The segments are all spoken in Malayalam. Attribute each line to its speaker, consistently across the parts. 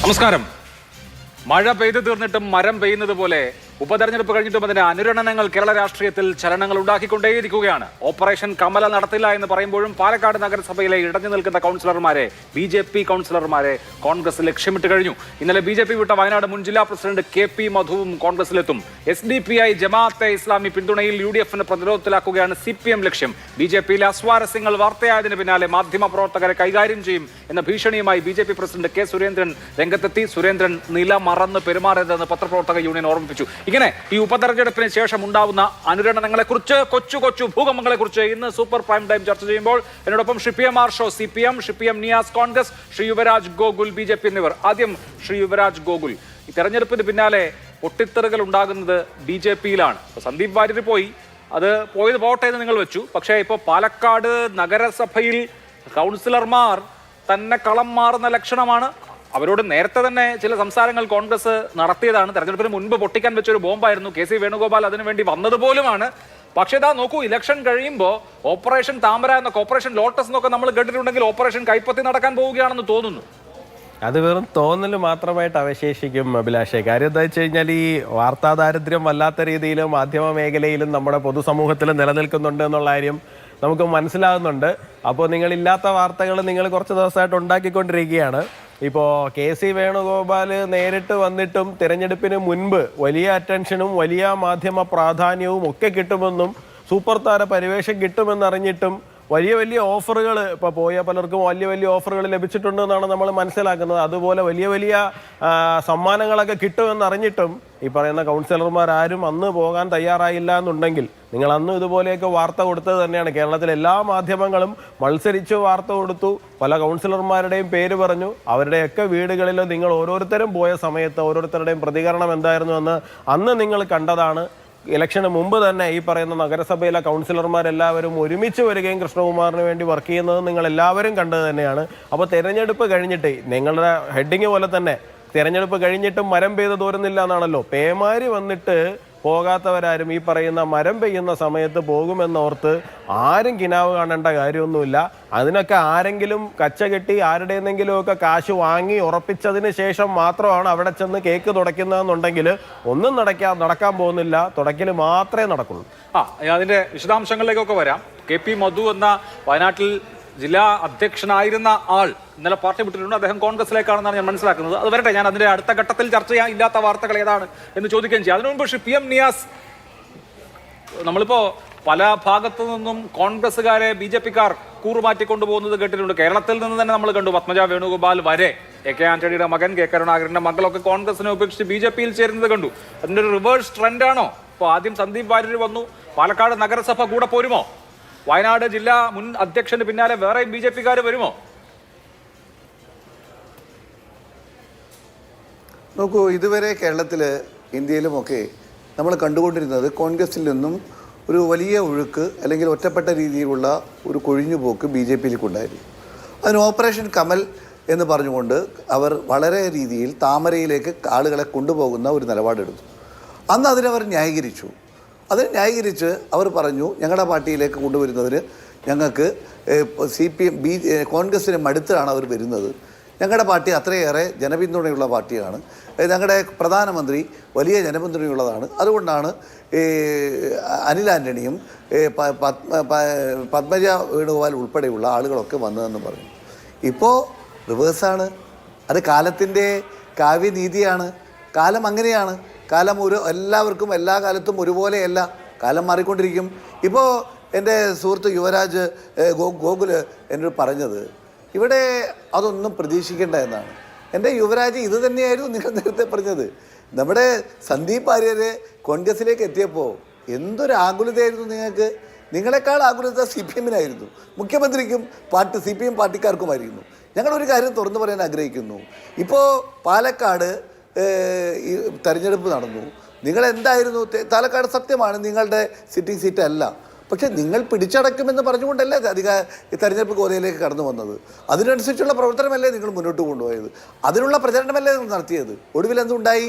Speaker 1: നമസ്കാരം. മഴ പെയ്തു തീർന്നിട്ടും മരം പെയ്യുന്നത് പോലെ ഉപതെരഞ്ഞെടുപ്പ് കഴിഞ്ഞിട്ടും അതിന്റെ അനുരണനങ്ങൾ കേരള രാഷ്ട്രീയത്തിൽ ചലനങ്ങൾ ഉണ്ടാക്കിക്കൊണ്ടേയിരിക്കുകയാണ്. ഓപ്പറേഷൻ കമല നടത്തില്ല എന്ന് പറയുമ്പോഴും പാലക്കാട് നഗരസഭയിലെ ഇടഞ്ഞു നിൽക്കുന്ന കൗൺസിലർമാരെ BJP കൗൺസിലർമാരെ കോൺഗ്രസ് ലക്ഷ്യമിട്ട് കഴിഞ്ഞു. ഇന്നലെ BJP വിട്ട വയനാട് മുൻ ജില്ലാ പ്രസിഡന്റ് KP മധുവും കോൺഗ്രസിലെത്തും. SDPI ജമാഅത്തെ ഇസ്ലാമി പിന്തുണയിൽ UDFന് പ്രതിരോധത്തിലാക്കുകയാണ് CPM ലക്ഷ്യം. BJPയിലെ അസ്വാരസ്യങ്ങൾ വാർത്തയായതിനു പിന്നാലെ മാധ്യമ പ്രവർത്തകരെ കൈകാര്യം ചെയ്യും എന്ന ഭീഷണിയുമായി BJP പ്രസിഡന്റ് K സുരേന്ദ്രൻ രംഗത്തെത്തി. സുരേന്ദ്രൻ നില മറന്ന് പെരുമാറരുതെന്ന് പത്രപ്രവർത്തക യൂണിയൻ ഓർമ്മിപ്പിച്ചു. ഇങ്ങനെ ഈ ഉപതെരഞ്ഞെടുപ്പിന് ശേഷം ഉണ്ടാവുന്ന അനുരണനങ്ങളെക്കുറിച്ച്, കൊച്ചു ഭൂകമ്പങ്ങളെക്കുറിച്ച് ഇന്ന് സൂപ്പർ പ്രൈം ടൈം ചർച്ച ചെയ്യുമ്പോൾ എന്നോടൊപ്പം ഷിപ്പിയം ആർഷോ CPM, ഷിപ്പിയം നിയാസ് കോൺഗ്രസ്, ശ്രീ യുവരാജ് ഗോകുൽ BJP എന്നിവർ. ആദ്യം ശ്രീ യുവരാജ് ഗോകുൽ, ഈ തെരഞ്ഞെടുപ്പിന് പിന്നാലെ പൊട്ടിത്തെറികൾ ഉണ്ടാകുന്നത് BJPയിലാണ്. സന്ദീപ് വാര്യർ പോയി, അത് പോയത് പോട്ടെ എന്ന് നിങ്ങൾ വെച്ചു. പക്ഷേ ഇപ്പോൾ പാലക്കാട് നഗരസഭയിൽ കൗൺസിലർമാർ തന്നെ കളം മാറുന്ന ലക്ഷണമാണ്. അവരോട് നേരത്തെ തന്നെ ചില സംസാരങ്ങൾ കോൺഗ്രസ് നടത്തിയതാണ്. തെരഞ്ഞെടുപ്പിന് മുൻപ് പൊട്ടിക്കാൻ വെച്ചൊരു ബോംബായിരുന്നു. KC വേണുഗോപാൽ അതിനുവേണ്ടി വന്നതുപോലുമാണ്. പക്ഷേ ഇതാ നോക്കൂ, ഇലക്ഷൻ കഴിയുമ്പോൾ ഓപ്പറേഷൻ താമര എന്നൊക്കെ, ഓപ്പറേഷൻ ലോട്ടസ് എന്നൊക്കെ നമ്മൾ കേട്ടിട്ടുണ്ടെങ്കിൽ ഓപ്പറേഷൻ കൈപ്പത്തി നടക്കാൻ പോവുകയാണെന്ന് തോന്നുന്നു.
Speaker 2: അത് വെറും തോന്നൽ മാത്രമായിട്ട് അവശേഷിക്കും അഭിലാഷേ. കാര്യം എന്താ വെച്ച് കഴിഞ്ഞാൽ ഈ വാർത്താ ദാരിദ്ര്യം വല്ലാത്ത രീതിയിലും മാധ്യമ മേഖലയിലും നമ്മുടെ പൊതുസമൂഹത്തിലും നിലനിൽക്കുന്നുണ്ട് എന്നുള്ള കാര്യം നമുക്ക് മനസ്സിലാകുന്നുണ്ട്. അപ്പോൾ നിങ്ങളില്ലാത്ത വാർത്തകൾ നിങ്ങൾ കുറച്ച് ദിവസമായിട്ട് ഉണ്ടാക്കിക്കൊണ്ടിരിക്കുകയാണ്. ഇപ്പോൾ KC വേണുഗോപാൽ നേരിട്ട് വന്നിട്ടും തിരഞ്ഞെടുപ്പിന് മുൻപ് വലിയ അറ്റൻഷനും വലിയ മാധ്യമ പ്രാധാന്യവും ഒക്കെ കിട്ടുമെന്നും സൂപ്പർ താര പരിവേഷം കിട്ടുമെന്നറിഞ്ഞിട്ടും വലിയ ഓഫറുകൾ ഇപ്പോൾ പോയ പലർക്കും വലിയ ഓഫറുകൾ ലഭിച്ചിട്ടുണ്ടെന്നാണ് നമ്മൾ മനസ്സിലാക്കുന്നത്. അതുപോലെ വലിയ സമ്മാനങ്ങളൊക്കെ കിട്ടുമെന്നറിഞ്ഞിട്ടും ഈ പറയുന്ന കൗൺസിലർമാരാരും അന്ന് പോകാൻ തയ്യാറായില്ല എന്നുണ്ടെങ്കിൽ, നിങ്ങൾ അന്ന് ഇതുപോലെയൊക്കെ വാർത്ത കൊടുത്തത് തന്നെയാണ്. കേരളത്തിലെ എല്ലാ മാധ്യമങ്ങളും മത്സരിച്ച് വാർത്ത കൊടുത്തു, പല കൗൺസിലർമാരുടെയും പേര് പറഞ്ഞു. അവരുടെയൊക്കെ വീടുകളിൽ നിങ്ങൾ ഓരോരുത്തരും പോയ സമയത്ത് ഓരോരുത്തരുടെയും പ്രതികരണം എന്തായിരുന്നു എന്ന് അന്ന് നിങ്ങൾ കണ്ടതാണ്. ഇലക്ഷന് മുമ്പ് തന്നെ ഈ പറയുന്ന നഗരസഭയിലെ കൗൺസിലർമാരെല്ലാവരും ഒരുമിച്ച് വരികയും കൃഷ്ണകുമാറിന് വേണ്ടി വർക്ക് ചെയ്യുന്നത് നിങ്ങൾ എല്ലാവരും കണ്ടത് തന്നെയാണ്. അപ്പോൾ തിരഞ്ഞെടുപ്പ് കഴിഞ്ഞിട്ട് നിങ്ങളുടെ ഹെഡിങ് പോലെ തന്നെ തിരഞ്ഞെടുപ്പ് കഴിഞ്ഞിട്ടും മരം പെയ്ത് തോരുന്നില്ല എന്നാണല്ലോ. പേമാരി വന്നിട്ട് പോകാത്തവരാരും ഈ പറയുന്ന മരം പെയ്യുന്ന സമയത്ത് പോകുമെന്നോർത്ത് ആരും കിനാവ് കാണേണ്ട കാര്യമൊന്നുമില്ല. അതിനൊക്കെ ആരെങ്കിലും കച്ച കെട്ടി ആരുടെയെന്നെങ്കിലുമൊക്കെ കാശ് വാങ്ങി ഉറപ്പിച്ചതിന് ശേഷം മാത്രമാണ് അവിടെ ചെന്ന് കേക്ക് തുടയ്ക്കുന്നതെന്നുണ്ടെങ്കിൽ ഒന്നും നടക്കാൻ പോകുന്നില്ല. തുടയ്ക്കൽ മാത്രമേ നടക്കുള്ളൂ.
Speaker 1: അതിന്റെ വിശദാംശങ്ങളിലേക്കൊക്കെ വരാം. KP മധു എന്ന വയനാട്ടിൽ ജില്ലാ അധ്യക്ഷനായിരുന്ന ആൾ ഇന്നലെ പാർട്ടി വിട്ടിട്ടുണ്ട്. അദ്ദേഹം കോൺഗ്രസിലേക്കാണെന്നാണ് ഞാൻ മനസ്സിലാക്കുന്നത്. അത് വരട്ടെ, ഞാൻ അതിന്റെ അടുത്ത ഘട്ടത്തിൽ ചർച്ച ചെയ്യാൻ ഇല്ലാത്ത വാർത്തകൾ ഏതാണ് എന്ന് ചോദിക്കുകയും ചെയ്യാം. അതിനു മുമ്പ് PM നിയാസ്, നമ്മളിപ്പോ പല ഭാഗത്തു നിന്നും കോൺഗ്രസ്സുകാരെ BJPക്കാർ കൂറുമാറ്റി കൊണ്ടുപോകുന്നത് കേട്ടിട്ടുണ്ട്. കേരളത്തിൽ നിന്ന് തന്നെ നമ്മൾ കണ്ടു. പത്മജ വേണുഗോപാൽ വരെ, AK ആന്റണിയുടെ മകൻ, K കരുണാകരന്റെ മക്കളൊക്കെ കോൺഗ്രസിനെ ഉപേക്ഷിച്ച് BJPയിൽ ചേരുന്നത് കണ്ടു. അതിന്റെ ഒരു റിവേഴ്സ് ട്രെൻഡാണോ? ഇപ്പോൾ ആദ്യം സന്ദീപ് വാര്യർ വന്നു, പാലക്കാട് നഗരസഭ കൂടെ പോരുമോ? വയനാട് ജില്ലാ മുൻ അധ്യക്ഷന് പിന്നാലെ വേറെയും BJPക്കാർ വരുമോ?
Speaker 3: നോക്കൂ, ഇതുവരെ കേരളത്തിൽ ഇന്ത്യയിലുമൊക്കെ നമ്മൾ കണ്ടുകൊണ്ടിരുന്നത് കോൺഗ്രസിൽ നിന്നും ഒരു വലിയ ഒഴുക്ക് അല്ലെങ്കിൽ ഒറ്റപ്പെട്ട രീതിയിലുള്ള ഒരു കൊഴിഞ്ഞുപോക്ക് BJPയിലേക്കുണ്ടായിരുന്നു. അതിന് ഓപ്പറേഷൻ കമൽ എന്ന് പറഞ്ഞുകൊണ്ട് അവർ വളരെ രീതിയിൽ താമരയിലേക്ക് ആളുകളെ കൊണ്ടുപോകുന്ന ഒരു നിലപാടെടുത്തു. അന്ന് അതിനവർ ന്യായീകരിച്ചു. അത് ന്യായീകരിച്ച് അവർ പറഞ്ഞു, ഞങ്ങളുടെ പാർട്ടിയിലേക്ക് കൊണ്ടുവരുന്നതിന് ഞങ്ങൾക്ക് കോൺഗ്രസിന് മടുത്താണ് അവർ വരുന്നത്. ഞങ്ങളുടെ പാർട്ടി അത്രയേറെ ജനപിന്തുണയുള്ള പാർട്ടിയാണ്. ഞങ്ങളുടെ പ്രധാനമന്ത്രി വലിയ ജനപിന്തുണയുള്ളതാണ്. അതുകൊണ്ടാണ് അനിൽ ആൻ്റണിയും പത്മജ വേണുഗോപാൽ ഉൾപ്പെടെയുള്ള ആളുകളൊക്കെ വന്നതെന്ന് പറഞ്ഞു. ഇപ്പോൾ റിവേഴ്സാണ്. അത് കാലത്തിൻ്റെ കാവ്യനീതിയാണ്. കാലം അങ്ങനെയാണ്. കാലം എല്ലാവർക്കും എല്ലാ കാലത്തും ഒരുപോലെയല്ല. കാലം മാറിക്കൊണ്ടിരിക്കും. ഇപ്പോൾ എൻ്റെ സുഹൃത്ത് യുവരാജ് ഗോകുല് എന്നോട് പറഞ്ഞത് ഇവിടെ അതൊന്നും പ്രതീക്ഷിക്കേണ്ട എന്നാണ്. എൻ്റെ യുവരാജ് ഇത് തന്നെയായിരുന്നു നിങ്ങൾ നേരത്തെ പറഞ്ഞത്. നമ്മുടെ സന്ദീപ് വാര്യര് കോൺഗ്രസിലേക്ക് എത്തിയപ്പോൾ എന്തൊരു ആകുലതയായിരുന്നു നിങ്ങൾക്ക്. നിങ്ങളെക്കാൾ ആകുലത CPMനായിരുന്നു. മുഖ്യമന്ത്രിക്കും CPM പാർട്ടിക്കാർക്കുമായിരുന്നു. ഞങ്ങളൊരു കാര്യം തുറന്നു പറയാൻ ആഗ്രഹിക്കുന്നു. ഇപ്പോൾ പാലക്കാട് ഈ തെരഞ്ഞെടുപ്പ് നടന്നു. നിങ്ങളെന്തായിരുന്നു? പാലക്കാട് സത്യമാണ് നിങ്ങളുടെ സിറ്റിംഗ് സീറ്റല്ല. പക്ഷേ നിങ്ങൾ പിടിച്ചടക്കുമെന്ന് പറഞ്ഞുകൊണ്ടല്ലേ തെരഞ്ഞെടുപ്പ് ഗോതയിലേക്ക് കടന്നു വന്നത്. അതിനനുസരിച്ചുള്ള പ്രവർത്തനമല്ലേ നിങ്ങൾ മുന്നോട്ട് കൊണ്ടുപോയത്. അതിനുള്ള പ്രചരണമല്ലേ നിങ്ങൾ നടത്തിയത്. ഒടുവിൽ എന്തുണ്ടായി?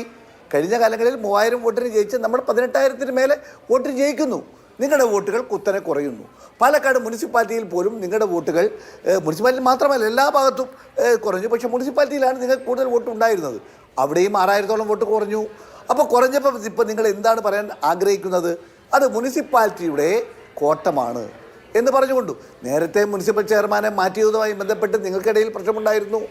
Speaker 3: കഴിഞ്ഞ കാലങ്ങളിൽ 3000 വോട്ടിന് ജയിച്ച് നമ്മൾ 18,000-ന് മേലെ വോട്ടിന് ജയിക്കുന്നു. നിങ്ങളുടെ വോട്ടുകൾ കുത്തനെ കുറയുന്നു. പാലക്കാട് മുനിസിപ്പാലിറ്റിയിൽ പോലും നിങ്ങളുടെ വോട്ടുകൾ മുനിസിപ്പാലിറ്റി മാത്രമല്ല എല്ലാ ഭാഗത്തും കുറഞ്ഞു. പക്ഷേ മുനിസിപ്പാലിറ്റിയിലാണ് നിങ്ങൾക്ക് കൂടുതൽ വോട്ട് ഉണ്ടായിരുന്നത്. അവിടെയും 6000-ഓളം വോട്ട് കുറഞ്ഞു. അപ്പോൾ കുറഞ്ഞപ്പോൾ ഇപ്പോൾ നിങ്ങൾ എന്താണ് പറയാൻ ആഗ്രഹിക്കുന്നത്? അത് മുനിസിപ്പാലിറ്റിയുടെ കോട്ടമാണ് എന്ന് പറഞ്ഞുകൊണ്ടു. നേരത്തെ മുനിസിപ്പൽ ചെയർമാനെ മാറ്റിയതുമായി ബന്ധപ്പെട്ട് നിങ്ങൾക്കിടയിൽ പ്രശ്നമുണ്ടായിരുന്നു.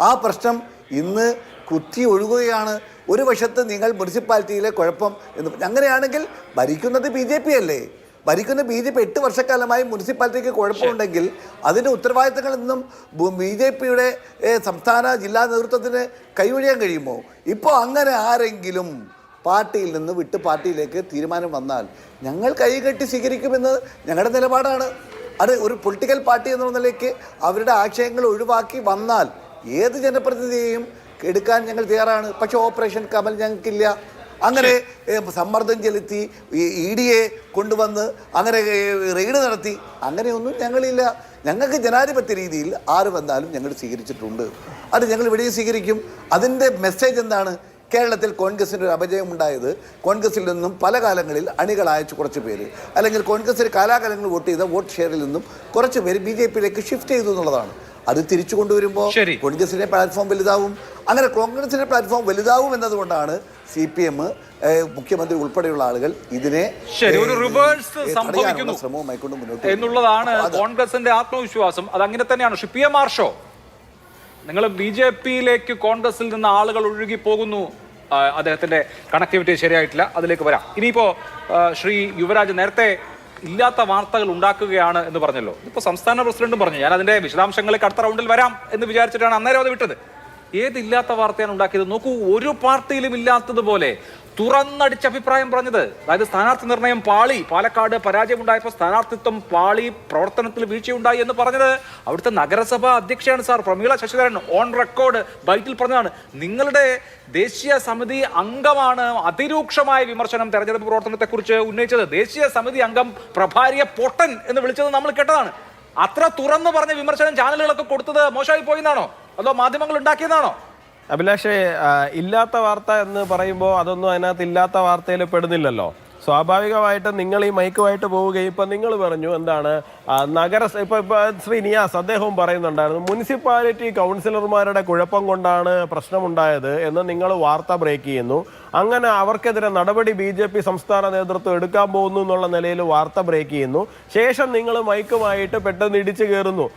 Speaker 3: ആ പ്രശ്നം ഇന്ന് കുത്തി ഒഴുകുകയാണ്. ഒരു വശത്ത് നിങ്ങൾ മുനിസിപ്പാലിറ്റിയിലെ കുഴപ്പം എന്ന് അങ്ങനെയാണെങ്കിൽ ഭരിക്കുന്നത് BJP അല്ലേ? ഭരിക്കുന്ന BJP 8 വർഷക്കാലമായി മുനിസിപ്പാലിറ്റിക്ക് കുഴപ്പമുണ്ടെങ്കിൽ അതിൻ്റെ ഉത്തരവാദിത്തങ്ങളിൽ നിന്നും BJPയുടെ സംസ്ഥാന ജില്ലാ നേതൃത്വത്തിന് കൈവഴിയാൻ കഴിയുമോ? ഇപ്പോൾ അങ്ങനെ ആരെങ്കിലും പാർട്ടിയിൽ നിന്ന് വിട്ട് പാർട്ടിയിലേക്ക് തീരുമാനം വന്നാൽ ഞങ്ങൾ കൈകെട്ടി സ്വീകരിക്കുമെന്ന് ഞങ്ങളുടെ നിലപാടാണ്. അത് ഒരു പൊളിറ്റിക്കൽ പാർട്ടി എന്നുള്ള നിലയ്ക്ക് അവരുടെ ആശയങ്ങൾ ഒഴിവാക്കി വന്നാൽ ഏത് ജനപ്രതിനിധിയെയും എടുക്കാൻ ഞങ്ങൾ തയ്യാറാണ്. പക്ഷേ ഓപ്പറേഷൻ കമൽ ഞങ്ങൾക്കില്ല. അങ്ങനെ സമ്മർദ്ദം ചെലുത്തി ED കൊണ്ടുവന്ന് അങ്ങനെ റെയ്ഡ് നടത്തി അങ്ങനെയൊന്നും ഞങ്ങളില്ല. ഞങ്ങൾക്ക് ജനാധിപത്യ രീതിയിൽ ആര് വന്നാലും ഞങ്ങൾ സ്വീകരിച്ചിട്ടുണ്ട്. അത് ഞങ്ങൾ ഇവിടെയും സ്വീകരിക്കും. അതിൻ്റെ മെസ്സേജ് എന്താണ്? കേരളത്തിൽ കോൺഗ്രസിന് ഒരു അപജയം ഉണ്ടായത് കോൺഗ്രസിൽ നിന്നും പല കാലങ്ങളിൽ അണികളായ കുറച്ച് പേര്, അല്ലെങ്കിൽ കോൺഗ്രസിന് കാലാകാലങ്ങൾ വോട്ട് ചെയ്ത വോട്ട് ഷെയറിൽ നിന്നും കുറച്ച് പേര് BJPയിലേക്ക് ഷിഫ്റ്റ് ചെയ്തു എന്നുള്ളതാണ്. അത് തിരിച്ചു കൊണ്ടുവരുമ്പോൾ കോൺഗ്രസിന്റെ പ്ലാറ്റ്ഫോം വലുതാവും. അങ്ങനെ കോൺഗ്രസിന്റെ പ്ലാറ്റ്ഫോം വലുതാവും എന്നതുകൊണ്ടാണ് CPM മുഖ്യമന്ത്രി ഉൾപ്പെടെയുള്ള ആളുകൾ ഇതിനെ
Speaker 1: ഒരു റിവേഴ്സ് സംഭവിക്കുന്നു എന്നുള്ളതാണ് കോൺഗ്രസിന്റെ ആത്മവിശ്വാസം. അത് അങ്ങനെ തന്നെയാണ്. PM മാർഷോ, നിങ്ങൾ BJPയിലേക്ക് കോൺഗ്രസിൽ നിന്ന് ആളുകൾ ഒഴുകി പോകുന്നു. അദ്ദേഹത്തിന്റെ കണക്ടിവിറ്റി ശരിയായിട്ടില്ല, അതിലേക്ക് വരാം. ഇനിയിപ്പോ ശ്രീ യുവരാജ് നേരത്തെ ഇല്ലാത്ത വാർത്തകൾ ഉണ്ടാക്കുകയാണ് എന്ന് പറഞ്ഞല്ലോ. ഇപ്പോൾ സംസ്ഥാന പ്രസിഡന്റും പറഞ്ഞു. ഞാൻ അതിന്റെ വിശദാംശങ്ങളിലേക്ക് അടുത്ത റൗണ്ടിൽ വരാം എന്ന് വിചാരിച്ചിട്ടാണ് അന്നേരം അത് വിട്ടത്. ഏതില്ലാത്ത വാർത്തയാണ് ഉണ്ടാക്കിയത്? നോക്കൂ, ഒരു പാർട്ടിയിലും ഇല്ലാത്തതുപോലെ തുറന്നടിച്ച് അഭിപ്രായം പറഞ്ഞത്. അതായത് സ്ഥാനാർത്ഥി നിർണയം പാളി, പാലക്കാട് പരാജയമുണ്ടായപ്പോൾ സ്ഥാനാർത്ഥിത്വം പാളി, പ്രവർത്തനത്തിൽ വീഴ്ചയുണ്ടായി എന്ന് പറഞ്ഞത് അവിടുത്തെ നഗരസഭ അധ്യക്ഷയാണ് sir Prameela Sasidharan. On record ബൈറ്റിൽ പറഞ്ഞതാണ്. നിങ്ങളുടെ ദേശീയ സമിതി അംഗമാണ് അതിരൂക്ഷമായ വിമർശനം തെരഞ്ഞെടുപ്പ് പ്രവർത്തനത്തെക്കുറിച്ച് ഉന്നയിച്ചത്. ദേശീയ സമിതി അംഗം പ്രഭാരിയെ പൊട്ടൻ എന്ന് വിളിച്ചത് നമ്മൾ കേട്ടതാണ്. അത്ര തുറന്നു പറഞ്ഞ വിമർശനം ചാനലുകളൊക്കെ കൊടുത്തത് മോശമായി പോയിന്നാണോ അതോ മാധ്യമങ്ങൾ ഉണ്ടാക്കിയതാണോ?
Speaker 2: അഭിലാഷേ, ഇല്ലാത്ത വാർത്ത എന്ന് പറയുമ്പോൾ അതൊന്നും അതിനകത്ത് ഇല്ലാത്ത വാർത്തയിൽ പെടുന്നില്ലല്ലോ. സ്വാഭാവികമായിട്ടും നിങ്ങൾ ഈ മൈക്കുമായിട്ട് പോവുകയും ഇപ്പം നിങ്ങൾ പറഞ്ഞു എന്താണ് ഇപ്പൊ ശ്രീ നിയാസ് അദ്ദേഹവും പറയുന്നുണ്ടായിരുന്നു മുനിസിപ്പാലിറ്റി കൗൺസിലർമാരുടെ കുഴപ്പം കൊണ്ടാണ് പ്രശ്നമുണ്ടായത് എന്ന് നിങ്ങൾ വാർത്ത ബ്രേക്ക് ചെയ്യുന്നു. അങ്ങനെ അവർക്കെതിരെ നടപടി BJP സംസ്ഥാന നേതൃത്വം എടുക്കാൻ പോകുന്നു എന്നുള്ള നിലയിൽ വാർത്ത ബ്രേക്ക് ചെയ്യുന്നു. ശേഷം നിങ്ങൾ മൈക്കുമായിട്ട് പെട്ടെന്ന് ഇടിച്ചു കയറുന്നു.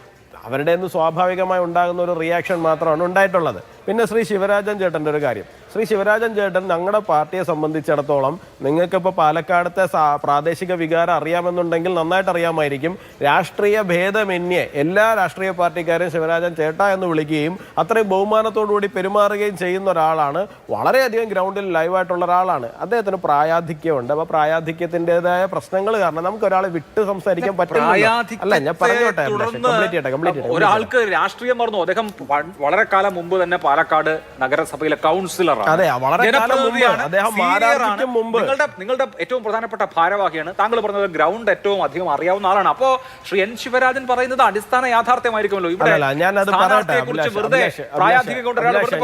Speaker 2: അവരുടെ നിന്ന് സ്വാഭാവികമായി ഉണ്ടാകുന്ന ഒരു റിയാക്ഷൻ മാത്രമാണ് ഉണ്ടായിട്ടുള്ളത്. പിന്നെ ശ്രീ ശിവരാജൻ ചേട്ടൻ്റെ ഒരു കാര്യം. ശ്രീ ശിവരാജൻ ചേട്ടൻ ഞങ്ങളുടെ പാർട്ടിയെ സംബന്ധിച്ചിടത്തോളം നിങ്ങൾക്കിപ്പോൾ പാലക്കാടത്തെ പ്രാദേശിക വികാരം അറിയാമെന്നുണ്ടെങ്കിൽ നന്നായിട്ട് അറിയാമായിരിക്കും. രാഷ്ട്രീയ ഭേദമന്യേ എല്ലാ രാഷ്ട്രീയ പാർട്ടിക്കാരെയും ശിവരാജൻ ചേട്ടാ എന്ന് വിളിക്കുകയും അത്രയും ബഹുമാനത്തോടുകൂടി പെരുമാറുകയും ചെയ്യുന്ന ഒരാളാണ്. വളരെയധികം ഗ്രൗണ്ടിൽ ലൈവായിട്ടുള്ള ഒരാളാണ്. അദ്ദേഹത്തിന് പ്രായാധിക്യമുണ്ട്. അപ്പോൾ പ്രായാധിക്യത്തിൻ്റെതായ പ്രശ്നങ്ങൾ കാരണം നമുക്ക് ഒരാളെ വിട്ട് സംസാരിക്കാൻ പറ്റില്ല. അല്ല, ഞാൻ പറഞ്ഞോട്ടെ, കംപ്ലീറ്റ് ചെയ്യട്ടെ.
Speaker 1: ഒരാൾക്ക് രാഷ്ട്രീയം പറഞ്ഞു. അദ്ദേഹം വളരെ കാലം മുമ്പ് തന്നെ പാലക്കാട് നഗരസഭയിലെ കൗൺസിലറാണ്, നിങ്ങളുടെ ഏറ്റവും പ്രധാനപ്പെട്ട ഭാരവാഹിയാണ്. താങ്കൾ പറഞ്ഞത് ഗ്രൗണ്ട് ഏറ്റവും അധികം അറിയാവുന്ന ആളാണ്. അപ്പോ ശ്രീ N ശിവരാജൻ പറയുന്നത് അടിസ്ഥാന യാഥാർത്ഥ്യമായിരിക്കുമല്ലോ.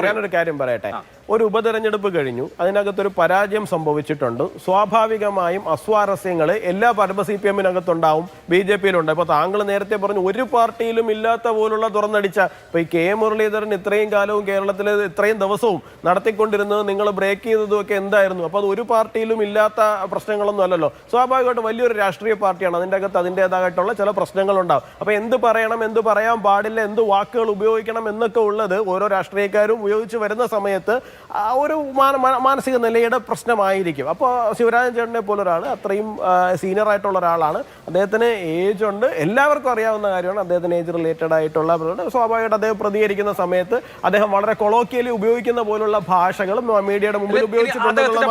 Speaker 2: ഞാനൊരു കാര്യം പറയട്ടെ. ഒരു ഉപതെരഞ്ഞെടുപ്പ് കഴിഞ്ഞു, അതിനകത്തൊരു പരാജയം സംഭവിച്ചിട്ടുണ്ട്. സ്വാഭാവികമായും അസ്വാരസ്യങ്ങൾ എല്ലാ CPM-നകത്തുണ്ടാവും, BJP-യിലുണ്ട്. ഇപ്പോൾ താങ്കൾ നേരത്തെ പറഞ്ഞു ഒരു പാർട്ടിയിലും ഇല്ലാത്ത പോലുള്ള തുറന്നടിച്ച ഇപ്പൊ ഈ K മുരളീധരൻ ഇത്രയും കാലവും കേരളത്തിൽ ഇത്രയും ദിവസവും നടത്തിക്കൊണ്ടിരുന്നത് നിങ്ങൾ ബ്രേക്ക് ചെയ്തതും ഒക്കെ എന്തായിരുന്നു? അപ്പോൾ അത് ഒരു പാർട്ടിയിലും ഇല്ലാത്ത പ്രശ്നങ്ങളൊന്നും അല്ലല്ലോ. സ്വാഭാവികമായിട്ടും വലിയൊരു രാഷ്ട്രീയ പാർട്ടിയാണ്, അതിൻ്റെ അകത്ത് അതിൻ്റെതായിട്ടുള്ള ചില പ്രശ്നങ്ങളുണ്ടാവും. അപ്പോൾ എന്ത് പറയണം, എന്ത് പറയാൻ പാടില്ല, എന്ത് വാക്കുകൾ ഉപയോഗിക്കണം എന്നൊക്കെ ഉള്ളത് ഓരോ രാഷ്ട്രീയക്കാരും ഉപയോഗിച്ച് വരുന്ന സമയത്ത് ഒരു മാനസിക നിലയുടെ പ്രശ്നമായിരിക്കും. അപ്പോൾ ശിവരാജൻ ചേട്ടനെ പോലെ ഒരാൾ അത്രയും സീനിയർ ആയിട്ടുള്ള ഒരാളാണ്. അദ്ദേഹത്തിന് ഏജ് ഉണ്ട്, എല്ലാവർക്കും അറിയാവുന്ന കാര്യമാണ്. അദ്ദേഹത്തിന് ഏജ് റിലേറ്റഡ് ആയിട്ടുള്ള സ്വാഭാവികമായിട്ട് അദ്ദേഹം പ്രതികരിക്കുന്ന സമയത്ത് അദ്ദേഹം വളരെ കൊളോക്കിയലി ഉപയോഗിക്കുന്ന പോലുള്ള ഭാഷകളും മീഡിയയുടെ മുമ്പിൽ ഉപയോഗിച്ചിട്ടുണ്ടെന്നുള്ള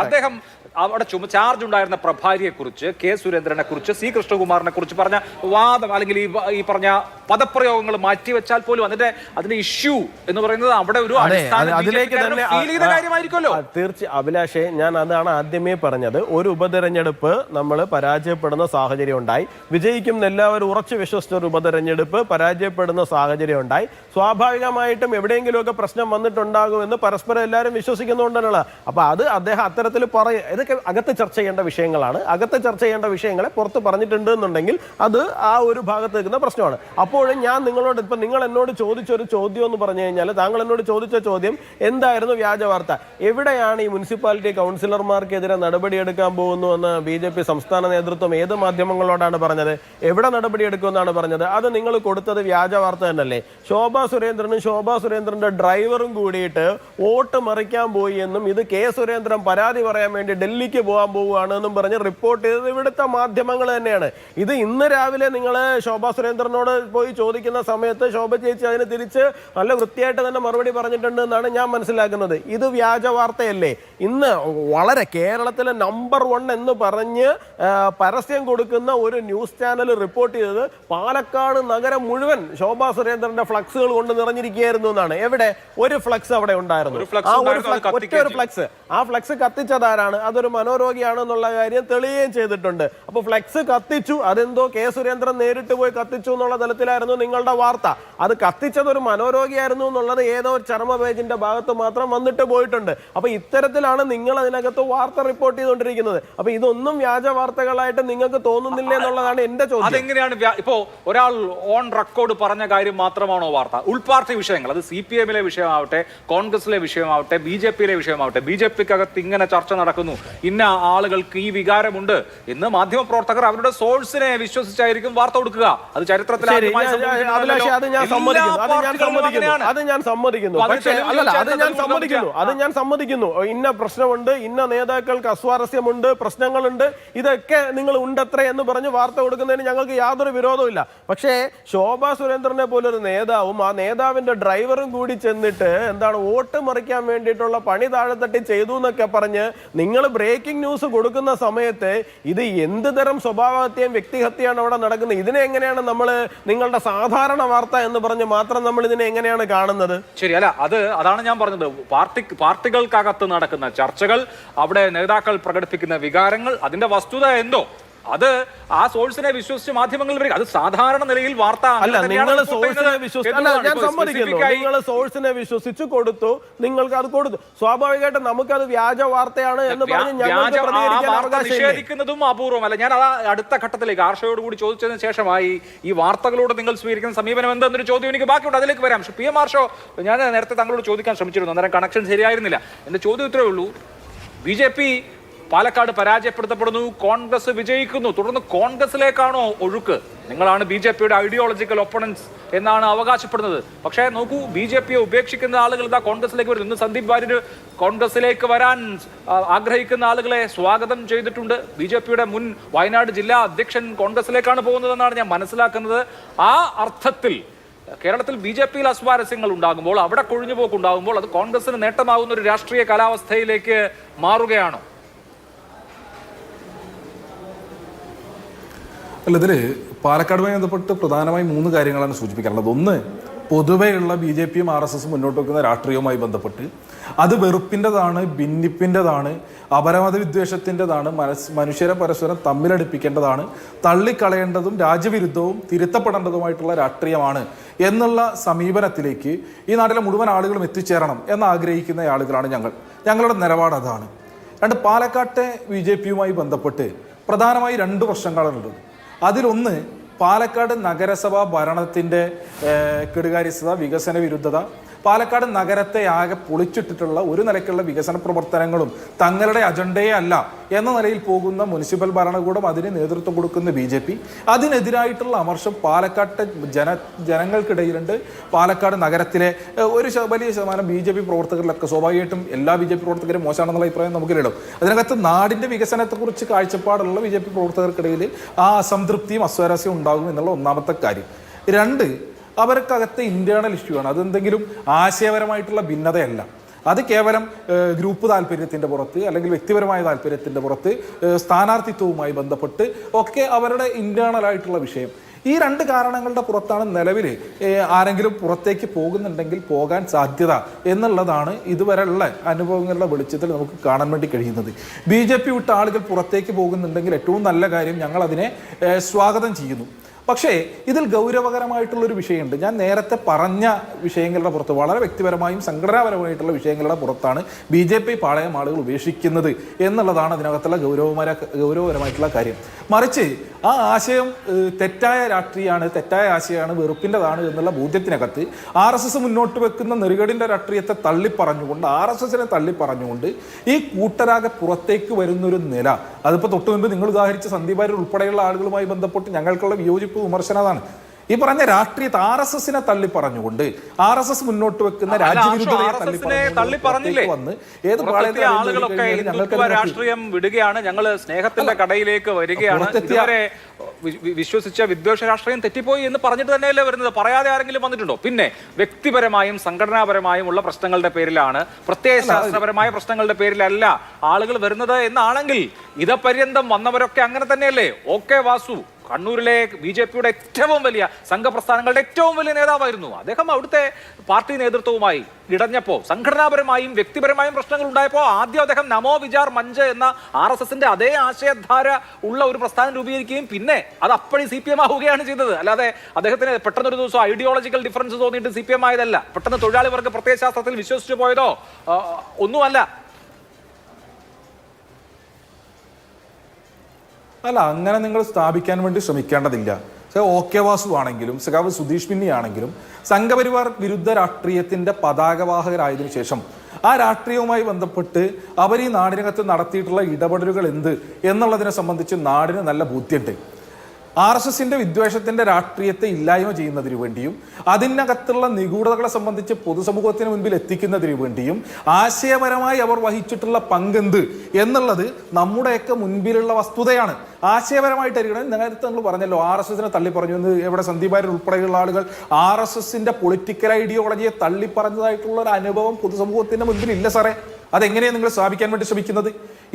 Speaker 1: അദ്ദേഹം അവിടെ ചാർജ് ഉണ്ടായിരുന്ന പ്രഭാരിയെ കുറിച്ച്, K സുരേന്ദ്രനെ കുറിച്ച്, C കൃഷ്ണകുമാറിനെ കുറിച്ച് പറഞ്ഞ വാദം അല്ലെങ്കിൽ ഈ പറഞ്ഞ പദപ്രയോഗങ്ങൾ മാറ്റിവെച്ചാൽ പോലും അതിന്റെ ഇഷ്യൂ എന്ന് പറയുന്നത് അവിടെ ഒരു കാര്യമായിരിക്കുമല്ലോ.
Speaker 2: തീർച്ചയായും അഭിലാഷേ, ഞാൻ അതാണ് ആദ്യമേ പറഞ്ഞത്. ഒരു ഉപതെരഞ്ഞെടുപ്പ് നമ്മൾ പരാജയപ്പെടുന്ന സാഹചര്യം ഉണ്ടായി, വിജയിക്കും എല്ലാവരും ഉറച്ചു വിശ്വസിച്ച ഒരു ഉപതെരഞ്ഞെടുപ്പ് പരാജയപ്പെടുന്ന സാഹചര്യം ഉണ്ടായി. സ്വാഭാവികമായിട്ടും എവിടെയെങ്കിലുമൊക്കെ പ്രശ്നം വന്നിട്ടുണ്ടാകുമെന്ന് പരസ്പരം എല്ലാവരും വിശ്വസിക്കുന്നുകൊണ്ടാണ്. അപ്പൊ അത് അദ്ദേഹം അത്തരത്തിൽ പറയും. ഇതൊക്കെ അകത്ത് ചർച്ച ചെയ്യേണ്ട വിഷയങ്ങളാണ്. അകത്ത് ചർച്ച ചെയ്യേണ്ട വിഷയങ്ങളെ പുറത്ത് പറഞ്ഞിട്ടുണ്ട് എന്നുണ്ടെങ്കിൽ അത് ആ ഒരു ഭാഗത്ത് നിൽക്കുന്ന പ്രശ്നമാണ്. അപ്പോഴും ഞാൻ നിങ്ങളോട് ഇപ്പം നിങ്ങൾ എന്നോട് ചോദിച്ചൊരു ചോദ്യം എന്ന് പറഞ്ഞു കഴിഞ്ഞാൽ, താങ്കൾ എന്നോട് ചോദിച്ച ചോദ്യം എന്തായിരുന്നു വ്യാജ വാർത്ത, എവിടെയാണ് ഈ മുനിസിപ്പാലിറ്റി കൗൺസിലർമാർക്കെതിരെ നടപടിയെടുക്കാൻ പോകുന്നുവെന്ന് BJP സംസ്ഥാന നേതൃത്വം ഏത് മാധ്യമങ്ങളോടാണ് പറഞ്ഞത്? എവിടെ നടപടിയെടുക്കുമെന്നാണ് പറഞ്ഞത്? അത് നിങ്ങൾ കൊടുത്തത് വ്യാജ വാർത്ത തന്നെയല്ലേ? ശോഭാ സുരേന്ദ്രന്റെ ഡ്രൈവറും കൂടിയിട്ട് വോട്ട് മറിക്കാൻ പോയി എന്നും ഇത് കെ സുരേന്ദ്രൻ പരാതി പറയാൻ വേണ്ടി ഡൽഹിക്ക് പോകാൻ പോവുകയാണ് എന്നും പറഞ്ഞ് റിപ്പോർട്ട് ചെയ്തത് ഇവിടുത്തെ മാധ്യമങ്ങൾ തന്നെയാണ്. ഇത് ഇന്ന് രാവിലെ നിങ്ങൾ ശോഭാ സുരേന്ദ്രനോട് പോയി ചോദിക്കുന്ന സമയത്ത് ശോഭ ചേച്ചി അതിന് തിരിച്ച് നല്ല വൃത്തിയായിട്ട് തന്നെ മറുപടി പറഞ്ഞിട്ടുണ്ട് എന്നാണ് ഞാൻ മനസ്സിലാക്കുന്നത്. ഇത് വ്യാജ വാർത്തയല്ലേ? ഇന്ന് വളരെ കേരളത്തിലെ നമ്പർ 1 എന്ന് പറഞ്ഞ് പരസ്യം കൊടുക്കുന്ന ഒരു ന്യൂസ് ചാനൽ റിപ്പോർട്ട് ചെയ്തത് പാലക്കാട് നഗരം മുഴുവൻ ശോഭാ സുരേന്ദ്രന്റെ ഫ്ലക്സുകൾ കൊണ്ട് നിറഞ്ഞിരിക്കുകയായിരുന്നു എന്നാണ്. എവിടെ ഒരു ഫ്ലക്സ് അവിടെ ഉണ്ടായിരുന്നു? ആ ഫ്ലക്സ് കത്തിച്ചതാരാണ്? അതൊരു മനോരോഗിയാണെന്നുള്ള കാര്യം തെളിയുകയും ചെയ്തിട്ടുണ്ട്. അപ്പൊ ഫ്ലക്സ് കത്തിച്ചു, അതെന്തോ കെ സുരേന്ദ്രൻ നേരിട്ട് പോയി കത്തിച്ചു എന്നുള്ള തലത്തിലായിരുന്നു നിങ്ങളുടെ വാർത്ത. അത് കത്തിച്ചത് ഒരു മനോരോഗിയായിരുന്നു എന്നുള്ളത് ഏതോ ഒരു ചർമ്മ പേജിന്റെ ഭാഗത്ത് മാത്രം വന്നിട്ട് പോയിട്ടുണ്ട്. അപ്പൊ ഇത്തരത്തിലാണ് നിങ്ങൾ അതിനകത്ത് വാർത്ത റിപ്പോർട്ട് ചെയ്തുകൊണ്ടിരിക്കുന്നത്. അപ്പൊ ഇതൊന്നും വ്യാജ വാർത്തകളായിട്ട് നിങ്ങൾക്ക് തോന്നുന്നില്ല എന്നുള്ളതാണ് എന്റെ ചോദ്യം.
Speaker 1: അതെങ്ങനെയാണ് ഇപ്പോ ഒരാൾ ഓൺ റെക്കോർഡ് പറഞ്ഞ കാര്യം മാത്രമാണോ വാർത്ത? ഉൾപാർട്ടി വിഷയങ്ങൾ, അത് CPM-ലെ വിഷയമാവട്ടെ, കോൺഗ്രസിലെ വിഷയമാവട്ടെ, BJP-ലെ വിഷയമാവട്ടെ, BJP-ക്കകത്ത് ഇങ്ങനെ ചർച്ച നടക്കുന്നു, ഇന്ന ആളുകൾക്ക് ഈ വികാരമുണ്ട് എന്ന് മാധ്യമപ്രവർത്തകർ അവരുടെ സോഴ്സിനെ വിശ്വസിച്ചായിരിക്കും വാർത്ത കൊടുക്കുക. അത് ചരിത്രത്തിൽ
Speaker 2: അത് ഞാൻ സമ്മതിക്കുന്നു. ഇന്ന പ്രശ്നമുണ്ട്, ഇന്ന നേതാക്കൾക്ക് അസ്വാരസ്യമുണ്ട്, പ്രശ്നങ്ങളുണ്ട്, ഇതൊക്കെ നിങ്ങൾ ഉണ്ടത്രേ എന്ന് പറഞ്ഞ് വാർത്ത കൊടുക്കുന്നതിന് ഞങ്ങൾക്ക് യാതൊരു വിരോധമില്ല. പക്ഷേ ശോഭാ സുരേന്ദ്രനെ പോലൊരു നേതാവും ആ നേതാവിന്റെ ഡ്രൈവറും കൂടി ചെന്നിട്ട് എന്താണ് വോട്ട് മറിക്കാൻ വേണ്ടിയിട്ടുള്ള പണി താഴെത്തട്ടി ചെയ്തു എന്നൊക്കെ പറഞ്ഞ് നിങ്ങൾ ബ്രേക്കിംഗ് ന്യൂസ് കൊടുക്കുന്ന സമയത്ത് ഇത് എന്ത് തരം സ്വഭാവഹത്യയും വ്യക്തിഹത്യയാണ് അവിടെ നടക്കുന്നത്? ഇതിനെ എങ്ങനെയാണ് നമ്മൾ നിങ്ങളുടെ സാധാരണ വാർത്ത എന്ന് പറഞ്ഞ് മാത്രം നമ്മൾ ഇതിനെ എങ്ങനെയാണ് കാണുന്നത്?
Speaker 1: ശരിയല്ല, അതാണ് ഞാൻ പറഞ്ഞത്. പാർട്ടികൾക്കകത്ത് നടക്കുന്ന ചർച്ചകൾ, അവിടെ നേതാക്കൾ പ്രകടിപ്പിക്കുന്ന വികാരങ്ങൾ, അതിന്റെ വസ്തുത എന്തോ അത് ആ സോഴ്സിനെ വിശ്വസിച്ച് മാധ്യമങ്ങൾ വരിക. അത് സാധാരണ നിലയിൽ വാർത്ത
Speaker 2: അല്ല. നിങ്ങൾ സോഴ്സിനെ വിശ്വസിച്ച് കൊടുത്തു, നിങ്ങൾക്ക് അത് കൊടുത്തു. സ്വാഭാവികമായിട്ടും നമുക്കത് വ്യാജ വാർത്തയാണ് എന്ന് പറഞ്ഞ് ഞങ്ങൾക്ക് പ്രതികരിക്കാൻ അവകാശം
Speaker 1: നിഷേധിക്കുന്നതും അപൂർവമല്ല. ഞാൻ അത് അടുത്ത ഘട്ടത്തിലേക്ക് ആർഷയോട് കൂടി ചോദിച്ചതിന് ശേഷമായി ഈ വാർത്തകളോട് നിങ്ങൾ സ്വീകരിക്കുന്ന സമീപനം എന്തെന്നൊരു ചോദ്യം എനിക്ക് ബാക്കിയുണ്ട്, അതിലേക്ക് വരാം. പക്ഷേ PM ആർഷോ, ഞാൻ നേരത്തെ താങ്കളോട് ചോദിക്കാൻ ശ്രമിച്ചിരുന്നു, അന്നേരം കണക്ഷൻ ശരിയായിരുന്നില്ല. എന്റെ ചോദ്യം ഇത്രയേ ഉള്ളൂ. BJP പാലക്കാട് പരാജയപ്പെടുത്തപ്പെടുന്നു, കോൺഗ്രസ് വിജയിക്കുന്നു, തുടർന്ന് കോൺഗ്രസിലേക്കാണോ ഒഴുക്ക്? നിങ്ങളാണ് BJP-യുടെ ഐഡിയോളജിക്കൽ ഒപ്പണൻസ് എന്നാണ് അവകാശപ്പെടുന്നത്. പക്ഷേ നോക്കൂ, BJP-യെ ഉപേക്ഷിക്കുന്ന ആളുകൾ ഇതാ കോൺഗ്രസിലേക്ക് വരുന്നു. ഇന്ന് സന്ദീപ് വാര്യർ കോൺഗ്രസിലേക്ക് വരാൻ ആഗ്രഹിക്കുന്ന ആളുകളെ സ്വാഗതം ചെയ്തിട്ടുണ്ട്. BJP-യുടെ മുൻ വയനാട് ജില്ലാ അധ്യക്ഷൻ കോൺഗ്രസിലേക്കാണ് പോകുന്നതെന്നാണ് ഞാൻ മനസ്സിലാക്കുന്നത്. ആ അർത്ഥത്തിൽ കേരളത്തിൽ BJP-യിൽ അസ്വാരസ്യങ്ങൾ ഉണ്ടാകുമ്പോൾ, അവിടെ കൊഴിഞ്ഞുപോക്കുണ്ടാകുമ്പോൾ അത് കോൺഗ്രസിന് നേട്ടമാകുന്ന ഒരു രാഷ്ട്രീയ കാലാവസ്ഥയിലേക്ക് മാറുകയാണോ?
Speaker 4: അല്ല, ഇതിൽ പാലക്കാടുമായി ബന്ധപ്പെട്ട് പ്രധാനമായും 3 കാര്യങ്ങളാണ് സൂചിപ്പിക്കാനുള്ളത്. ഒന്ന്, പൊതുവെയുള്ള BJP-യും RSS മുന്നോട്ട് വെക്കുന്ന രാഷ്ട്രീയവുമായി ബന്ധപ്പെട്ട് അത് വെറുപ്പിൻ്റെതാണ്, ഭിന്നിപ്പിൻ്റെതാണ്, അപരമത വിദ്വേഷത്തിൻ്റെതാണ്, മനുഷ്യരെ പരസ്പരം തമ്മിലടിപ്പിക്കേണ്ടതാണ്, തള്ളിക്കളയേണ്ടതും രാജ്യവിരുദ്ധവും തിരുത്തപ്പെടേണ്ടതുമായിട്ടുള്ള രാഷ്ട്രീയമാണ് എന്നുള്ള സമീപനത്തിലേക്ക് ഈ നാട്ടിലെ മുഴുവൻ ആളുകളും എത്തിച്ചേരണം എന്നാഗ്രഹിക്കുന്ന ആളുകളാണ് ഞങ്ങൾ. ഞങ്ങളുടെ നിലപാട് അതാണ്. പാലക്കാട്ടെ BJP-യുമായി ബന്ധപ്പെട്ട് പ്രധാനമായി 2 പ്രശ്നങ്ങളുണ്ട്. അതിലൊന്ന്, പാലക്കാട് നഗരസഭാ ഭരണത്തിൻ്റെ കെടുകാര്യസ്ഥത, വികസന വിരുദ്ധത, പാലക്കാട് നഗരത്തെ ആകെ പൊളിച്ചിട്ടിട്ടുള്ള ഒരു നിലയ്ക്കുള്ള വികസന പ്രവർത്തനങ്ങളും തങ്ങളുടെ അജണ്ടയെ അല്ല എന്ന നിലയിൽ പോകുന്ന മുനിസിപ്പൽ ഭരണകൂടം, അതിന് നേതൃത്വം കൊടുക്കുന്ന BJP, അതിനെതിരായിട്ടുള്ള അമർഷം പാലക്കാട്ടെ ജനങ്ങൾക്കിടയിലുണ്ട്. പാലക്കാട് നഗരത്തിലെ ഒരു വലിയ ശതമാനം BJP പ്രവർത്തകരിലൊക്കെ, സ്വാഭാവികമായിട്ടും എല്ലാ BJP പ്രവർത്തകരും മോശമാണെന്നുള്ള അഭിപ്രായം നമുക്കില്ലല്ലോ. അതിനകത്ത് നാടിൻ്റെ വികസനത്തെക്കുറിച്ച് കാഴ്ചപ്പാടുള്ള BJP പ്രവർത്തകർക്കിടയിൽ ആ അസംതൃപ്തിയും അസ്വാരസ്യവും ഉണ്ടാകും എന്നുള്ള ഒന്നാമത്തെ കാര്യം. 2, അവർക്കകത്തെ ഇന്റേണൽ ഇഷ്യൂ ആണ്. അതെന്തെങ്കിലും ആശയപരമായിട്ടുള്ള ഭിന്നതയല്ല. അത് കേവലം ഗ്രൂപ്പ് താല്പര്യത്തിൻ്റെ പുറത്ത് അല്ലെങ്കിൽ വ്യക്തിപരമായ താല്പര്യത്തിൻ്റെ പുറത്ത് സ്ഥാനാർത്ഥിത്വവുമായി ബന്ധപ്പെട്ട് ഒക്കെ അവരുടെ ഇന്റേണലായിട്ടുള്ള വിഷയം. ഈ 2 കാരണങ്ങളുടെ പുറത്താണ് നിലവിൽ ആരെങ്കിലും പുറത്തേക്ക് പോകുന്നുണ്ടെങ്കിൽ പോകാൻ സാധ്യത എന്നുള്ളതാണ് ഇതുവരെയുള്ള അനുഭവങ്ങളുടെ വെളിച്ചത്തിൽ നമുക്ക് കാണാൻ വേണ്ടി കഴിയുന്നത്. BJP വിട്ട ആളുകൾ പുറത്തേക്ക് പോകുന്നുണ്ടെങ്കിൽ ഏറ്റവും നല്ല കാര്യം, ഞങ്ങൾ അതിനെ സ്വാഗതം ചെയ്യുന്നു. പക്ഷേ ഇതിൽ ഗൗരവകരമായിട്ടുള്ളൊരു വിഷയമുണ്ട്. ഞാൻ നേരത്തെ പറഞ്ഞ വിഷയങ്ങളുടെ പുറത്ത് വളരെ വ്യക്തിപരമായും സംഘടനാപരമായിട്ടുള്ള വിഷയങ്ങളുടെ പുറത്താണ് BJP പാളയം ആളുകൾ ഉപേക്ഷിക്കുന്നത് എന്നുള്ളതാണ് അതിനകത്തുള്ള ഗൗരവപരമായിട്ടുള്ള കാര്യം. മറിച്ച് ആ ആശയം തെറ്റായ രാഷ്ട്രീയമാണ്, തെറ്റായ ആശയമാണ്, വെറുപ്പിൻ്റെതാണ് എന്നുള്ള ബോധ്യത്തിനകത്ത് RSS മുന്നോട്ട് വെക്കുന്ന നെറുകടിൻ്റെ രാഷ്ട്രീയത്തെ തള്ളിപ്പറഞ്ഞുകൊണ്ട്, RSSനെ തള്ളിപ്പറഞ്ഞുകൊണ്ട് ഈ കൂട്ടരാകെ പുറത്തേക്ക് വരുന്നൊരു നില, അതിപ്പോൾ തൊട്ടു മുൻപ് നിങ്ങൾ ഉദാഹരിച്ച സന്ദീപ് വാര്യർ ഉൾപ്പെടെയുള്ള ആളുകളുമായി ബന്ധപ്പെട്ട് ഞങ്ങൾക്കുള്ള വിയോജിപ്പ് വിമർശനതാണ്. ഈ പറഞ്ഞ രാഷ്ട്രീയത്തെ RSSനെ തള്ളി പറഞ്ഞുകൊണ്ട്, RSS മുന്നോട്ട് വെക്കുന്ന രാജ്യവിരുദ്ധതയെ വന്ന് ഏത്
Speaker 1: ആളുകളൊക്കെ രാഷ്ട്രീയം വിടുകയാണ്, ഞങ്ങൾ സ്നേഹത്തിന്റെ കടയിലേക്ക് വരികയാണ്, ഇതുവരെ വിശ്വസിച്ച വിദ്വേഷ രാഷ്ട്രീയം തെറ്റിപ്പോയി എന്ന് പറഞ്ഞിട്ട് തന്നെയല്ലേ വരുന്നത്? പറയാതെ ആരെങ്കിലും വന്നിട്ടുണ്ടോ? പിന്നെ വ്യക്തിപരമായും സംഘടനാപരമായും ഉള്ള പ്രശ്നങ്ങളുടെ പേരിലാണ്, പ്രത്യയശാസ്ത്രപരമായ പ്രശ്നങ്ങളുടെ പേരിലല്ല ആളുകൾ വരുന്നത് എന്നാണെങ്കിൽ ഇതപര്യന്തം വന്നവരൊക്കെ അങ്ങനെ തന്നെയല്ലേ? OK വാസു കണ്ണൂരിലെ BJPയുടെ ഏറ്റവും വലിയ സംഘപ്രസ്ഥാനങ്ങളുടെ ഏറ്റവും വലിയ നേതാവായിരുന്നു. അദ്ദേഹം അവിടുത്തെ പാർട്ടി നേതൃത്വവുമായി ഇടഞ്ഞപ്പോൾ, സംഘടനാപരമായും വ്യക്തിപരമായും പ്രശ്നങ്ങൾ ഉണ്ടായപ്പോൾ ആദ്യം അദ്ദേഹം നമോ വിചാർ മഞ്ച് എന്ന RSSന്റെ അതേ ആശയധാര ഉള്ള ഒരു പ്രസ്ഥാനം രൂപീകരിക്കുകയും പിന്നെ അത് അപ്പഴി CPM ആവുകയാണ് ചെയ്തത്. അല്ലാതെ അദ്ദേഹത്തിന് പെട്ടെന്നൊരു ദിവസം ഐഡിയോളജിക്കൽ ഡിഫറൻസ് തോന്നിയിട്ട് CPM ആയതല്ല, പെട്ടെന്ന് തൊഴിലാളി വർഗ പ്രത്യയശാസ്ത്രത്തിൽ വിശ്വസിച്ചു പോയതോ ഒന്നുമല്ല.
Speaker 4: അല്ല, അങ്ങനെ നിങ്ങൾ സ്ഥാപിക്കാൻ വേണ്ടി ശ്രമിക്കേണ്ടതില്ല. OK വാസു ആണെങ്കിലും സഖാവ് സുധീഷ് പിന്നി ആണെങ്കിലും സംഘപരിവാർ വിരുദ്ധ രാഷ്ട്രീയത്തിന്റെ പതാകവാഹകരായതിനു ശേഷം ആ രാഷ്ട്രീയവുമായി ബന്ധപ്പെട്ട് അവർ ഈ നാടിനകത്ത് നടത്തിയിട്ടുള്ള ഇടപെടലുകൾ എന്ത് എന്നുള്ളതിനെ സംബന്ധിച്ച് നാടിന് നല്ല ബോധ്യമുണ്ട്. RSSന്റെ വിദ്വേഷത്തിന്റെ രാഷ്ട്രീയത്തെ ഇല്ലായ്മ ചെയ്യുന്നതിന് വേണ്ടിയും അതിനകത്തുള്ള നിഗൂഢതകളെ സംബന്ധിച്ച് പൊതുസമൂഹത്തിന് മുൻപിൽ എത്തിക്കുന്നതിന് വേണ്ടിയും ആശയപരമായി അവർ വഹിച്ചിട്ടുള്ള പങ്കെന്ത് എന്നുള്ളത് നമ്മുടെയൊക്കെ മുൻപിലുള്ള വസ്തുതയാണ്. ആശയപരമായിട്ടായിരിക്കണം. നേരത്തെ നമ്മൾ പറഞ്ഞല്ലോ, RSSനെ തള്ളിപ്പറഞ്ഞു എന്ന് എവിടെ സന്ദീപ് വാര്യർ ഉൾപ്പെടെയുള്ള ആളുകൾ RSSന്റെ പൊളിറ്റിക്കൽ ഐഡിയോളജിയെ തള്ളിപ്പറഞ്ഞതായിട്ടുള്ള ഒരു അനുഭവം പൊതുസമൂഹത്തിന്റെ മുൻപിൽ ഇല്ല സാറേ. അതെങ്ങനെയാണ് നിങ്ങൾ സ്ഥാപിക്കാൻ വേണ്ടി ശ്രമിക്കുന്നത്?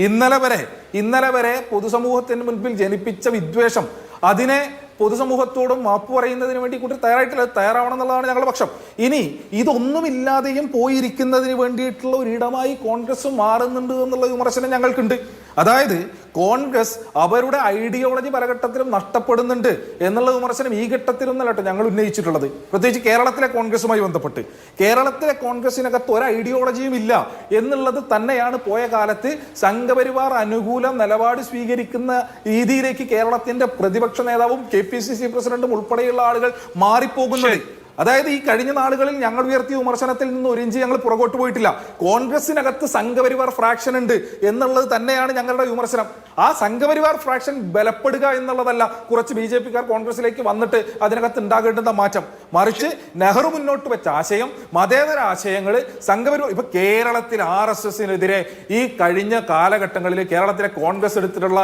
Speaker 4: ഇന്നലെ വരെ പൊതുസമൂഹത്തിന് മുൻപിൽ ജനിപ്പിച്ച വിദ്വേഷം, അതിനെ പൊതുസമൂഹത്തോടും മാപ്പ് പറയുന്നതിന് വേണ്ടി കൂട്ടി തയ്യാറാവണം എന്നുള്ളതാണ് ഞങ്ങളുടെ പക്ഷം. ഇനി ഇതൊന്നുമില്ലാതെയും പോയിരിക്കുന്നതിന് വേണ്ടിയിട്ടുള്ള ഒരിടമായി കോൺഗ്രസ് മാറുന്നുണ്ട് എന്നുള്ള വിമർശനം ഞങ്ങൾക്കുണ്ട്. അതായത് കോൺഗ്രസ് അവരുടെ ഐഡിയോളജി പലഘട്ടത്തിലും നഷ്ടപ്പെടുന്നുണ്ട് എന്നുള്ള വിമർശനം ഈ ഘട്ടത്തിലൊന്നല്ല കേട്ടോ ഞങ്ങൾ ഉന്നയിച്ചിട്ടുള്ളത്. പ്രത്യേകിച്ച് കേരളത്തിലെ കോൺഗ്രസുമായി ബന്ധപ്പെട്ട് കേരളത്തിലെ കോൺഗ്രസിനകത്ത് ഒരു ഐഡിയോളജിയും ഇല്ല എന്നുള്ളത് തന്നെയാണ് പോയ കാലത്ത് സംഘപരിവാർ അനുകൂല നിലപാട് സ്വീകരിക്കുന്ന രീതിയിലേക്ക് കേരളത്തിന്റെ പ്രതിപക്ഷ നേതാവും KPCC പ്രസിഡന്റും ഉൾപ്പെടെയുള്ള ആളുകൾ മാറിപ്പോകുന്നത്. അതായത് ഈ കഴിഞ്ഞ നാളുകളിൽ ഞങ്ങൾ ഉയർത്തിയ വിമർശനത്തിൽ നിന്ന് ഒരു ഇഞ്ച് ഞങ്ങൾ പുറകോട്ട് പോയിട്ടില്ല. കോൺഗ്രസിനകത്ത് സംഘപരിവാർ ഫ്രാക്ഷൻ ഉണ്ട് എന്നുള്ളത് തന്നെയാണ് ഞങ്ങളുടെ വിമർശനം. ആ സംഘപരിവാർ ഫ്രാക്ഷൻ ബലപ്പെടുക എന്നുള്ളതല്ല കുറച്ച് BJPക്കാർ കോൺഗ്രസിലേക്ക് വന്നിട്ട് അതിനകത്ത് ഉണ്ടാകേണ്ടുന്ന മാറ്റം. മറിച്ച് നെഹ്റു മുന്നോട്ട് വെച്ച ആശയം, മതേതര ആശയങ്ങൾ, സംഘപരിവാർ ഇപ്പൊ കേരളത്തിൽ RSSനെതിരെ ഈ കഴിഞ്ഞ കാലഘട്ടങ്ങളിൽ കേരളത്തിലെ കോൺഗ്രസ് എടുത്തിട്ടുള്ള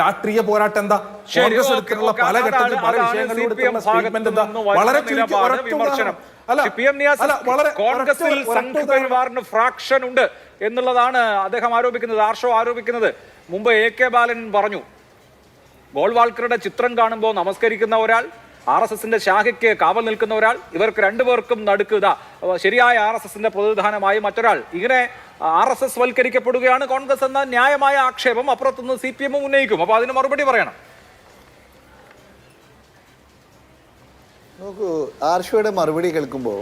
Speaker 4: രാഷ്ട്രീയ പോരാട്ടം എന്താ? കോൺഗ്രസ് എടുത്തിട്ടുള്ള പല ഘട്ടത്തിൽ പല വിഷയങ്ങളിലൂടെ സ്റ്റേറ്റ്മെന്റ് എന്താ? വളരെ
Speaker 1: കോൺഗ്രസിൽ സംഘപരിവാറിന് ഫ്രാക്ഷൻ ഉണ്ട് എന്നുള്ളതാണ് അദ്ദേഹം ആരോപിക്കുന്നത്, ആർഷോ ആരോപിക്കുന്നത്. മുമ്പ് AK ബാലൻ പറഞ്ഞു, ഗോൾവാൾക്കറുടെ ചിത്രം കാണുമ്പോൾ നമസ്കരിക്കുന്ന ഒരാൾ, RSSന്റെ ശാഖയ്ക്ക് കാവൽ നിൽക്കുന്ന ഒരാൾ, ഇവർക്ക് രണ്ടുപേർക്കും നടുക്കുക ശരിയായ RSSന്റെ പ്രതിനിധാനമായി മറ്റൊരാൾ, ഇങ്ങനെ RSS വൽക്കരിക്കപ്പെടുകയാണ് കോൺഗ്രസ് എന്ന ന്യായമായ ആക്ഷേപം അപ്പുറത്തുനിന്ന് CPM ഉന്നയിക്കും. അപ്പൊ അതിന് മറുപടി പറയണം.
Speaker 3: നോക്കൂ, ആർഷയുടെ മറുപടി കേൾക്കുമ്പോൾ,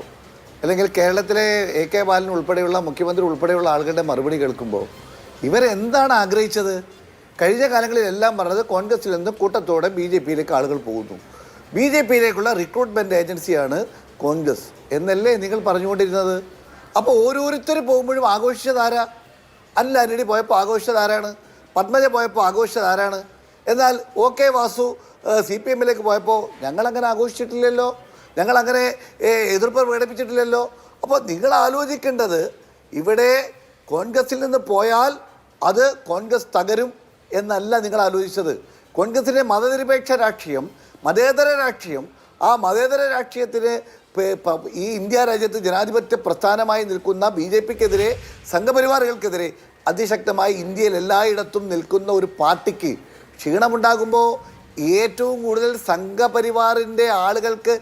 Speaker 3: അല്ലെങ്കിൽ കേരളത്തിലെ AK ബാലൻ ഉൾപ്പെടെയുള്ള മുഖ്യമന്ത്രി ഉൾപ്പെടെയുള്ള ആളുകളുടെ മറുപടി കേൾക്കുമ്പോൾ ഇവരെന്താണ് ആഗ്രഹിച്ചത്? കഴിഞ്ഞ കാലങ്ങളിലെല്ലാം പറഞ്ഞത് കോൺഗ്രസിൽ നിന്ന് കൂട്ടത്തോടെ BJPയിലേക്ക് ആളുകൾ പോകുന്നു, BJPയിലേക്കുള്ള റിക്രൂട്ട്മെൻറ്റ് ഏജൻസിയാണ് കോൺഗ്രസ് എന്നല്ലേ നിങ്ങൾ പറഞ്ഞുകൊണ്ടിരുന്നത്? അപ്പോൾ ഓരോരുത്തർ പോകുമ്പോഴും ആഘോഷിച്ചതാരാ? അല്ല, ആന്റണി പോയപ്പോൾ ആഘോഷിച്ചതാരാണ്? പത്മജ പോയപ്പോൾ ആഘോഷിച്ചതാരാണ്? എന്നാൽ OK വാസു CPMലേക്ക് പോയപ്പോൾ ഞങ്ങളങ്ങനെ ആഘോഷിച്ചിട്ടില്ലല്ലോ, ഞങ്ങളങ്ങനെ എതിർപ്പ് പ്രകടിപ്പിച്ചിട്ടില്ലല്ലോ. അപ്പോൾ നിങ്ങൾ ആലോചിക്കേണ്ടത്, ഇവിടെ കോൺഗ്രസിൽ നിന്ന് പോയാൽ അത് കോൺഗ്രസ് തകരും എന്നല്ല നിങ്ങൾ ആലോചിച്ചത്. കോൺഗ്രസിൻ്റെ മതനിരപേക്ഷ രാഷ്ട്രീയം, മതേതര രാഷ്ട്രീയം, ആ മതേതര രാഷ്ട്രീയത്തിന് ഈ ഇന്ത്യ രാജ്യത്ത് ജനാധിപത്യ പ്രസ്ഥാനമായി നിൽക്കുന്ന BJPക്കെതിരെ, സംഘപരിവാറുകൾക്കെതിരെ അതിശക്തമായി ഇന്ത്യയിൽ എല്ലായിടത്തും നിൽക്കുന്ന ഒരു പാർട്ടിക്ക് ക്ഷീണമുണ്ടാകുമ്പോൾ ഏറ്റവും കൂടുതൽ സംഘപരിവാറിൻ്റെ ആളുകൾക്ക്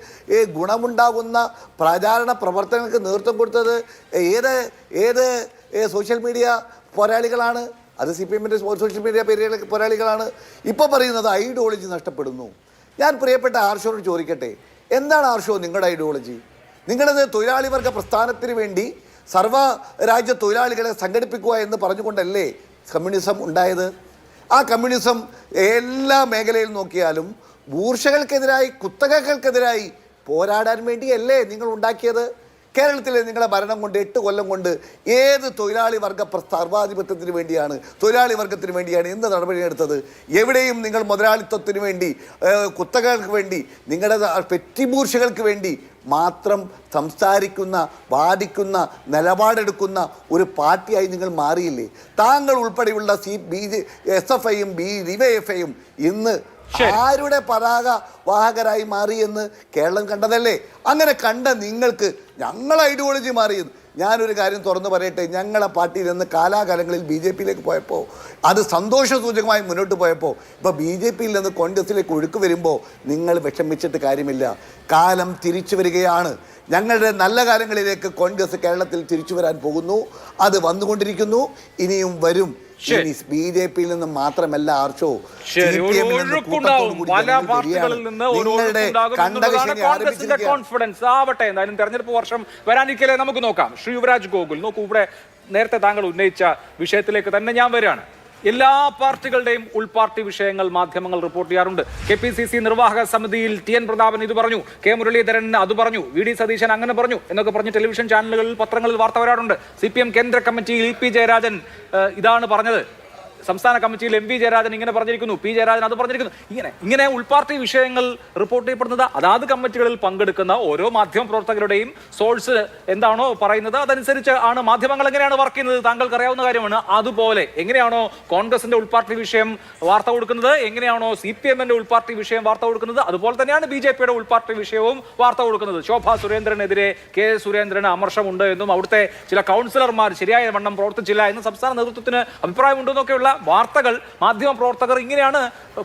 Speaker 3: ഗുണമുണ്ടാകുന്ന പ്രചാരണ പ്രവർത്തനങ്ങൾക്ക് നേതൃത്വം കൊടുത്തത് ഏത് സോഷ്യൽ മീഡിയ പോരാളികളാണ്? അത് CPMൻ്റെ സോഷ്യൽ മീഡിയ പോരാളികളാണ്. ഇപ്പോൾ പറയുന്നത് ഐഡിയോളജി നഷ്ടപ്പെടുന്നു, ഞാൻ പ്രിയപ്പെട്ട ആർഷോട് ചോദിക്കട്ടെ, എന്താണ് ആർഷോ നിങ്ങളുടെ ഐഡിയോളജി? നിങ്ങളത് തൊഴിലാളി വർഗ പ്രസ്ഥാനത്തിന് വേണ്ടി സർവ്വരാജ്യ തൊഴിലാളികളെ സംഘടിപ്പിക്കുക എന്ന് പറഞ്ഞുകൊണ്ടല്ലേ കമ്മ്യൂണിസം ഉണ്ടായത്? ആ കമ്മ്യൂണിസം എല്ലാ മേഖലയിൽ നോക്കിയാലും ബൂർഷകൾക്കെതിരായി, കുത്തകകൾക്കെതിരായി പോരാടാൻ വേണ്ടിയല്ലേ നിങ്ങൾ ഉണ്ടാക്കിയത്? കേരളത്തിലെ നിങ്ങളെ ഭരണം കൊണ്ട് 8 കൊല്ലം കൊണ്ട് ഏത് തൊഴിലാളി വർഗ സർവാധിപത്യത്തിന് വേണ്ടിയാണ്, തൊഴിലാളി വർഗത്തിന് വേണ്ടിയാണ് എന്ത് നടപടിയെടുത്തത്? എവിടെയും നിങ്ങൾ മുതലാളിത്തത്തിന് വേണ്ടി, കുത്തകൾക്ക് വേണ്ടി, നിങ്ങളുടെ പെറ്റിബൂർഷകൾക്ക് വേണ്ടി മാത്രം സംസാരിക്കുന്ന, വാദിക്കുന്ന, നിലപാടെടുക്കുന്ന ഒരു പാർട്ടിയായി നിങ്ങൾ മാറിയില്ലേ? താങ്കൾ ഉൾപ്പെടെയുള്ള SFIയും DYFIയും ഇന്ന് ആരുടെ പതാക വാഹകരായി മാറിയെന്ന് കേരളം കണ്ടതല്ലേ? അങ്ങനെ കണ്ട നിങ്ങൾക്ക് ഞങ്ങൾ ഐഡിയോളജി മാറിയെന്ന്. ഞാനൊരു കാര്യം തുറന്നു പറയട്ടെ, ഞങ്ങളെ പാർട്ടിയിൽ നിന്ന് കാലാകാലങ്ങളിൽ BJPയിലേക്ക് പോയപ്പോൾ, അത് സന്തോഷസൂചകമായി മുന്നോട്ട് പോയപ്പോൾ, ഇപ്പോൾ BJPയിൽ നിന്ന് കോൺഗ്രസിലേക്ക് ഒഴുക്ക് വരുമ്പോൾ നിങ്ങൾ വിഷമിച്ചിട്ട് കാര്യമില്ല. കാലം തിരിച്ചു വരികയാണ്. ഞങ്ങളുടെ നല്ല കാലങ്ങളിലേക്ക് കോൺഗ്രസ് കേരളത്തിൽ തിരിച്ചു വരാൻ പോകുന്നു. അത് വന്നുകൊണ്ടിരിക്കുന്നു, ഇനിയും വരും. BJPയിൽ നിന്ന് മാത്രമല്ല ആർഷോ,
Speaker 1: കോൺഫിഡൻസ് ആവട്ടെ. എന്തായാലും തെരഞ്ഞെടുപ്പ് വർഷം വരാനിരിക്കലേ നമുക്ക് നോക്കാം. ശ്രീ യുവരാജ് ഗോകുൽ, നോക്കൂ, ഇവിടെ നേരത്തെ താങ്കൾ ഉന്നയിച്ച വിഷയത്തിലേക്ക് തന്നെ ഞാൻ വരികയാണ്. എല്ലാ പാർട്ടികളുടെയും ഉൾപാർട്ടി വിഷയങ്ങൾ മാധ്യമങ്ങൾ റിപ്പോർട്ട് ചെയ്യാറുണ്ട്. KPCC നിർവാഹക സമിതിയിൽ TN പ്രതാപൻ ഇത് പറഞ്ഞു, K മുരളീധരൻ അത് പറഞ്ഞു, VD സതീശൻ അങ്ങനെ പറഞ്ഞു എന്നൊക്കെ പറഞ്ഞ് ടെലിവിഷൻ ചാനലുകളിൽ, പത്രങ്ങളിൽ വാർത്ത വരാറുണ്ട്. CPM കേന്ദ്ര കമ്മിറ്റിയിൽ EP ജയരാജൻ ഇതാണ് പറഞ്ഞത്, സംസ്ഥാന കമ്മിറ്റിയിൽ MV ജയരാജൻ ഇങ്ങനെ പറഞ്ഞിരിക്കുന്നു, P ജയരാജൻ അത് പറഞ്ഞിരിക്കുന്നു. ഇങ്ങനെ ഉൾപാർട്ടി വിഷയങ്ങൾ റിപ്പോർട്ട് ചെയ്യപ്പെടുന്നത് അതാത് കമ്മിറ്റികളിൽ പങ്കെടുക്കുന്ന ഓരോ മാധ്യമ പ്രവർത്തകരുടെയും സോഴ്സ് എന്താണോ പറയുന്നത് അതനുസരിച്ച് ആണ് മാധ്യമങ്ങൾ എങ്ങനെയാണ് വർക്ക് ചെയ്യുന്നത് താങ്കൾക്ക് അറിയാവുന്ന കാര്യമാണ്. അതുപോലെ എങ്ങനെയാണോ കോൺഗ്രസിന്റെ ഉൾപാർട്ടി വിഷയം വാർത്ത കൊടുക്കുന്നത്, എങ്ങനെയാണോ CPMന്റെ ഉൾപാർട്ടി വിഷയം വാർത്ത കൊടുക്കുന്നത്, അതുപോലെ തന്നെയാണ് BJPയുടെ ഉൾപാർട്ടി വിഷയവും വാർത്ത കൊടുക്കുന്നത്. ശോഭാ സുരേന്ദ്രനെതിരെ K സുരേന്ദ്രന് അമർഷമുണ്ട് എന്നും അവിടുത്തെ ചില കൗൺസിലർമാർ ശരിയായ വണ്ണം പ്രവർത്തിച്ചില്ല എന്നും സംസ്ഥാന നേതൃത്വത്തിന് അഭിപ്രായമുണ്ടെന്നൊക്കെയുള്ള വാർത്തകൾ മാധ്യമ പ്രവർത്തകർ ഇങ്ങനെയാണ്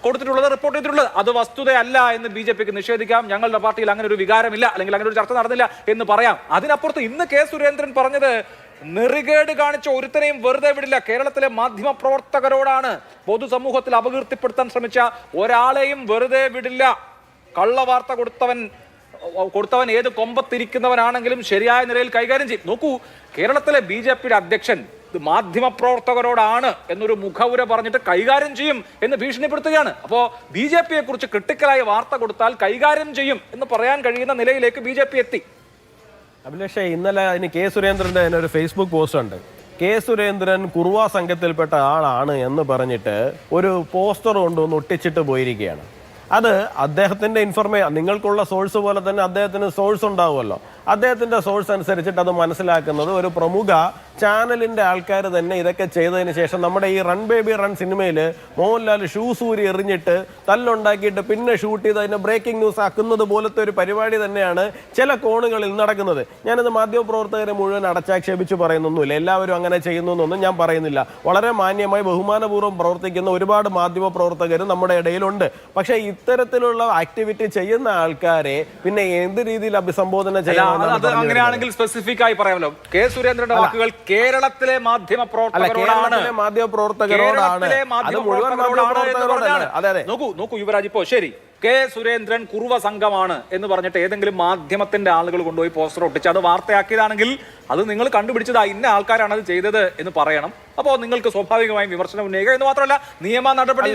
Speaker 1: കൊടുത്തിട്ടുള്ളത്, റിപ്പോർട്ട് ചെയ്തിട്ടുള്ളത്. അത് വസ്തുതയല്ല എന്ന് BJPക്ക് നിഷേധിക്കാം. ഞങ്ങളുടെ പാർട്ടിയിൽ അങ്ങനെ ഒരു വികാരമില്ല, അല്ലെങ്കിൽ അങ്ങനെ ഒരു ചർച്ച നടന്നില്ല എന്ന് പറയാം. അതിനപ്പുറത്ത് ഇന്ന് K സുരേന്ദ്രൻ പറഞ്ഞത് നെറികേട് കാണിച്ച ഒരുത്തനെയും വെറുതെ വിടില്ല. കേരളത്തിലെ മാധ്യമ പ്രവർത്തകരോടാണ്, പൊതുസമൂഹത്തിൽ അപകീർത്തിപ്പെടുത്താൻ ശ്രമിച്ച ഒരാളെയും വെറുതെ വിടില്ല. കള്ളവാർത്ത കൊടുത്തവൻ ഏത് കൊമ്പത്തിരിക്കുന്നവനാണെങ്കിലും ശരിയായ നിലയിൽ കൈകാര്യം ചെയ്യും. നോക്കൂ, കേരളത്തിലെ BJPയുടെ അധ്യക്ഷൻ മാധ്യമപ്രവർത്തകരോടാണ് എന്നൊരു മുഖവുര പറഞ്ഞിട്ട് കൈകാര്യം ചെയ്യും എന്ന് ഭീഷണിപ്പെടുത്തുകയാണ്. അപ്പോൾ BJPയെ കുറിച്ച് ക്രിട്ടിക്കലായ വാർത്ത കൊടുത്താൽ കൈകാര്യം ചെയ്യും എന്ന് പറയാൻ കഴിയുന്ന നിലയിലേക്ക് BJP എത്തി.
Speaker 2: അഭിലാഷേ, ഇന്നലെ അതിന് K സുരേന്ദ്രന്റെ ഒരു ഫേസ്ബുക്ക് പോസ്റ്റ് ഉണ്ട്. K സുരേന്ദ്രൻ കുറുവ സംഘത്തിൽപ്പെട്ട ആളാണ് എന്ന് പറഞ്ഞിട്ട് ഒരു പോസ്റ്റർ കൊണ്ടുവന്ന് ഒട്ടിച്ചിട്ട് പോയിരിക്കുകയാണ്. അത് അദ്ദേഹത്തിന്റെ നിങ്ങൾക്കുള്ള സോഴ്സ് പോലെ തന്നെ അദ്ദേഹത്തിന് സോഴ്സ് ഉണ്ടാവുമല്ലോ. അദ്ദേഹത്തിന്റെ സോഴ്സ് അനുസരിച്ചിട്ട് അത് മനസ്സിലാക്കുന്നത് ഒരു പ്രമുഖ ചാനലിന്റെ ആൾക്കാർ തന്നെ ഇതൊക്കെ ചെയ്തതിന് ശേഷം നമ്മുടെ ഈ റൺ ബേബി റൺ സിനിമയിൽ മോഹൻലാൽ ഷൂസ് ഊരി എറിഞ്ഞിട്ട് തല്ലുണ്ടാക്കിയിട്ട് പിന്നെ ഷൂട്ട് ചെയ്ത് അതിനെ ബ്രേക്കിംഗ് ന്യൂസ് ആക്കുന്നത് പോലത്തെ ഒരു പരിപാടി തന്നെയാണ് ചില കോണുകളിൽ നടക്കുന്നത്. ഞാനത് മാധ്യമപ്രവർത്തകരെ മുഴുവൻ അടച്ചാക്ഷേപിച്ച് പറയുന്നൊന്നുമില്ല, എല്ലാവരും അങ്ങനെ ചെയ്യുന്നു എന്നൊന്നും ഞാൻ പറയുന്നില്ല. വളരെ മാന്യമായി ബഹുമാനപൂർവ്വം പ്രവർത്തിക്കുന്ന ഒരുപാട് മാധ്യമ പ്രവർത്തകർ നമ്മുടെ ഇടയിലുണ്ട്. പക്ഷേ ഇത്തരത്തിലുള്ള ആക്ടിവിറ്റി ചെയ്യുന്ന ആൾക്കാരെ പിന്നെ എന്ത് രീതിയിൽ അഭിസംബോധന ചെയ്യാൻ?
Speaker 1: അങ്ങനെയാണെങ്കിൽ സ്പെസിഫിക് ആയി പറയാമല്ലോ. K സുരേന്ദ്രന്റെ വാക്കുകൾ കേരളത്തിലെ മാധ്യമ പ്രവർത്തകരോടാണ്. നോക്കൂ യുവരാജ്, ഇപ്പോ ശരി, K സുരേന്ദ്രൻ കുറുവ സംഘമാണ് എന്ന് പറഞ്ഞിട്ട് ഏതെങ്കിലും മാധ്യമത്തിന്റെ ആളുകൾ കൊണ്ടുപോയി പോസ്റ്റർ ഒട്ടിച്ച് അത് വാർത്തയാക്കിയതാണെങ്കിൽ അത് നിങ്ങൾ കണ്ടുപിടിച്ചത് ഇന്ന ആൾക്കാരാണ് അത് ചെയ്തത് എന്ന് പറയണം. അപ്പോൾ നിങ്ങൾക്ക് സ്വാഭാവികമായും വിമർശനം ഉന്നയിക്കുക എന്ന് മാത്രമല്ല നിയമ നടപടി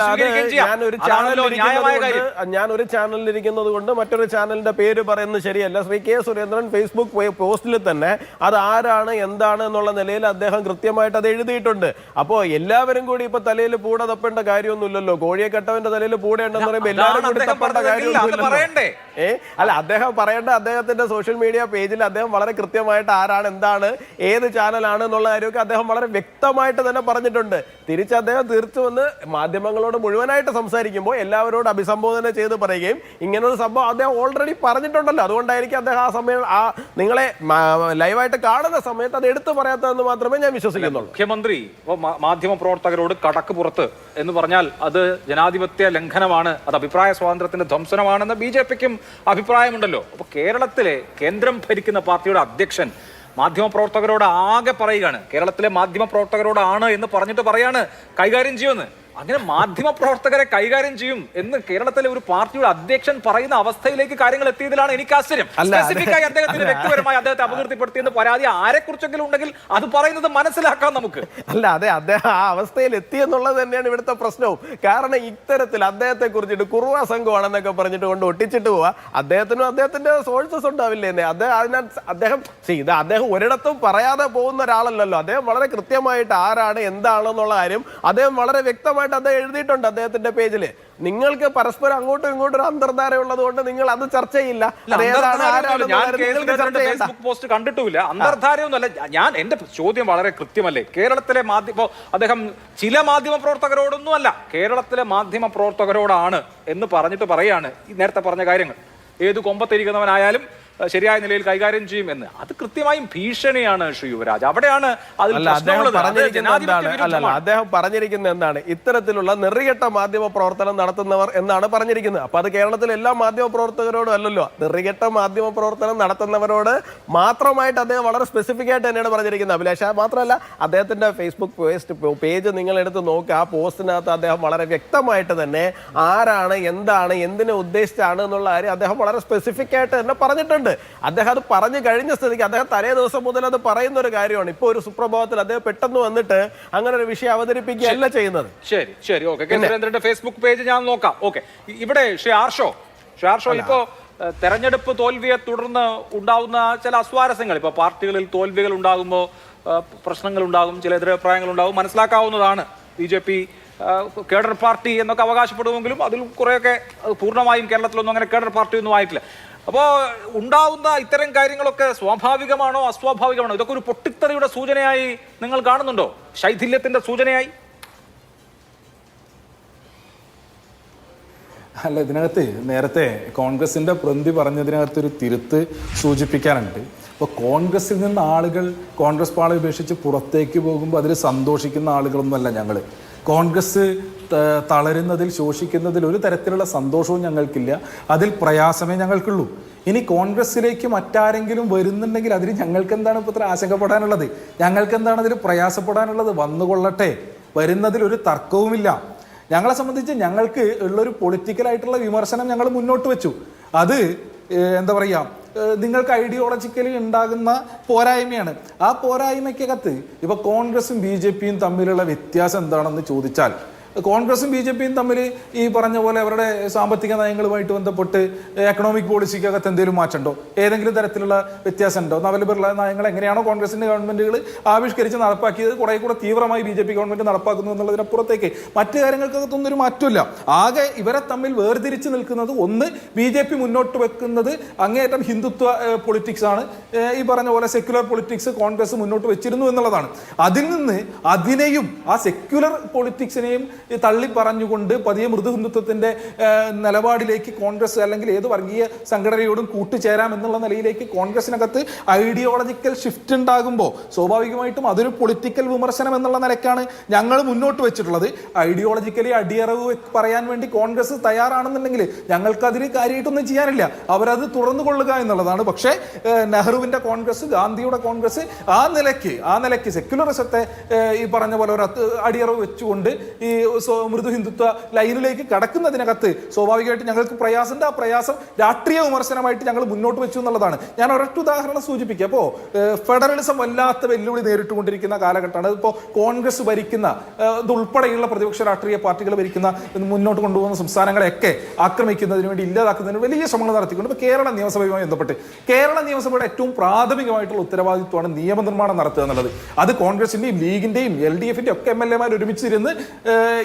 Speaker 2: ഞാൻ ഒരു ചാനലിൽ ഇരിക്കുന്നത് കൊണ്ട് മറ്റൊരു ചാനലിന്റെ പേര് പറയുന്നത് ശരിയല്ല. ശ്രീ K സുരേന്ദ്രൻ ഫേസ്ബുക്ക് പോസ്റ്റിൽ തന്നെ അത് ആരാണ് എന്താണ് എന്നുള്ള നിലയിൽ അദ്ദേഹം കൃത്യമായിട്ട് അത് എഴുതിയിട്ടുണ്ട്. അപ്പോൾ എല്ലാവരും കൂടി ഇപ്പൊ തലയിൽ പൂട തപ്പേണ്ട കാര്യമൊന്നുമില്ലല്ലോ. കോഴിയെ കെട്ടവന്റെ തലയിൽ പൂട ഉണ്ടെന്ന് പറയുമ്പോൾ എല്ലാവരും കൂടി തപ്പേണ്ട കാര്യമൊന്നുമില്ലല്ലോ. അല്ല, അദ്ദേഹം പറയേണ്ട അദ്ദേഹത്തിന്റെ സോഷ്യൽ മീഡിയ പേജിൽ അദ്ദേഹം വളരെ കൃത്യമായിട്ട് ആരാണ് എന്താണ് ഏത് ചാനലാണ് എന്നുള്ള കാര്യമൊക്കെ അദ്ദേഹം വളരെ വ്യക്തമായിട്ട് തന്നെ പറഞ്ഞിട്ടുണ്ട്. തിരിച്ച് അദ്ദേഹം തീർച്ചു വന്ന് മാധ്യമങ്ങളോട് മുഴുവനായിട്ട് സംസാരിക്കുമ്പോൾ എല്ലാവരോടും അഭിസംബോധന ചെയ്ത് പറയുകയും ഇങ്ങനൊരു സംഭവം അദ്ദേഹം ഓൾറെഡി പറഞ്ഞിട്ടുണ്ടല്ലോ. അതുകൊണ്ടായിരിക്കും അദ്ദേഹം ആ സമയം നിങ്ങളെ ലൈവായിട്ട് കാണുന്ന സമയത്ത് അത് എടുത്തു പറയാത്തതെന്ന് മാത്രമേ ഞാൻ വിശ്വസിക്കുന്നുള്ളൂ.
Speaker 1: മുഖ്യമന്ത്രി മാധ്യമ പ്രവർത്തകരോട് കടക്ക് പുറത്ത് എന്ന് പറഞ്ഞാൽ അത് ജനാധിപത്യ ലംഘനമാണ്, അത് അഭിപ്രായ സ്വാതന്ത്ര്യത്തിന്റെ ധ്വംസനമാണെന്ന് BJPക്കും അഭിപ്രായമുണ്ടല്ലോ. അപ്പോൾ കേരളത്തിലെ കേന്ദ്രം ഭരിക്കുന്ന പാർട്ടിയുടെ അധ്യക്ഷൻ മാധ്യമപ്രവർത്തകരോട് ആകെ പറയുകയാണ്, കേരളത്തിലെ മാധ്യമപ്രവർത്തകരോടാണ് എന്ന് പറഞ്ഞിട്ട് പറയാണ് കൈകാര്യം ചെയ്യുമെന്ന്. അങ്ങനെ മാധ്യമ പ്രവർത്തകരെ കൈകാര്യം ചെയ്യും എന്ന് കേരളത്തിലെ ഒരു പാർട്ടിയുടെ അധ്യക്ഷൻ പറയുന്ന അവസ്ഥയിലേക്ക് കാര്യങ്ങൾ എത്തിയതിലാണ് എനിക്ക് ആശ്ചര്യം. സ്പെസിഫിക്കായി അദ്ദേഹത്തിന്റെ വ്യക്തിപരമായി അദ്ദേഹത്തെ അപകീർത്തിപ്പെടുത്തിയെന്ന് പരാതി ആരെക്കുറിച്ചെങ്കിലും ഉണ്ടെങ്കിൽ അത് പറയുന്നത് മനസ്സിലാക്കാം നമുക്ക്.
Speaker 2: അല്ല, അതെ, അദ്ദേഹം ആ അവസ്ഥയിൽ എത്തിയെന്നുള്ളത് തന്നെയാണ് ഇവിടുത്തെ പ്രശ്നവും. കാരണം ഇത്തരത്തിൽ അദ്ദേഹത്തെ കുറിച്ചിട്ട് കുറുവ സംഘമാണെന്നൊക്കെ പറഞ്ഞിട്ട് കൊണ്ട് ഒട്ടിച്ചിട്ട് പോവാ. അദ്ദേഹത്തിനും അദ്ദേഹത്തിന്റെ സോഴ്സസ് ഉണ്ടാവില്ലേ? അദ്ദേഹം ഒരിടത്തും പറയാതെ പോകുന്ന ഒരാളല്ലല്ലോ. അദ്ദേഹം വളരെ കൃത്യമായിട്ട് ആരാണ് എന്താണെന്നുള്ള കാര്യം അദ്ദേഹം വളരെ വ്യക്തമായിട്ട് അദ്ദേഹം എഴുതിയിട്ടുണ്ട് അദ്ദേഹത്തിന്റെ പേജില്. നിങ്ങൾക്ക് പരസ്പരം അങ്ങോട്ടും ഇങ്ങോട്ടും ഒരു അന്തർധാര ഉള്ളത് കൊണ്ട് നിങ്ങൾ അത് ചർച്ച ചെയ്യില്ല.
Speaker 1: ഫേസ്ബുക്ക് പോസ്റ്റ് കണ്ടിട്ടുമില്ല, അന്തർധാരയൊന്നുമല്ല. ഞാൻ എന്റെ ചോദ്യം വളരെ കൃത്യമല്ലേ. കേരളത്തിലെ അദ്ദേഹം ചില മാധ്യമ പ്രവർത്തകരോടൊന്നും അല്ല, കേരളത്തിലെ മാധ്യമ പ്രവർത്തകരോടാണ് എന്ന് പറഞ്ഞിട്ട് പറയാണ് ഈ നേരത്തെ പറഞ്ഞ കാര്യങ്ങൾ. ഏത് കൊമ്പത്തിരിക്കുന്നവനായാലും ശരിയായ നിലയിൽ കൈകാര്യം ചെയ്യും എന്ന്. അത് കൃത്യമായും ഭീഷണിയാണ് ശ്രീ യുവരാജ്. അവിടെയാണ്
Speaker 2: അദ്ദേഹം പറഞ്ഞിരിക്കുന്നത് എന്താണ്? ഇത്തരത്തിലുള്ള നെറികെട്ട മാധ്യമ പ്രവർത്തനം നടത്തുന്നവർ എന്നാണ് പറഞ്ഞിരിക്കുന്നത്. അപ്പൊ അത് കേരളത്തിലെ എല്ലാ മാധ്യമ പ്രവർത്തകരോടും അല്ലല്ലോ. നെറികെട്ട മാധ്യമ പ്രവർത്തനം നടത്തുന്നവരോട് മാത്രമായിട്ട് അദ്ദേഹം വളരെ സ്പെസിഫിക് ആയിട്ട് തന്നെയാണ് പറഞ്ഞിരിക്കുന്നത് അഭിലാഷ. മാത്രമല്ല, അദ്ദേഹത്തിന്റെ ഫേസ്ബുക്ക് പേജ് നിങ്ങൾ എടുത്ത് നോക്കുക. ആ പോസ്റ്റിനകത്ത് അദ്ദേഹം വളരെ വ്യക്തമായിട്ട് തന്നെ ആരാണ്, എന്താണ്, എന്തിനെ ഉദ്ദേശിച്ചാണ് എന്നുള്ള കാര്യം അദ്ദേഹം വളരെ സ്പെസിഫിക് ആയിട്ട് തന്നെ പറഞ്ഞിട്ടുണ്ട്. അദ്ദേഹം അത് പറഞ്ഞു കഴിഞ്ഞ സ്ഥിതിക്ക് അദ്ദേഹം തലേ ദിവസം മുതൽ അത് പറയുന്ന ഒരു കാര്യമാണ്. ഇപ്പൊ ഒരു സുപ്രഭാതത്തിൽ അദ്ദേഹം പെട്ടെന്ന് വന്നിട്ട് അങ്ങനെ ഒരു വിഷയം അവതരിപ്പിക്കുകയല്ല ചെയ്യുന്നത്.
Speaker 1: ശരി ശരി, ഓക്കെ. കെ സുരേന്ദ്രന്റെ ഫേസ്ബുക്ക് പേജ് ഞാൻ നോക്കാം. ഓക്കെ, ഇവിടെ ശ്രീ ആർഷോ ഇപ്പോ തെരഞ്ഞെടുപ്പ് തോൽവിയെ തുടർന്ന് ഉണ്ടാവുന്ന ചില അസ്വാരസ്യങ്ങൾ, ഇപ്പൊ പാർട്ടികളിൽ തോൽവികൾ ഉണ്ടാകുമ്പോൾ പ്രശ്നങ്ങൾ ഉണ്ടാകും, ചില എതിരഭിപ്രായങ്ങൾ ഉണ്ടാകും, മനസ്സിലാക്കാവുന്നതാണ്. BJP കേഡർ പാർട്ടി എന്നൊക്കെ അവകാശപ്പെടുമെങ്കിലും അതിൽ കുറെയൊക്കെ പൂർണ്ണമായും കേരളത്തിലൊന്നും അങ്ങനെ കേഡർ പാർട്ടി ഒന്നും ആയിട്ടില്ല. അപ്പോൾ ഉണ്ടാവുന്ന ഇത്തരം കാര്യങ്ങളൊക്കെ സ്വാഭാവികമാണോ അസ്വാഭാവികമാണോ? ഇതൊക്കെ ഒരു പൊട്ടിത്തെറിയുടെ സൂചനയായി നിങ്ങൾ കാണുന്നുണ്ടോ? ശൈഥില്യത്തിന്റെ സൂചനയായി?
Speaker 4: അല്ല, ഇതിനകത്ത് നേരത്തെ കോൺഗ്രസിന്റെ പ്രതിനിധി പറഞ്ഞതിനകത്തൊരു തിരുത്ത് സൂചിപ്പിക്കാനുണ്ട്. അപ്പോൾ കോൺഗ്രസിൽ നിന്ന് ആളുകൾ കോൺഗ്രസ് പാളി ഉപേക്ഷിച്ച് പുറത്തേക്ക് പോകുമ്പോൾ അതിൽ സന്തോഷിക്കുന്ന ആളുകളൊന്നുമല്ല ഞങ്ങൾ. കോൺഗ്രസ് തളരുന്നതിൽ, ശോഷിക്കുന്നതിൽ ഒരു തരത്തിലുള്ള സന്തോഷവും ഞങ്ങൾക്കില്ല. അതിൽ പ്രയാസമേ ഞങ്ങൾക്കുള്ളൂ. ഇനി കോൺഗ്രസിലേക്ക് മറ്റാരെങ്കിലും വരുന്നുണ്ടെങ്കിൽ അതിന് ഞങ്ങൾക്ക് എന്താണ് ഇപ്പോൾ ഇത്ര ആശങ്കപ്പെടാനുള്ളത്? ഞങ്ങൾക്ക് എന്താണ് അതിൽ പ്രയാസപ്പെടാനുള്ളത്? വന്നുകൊള്ളട്ടെ, വരുന്നതിൽ ഒരു തർക്കവുമില്ല. ഞങ്ങളെ സംബന്ധിച്ച് ഞങ്ങൾക്ക് ഉള്ളൊരു പൊളിറ്റിക്കലായിട്ടുള്ള വിമർശനം ഞങ്ങൾ മുന്നോട്ട് വെച്ചു. അത് എന്താ പറയുക, നിങ്ങൾക്ക് ഐഡിയോളജിക്കലി ഉണ്ടാകുന്ന പോരായ്മയാണ്. ആ പോരായ്മയ്ക്കകത്ത് ഇപ്പോൾ കോൺഗ്രസും BJPയും തമ്മിലുള്ള വ്യത്യാസം എന്താണെന്ന് ചോദിച്ചാൽ, കോൺഗ്രസും BJPയും തമ്മിൽ ഈ പറഞ്ഞ പോലെ അവരുടെ സാമ്പത്തിക നയങ്ങളുമായിട്ട് ബന്ധപ്പെട്ട് എക്കണോമിക് പോളിസിക്കകത്ത് എന്തെങ്കിലും മാറ്റമുണ്ടോ? ഏതെങ്കിലും തരത്തിലുള്ള വ്യത്യാസം ഉണ്ടോ? നവലിബറൽ നയങ്ങൾ എങ്ങനെയാണോ കോൺഗ്രസിന്റെ ഗവൺമെന്റുകൾ ആവിഷ്കരിച്ച് നടപ്പാക്കിയത് കുറെ കൂടെ തീവ്രമായി BJP ഗവൺമെന്റ് നടപ്പാക്കുന്നു എന്നുള്ളതിനപ്പുറത്തേക്ക് മറ്റു കാര്യങ്ങൾക്കകത്തൊന്നും ഒരു മാറ്റമില്ല. ആകെ ഇവരെ തമ്മിൽ വേർതിരിച്ച് നിൽക്കുന്നത്, ഒന്ന് BJP മുന്നോട്ട് വെക്കുന്നത് അങ്ങേയറ്റം ഹിന്ദുത്വ പൊളിറ്റിക്സ് ആണ്, ഈ പറഞ്ഞ പോലെ സെക്യുലർ പൊളിറ്റിക്സ് കോൺഗ്രസ് മുന്നോട്ട് വെച്ചിരുന്നു എന്നുള്ളതാണ്. അതിൽ നിന്ന് അതിനെയും ആ സെക്യുലർ പൊളിറ്റിക്സിനെയും തള്ളി പറഞ്ഞുകൊണ്ട് പതിയെ മൃദു ഹിന്ദുത്വത്തിന്റെ നിലപാടിലേക്ക് കോൺഗ്രസ് അല്ലെങ്കിൽ ഏത് വർഗീയ സംഘടനയോടും കൂട്ടുചേരാം എന്നുള്ള നിലയിലേക്ക് കോൺഗ്രസിനകത്ത് ഐഡിയോളജിക്കൽ ഷിഫ്റ്റ് ഉണ്ടാകുമ്പോൾ സ്വാഭാവികമായിട്ടും അതൊരു പൊളിറ്റിക്കൽ വിമർശനം എന്നുള്ള നിലയ്ക്കാണ് ഞങ്ങൾ മുന്നോട്ട് വെച്ചിട്ടുള്ളത്. ഐഡിയോളജിക്കലി അടിയറവ് പറയാൻ വേണ്ടി കോൺഗ്രസ് തയ്യാറാണെന്നുണ്ടെങ്കിൽ ഞങ്ങൾക്ക് അതിന് കാര്യമായിട്ടൊന്നും ചെയ്യാനില്ല. അവരത് തുറന്നു കൊള്ളുക എന്നുള്ളതാണ്. പക്ഷേ നെഹ്റുവിന്റെ കോൺഗ്രസ്, ഗാന്ധിയുടെ കോൺഗ്രസ് ആ നിലയ്ക്ക് സെക്യുലറിസത്തെ ഈ പറഞ്ഞ പോലെ ഒരു അടിയറവ് വെച്ചുകൊണ്ട് ഈ മൃദു ഹിന്ദുത്വ ലൈനിലേക്ക് കടക്കുന്നതിനകത്ത് സ്വാഭാവികമായിട്ട് ഞങ്ങൾക്ക് പ്രയാസമുണ്ട്. ആ പ്രയാസം രാഷ്ട്രീയ വിമർശനമായിട്ട് ഞങ്ങൾ മുന്നോട്ട് വെച്ചു എന്നുള്ളതാണ്. ഞാൻ ഒരൊറ്റ ഉദാഹരണം സൂചിപ്പിക്കുക. അപ്പോൾ ഫെഡറലിസം വല്ലാത്ത വെല്ലുവിളി നേരിട്ടുകൊണ്ടിരിക്കുന്ന കാലഘട്ടമാണ്. ഇപ്പോൾ കോൺഗ്രസ് ഭരിക്കുന്ന ഇതുൾപ്പെടെയുള്ള പ്രതിപക്ഷ രാഷ്ട്രീയ പാർട്ടികൾ ഭരിക്കുന്ന മുന്നോട്ട് കൊണ്ടുപോകുന്ന സംസ്ഥാനങ്ങളെയൊക്കെ ആക്രമിക്കുന്നതിന് വേണ്ടി, ഇല്ലാതാക്കുന്നതിന് വലിയ ശ്രമങ്ങൾ നടത്തിക്കൊണ്ട് ഇപ്പോൾ കേരള നിയമസഭയുമായി ബന്ധപ്പെട്ട് കേരള നിയമസഭയുടെ ഏറ്റവും പ്രാഥമികമായിട്ടുള്ള ഉത്തരവാദിത്വമാണ് നിയമനിർമ്മാണം നടത്തുക എന്നുള്ളത്. അത് കോൺഗ്രസിന്റെയും ലീഗിന്റെയും LDFിന്റെയും ഒക്കെ MLA മാർ ഒരുമിച്ചിരുന്ന്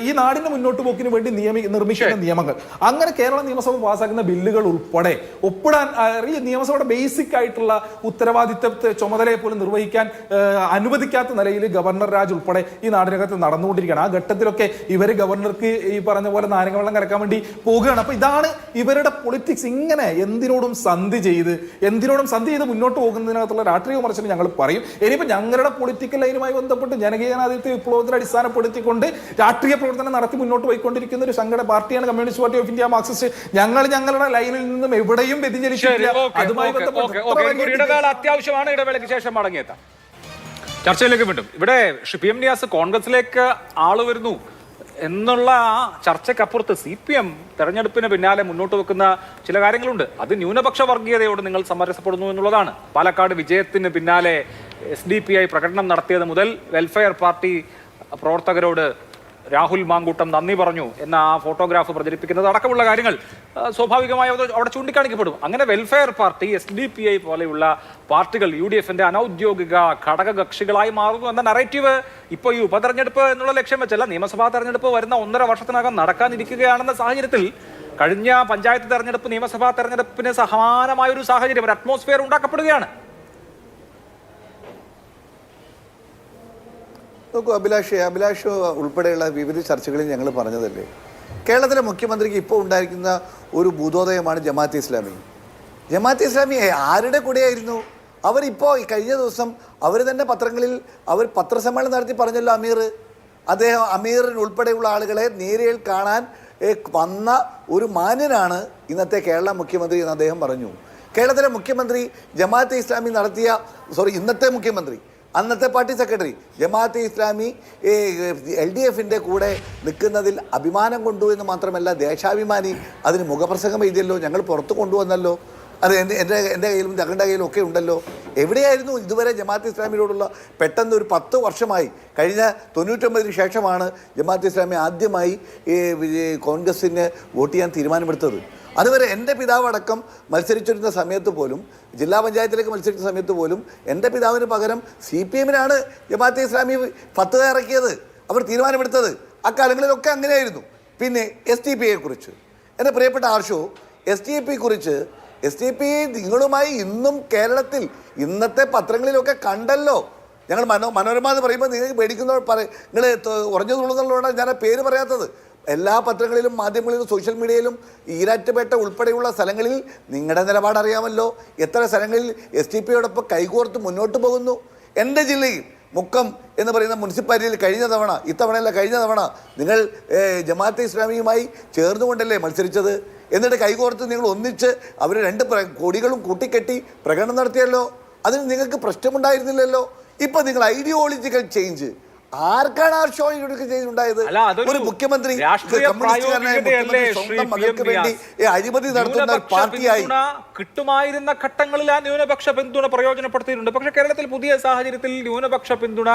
Speaker 4: ഈ നാടിന്റെ മുന്നോട്ട് പോക്കിന് വേണ്ടി നിർമ്മിക്കുന്ന നിയമങ്ങൾ, അങ്ങനെ കേരള നിയമസഭ പാസ്സാക്കുന്ന ബില്ലുകൾ ഉൾപ്പെടെ ഒപ്പിടാൻ ഈ നിയമസഭയുടെ ബേസിക് ആയിട്ടുള്ള ഉത്തരവാദിത്തത്തെ ചുമതലയെ പോലും നിർവഹിക്കാൻ അനുവദിക്കാത്ത നിലയിൽ ഗവർണർ രാജ് ഉൾപ്പെടെ ഈ നാടിനകത്ത് നടന്നുകൊണ്ടിരിക്കുകയാണ്. ആ ഘട്ടത്തിലൊക്കെ ഇവർ ഗവർണർക്ക് ഈ പറഞ്ഞ പോലെ നാരങ്ങ വെള്ളം കലക്കാൻ വേണ്ടി പോകുകയാണ്. അപ്പൊ ഇതാണ് ഇവരുടെ പൊളിറ്റിക്സ്. ഇങ്ങനെ എന്തിനോടും സന്ധി ചെയ്ത് മുന്നോട്ട് പോകുന്നതിനകത്തുള്ള രാഷ്ട്രീയ വിമർശനം ഞങ്ങൾ പറയും. ഇനിയിപ്പോൾ ഞങ്ങളുടെ പൊളിറ്റിക്കൽ ലൈനുമായി ബന്ധപ്പെട്ട് ജനകീയ ജനാധിപത്യ വിപ്ലവത്തിൽ അടിസ്ഥാനപ്പെടുത്തിക്കൊണ്ട് രാഷ്ട്രീയ പ്രവർത്തനം നടത്തി മുന്നോട്ട് പോയിക്കൊണ്ടിരിക്കുന്ന ഒരു സംഘടന പാർട്ടിയാണ് communist party of India, Marxist. ഞങ്ങളുടെ ലൈനിൽ നിന്നും എവിടെയും വ്യതിചലിച്ചിട്ടില്ല. അതുമായി
Speaker 1: ബന്ധപ്പെട്ട് അത്യാവശ്യമാണ്. ഇടവേളയ്ക്ക് ശേഷം മടങ്ങിയെത്താം. ചർച്ചയിലേക്ക് വീണ്ടും. ഇവിടെ PM നിയാസ്, കോൺഗ്രസിലേക്ക് ആള് വരുന്നു എന്നുള്ള ആ ചർച്ചയ്ക്കപ്പുറത്ത് CPM തെരഞ്ഞെടുപ്പിന് പിന്നാലെ മുന്നോട്ട് വെക്കുന്ന ചില കാര്യങ്ങളുണ്ട്. അത് ന്യൂനപക്ഷ വർഗീയതയോട് നിങ്ങൾ സമരസപ്പെടുന്നു എന്നുള്ളതാണ്. പാലക്കാട് വിജയത്തിന് പിന്നാലെ SDPI പ്രകടനം നടത്തിയത് മുതൽ വെൽഫെയർ പാർട്ടി പ്രവർത്തകരോട് രാഹുൽ മാങ്കൂട്ടം നന്ദി പറഞ്ഞു എന്ന ആ ഫോട്ടോഗ്രാഫ് പ്രചരിപ്പിക്കുന്നത് അടക്കമുള്ള കാര്യങ്ങൾ സ്വാഭാവികമായി അവിടെ ചൂണ്ടിക്കാണിക്കപ്പെടും. അങ്ങനെ വെൽഫെയർ പാർട്ടി SDPI പോലെയുള്ള പാർട്ടികൾ UDFന്റെ അനൌദ്യോഗിക ഘടകകക്ഷികളായി മാറുന്നു എന്ന നറേറ്റീവ് ഇപ്പോൾ ഈ ഉപതെരഞ്ഞെടുപ്പ് എന്നുള്ള ലക്ഷ്യം വെച്ചല്ല, നിയമസഭാ തെരഞ്ഞെടുപ്പ് വരുന്ന 1.5 വർഷത്തിനകം നടക്കാനിരിക്കുകയാണെന്ന സാഹചര്യത്തിൽ കഴിഞ്ഞ പഞ്ചായത്ത് തെരഞ്ഞെടുപ്പ് നിയമസഭാ തെരഞ്ഞെടുപ്പിന് സമാനമായ ഒരു സാഹചര്യം, ഒരു അറ്റ്മോസ്ഫിയർ ഉണ്ടാക്കപ്പെടുകയാണ്.
Speaker 3: നോക്കൂ അഭിലാഷ് ഉൾപ്പെടെയുള്ള വിവിധ ചർച്ചകളിൽ ഞങ്ങൾ പറഞ്ഞതല്ലേ, കേരളത്തിലെ മുഖ്യമന്ത്രിക്ക് ഇപ്പോൾ ഉണ്ടായിരിക്കുന്ന ഒരു ഭൂതോദയമാണ് ജമാഅത്തെ ഇസ്ലാമി ആരുടെ കൂടെയായിരുന്നു? അവരിപ്പോൾ കഴിഞ്ഞ ദിവസം അവർ തന്നെ പത്രങ്ങളിൽ പത്രസമ്മേളനം നടത്തി പറഞ്ഞല്ലോ, അമീറിന് ഉൾപ്പെടെയുള്ള ആളുകളെ നേരിൽ കാണാൻ വന്ന ഒരു മാന്യനാണ് ഇന്നത്തെ കേരള മുഖ്യമന്ത്രി എന്ന് അദ്ദേഹം പറഞ്ഞു. കേരളത്തിലെ മുഖ്യമന്ത്രി ജമാഅത്തെ ഇസ്ലാമി ഇന്നത്തെ മുഖ്യമന്ത്രി, അന്നത്തെ പാർട്ടി സെക്രട്ടറി ജമാഅത്തെ ഇസ്ലാമി LDFന്റെ കൂടെ നിൽക്കുന്നതിൽ അഭിമാനം കൊണ്ടു എന്ന് മാത്രമല്ല, ദേശാഭിമാനി അതിന് മുഖപ്രസംഗം എഴുതിയല്ലോ, ഞങ്ങൾ പുറത്ത് കൊണ്ടുവന്നല്ലോ, അത് എൻ്റെ കയ്യിലും ഞങ്ങളുടെ കയ്യിലും ഒക്കെ ഉണ്ടല്ലോ. എവിടെയായിരുന്നു ഇതുവരെ ജമാഅത്തെ ഇസ്ലാമിയോടുള്ള? പെട്ടെന്ന് ഒരു 10 വർഷമായി, കഴിഞ്ഞ 99-ന് ശേഷമാണ് ജമാഅത്തെ ഇസ്ലാമി ആദ്യമായി കോൺഗ്രസിന് വോട്ട് ചെയ്യാൻ തീരുമാനമെടുത്തത്. അതുവരെ എൻ്റെ പിതാവ് അടക്കം മത്സരിച്ചിരുന്ന സമയത്ത് പോലും, ജില്ലാ പഞ്ചായത്തിലേക്ക് മത്സരിച്ച സമയത്ത് പോലും എൻ്റെ പിതാവിന് പകരം CPMനാണ് ജമാഅത്തെ ഇസ്ലാമി ഫത്വ ഇറക്കിയത്, അവർ തീരുമാനമെടുത്തത്. അക്കാലങ്ങളിലൊക്കെ അങ്ങനെയായിരുന്നു. പിന്നെ SDPയെ-കുറിച്ച് എൻ്റെ പ്രിയപ്പെട്ട ആർഷോ, SDP നിങ്ങളുമായി ഇന്നും കേരളത്തിൽ ഇന്നത്തെ പത്രങ്ങളിലൊക്കെ കണ്ടല്ലോ. ഞങ്ങൾ മനോരമ എന്ന് പറയുമ്പോൾ നിങ്ങൾക്ക് നിങ്ങൾ ഉറഞ്ഞു തുള്ളുന്നുള്ളതുകൊണ്ടാണ് ഞാൻ ആ പേര് പറയാത്തത്. എല്ലാ പത്രങ്ങളിലും മാധ്യമങ്ങളിലും സോഷ്യൽ മീഡിയയിലും ഈരാറ്റുപേട്ട ഉൾപ്പെടെയുള്ള സ്ഥലങ്ങളിൽ നിങ്ങളുടെ നിലപാട് അറിയാമല്ലോ. എത്ര സ്ഥലങ്ങളിൽ SDPയോടൊപ്പം കൈകോർത്ത് മുന്നോട്ട് പോകുന്നു. എൻ്റെ ജില്ലയിൽ മുക്കം എന്ന് പറയുന്ന മുനിസിപ്പാലിറ്റിയിൽ കഴിഞ്ഞ തവണ നിങ്ങൾ ജമാഅത്തെ ഇസ്ലാമിയുമായി ചേർന്നുകൊണ്ടല്ലേ മത്സരിച്ചത്? എന്നിട്ട് കൈകോർത്ത് നിങ്ങൾ ഒന്നിച്ച് അവർ 2 കൊടികളും കൂട്ടിക്കെട്ടി പ്രകടനം നടത്തിയല്ലോ. അതിന് നിങ്ങൾക്ക് പ്രശ്നമുണ്ടായിരുന്നില്ലല്ലോ. ഇപ്പം നിങ്ങൾ ഐഡിയോളജിക്കൽ ചേഞ്ച് ആർക്കാണ് ആ ഷോയിലൊക്കെ ചെയ്തുണ്ടായത്? ഒരു മുഖ്യമന്ത്രി സ്വന്തം മകൾക്ക് വേണ്ടി അഴിമതി നടത്തുന്ന പാർട്ടിയായി
Speaker 1: കിട്ടുമായിരുന്ന ഘട്ടങ്ങളിൽ ആ ന്യൂനപക്ഷ പിന്തുണ പ്രയോജനപ്പെടുത്തിയിട്ടുണ്ട്. പക്ഷെ കേരളത്തിൽ പുതിയ സാഹചര്യത്തിൽ ന്യൂനപക്ഷ പിന്തുണ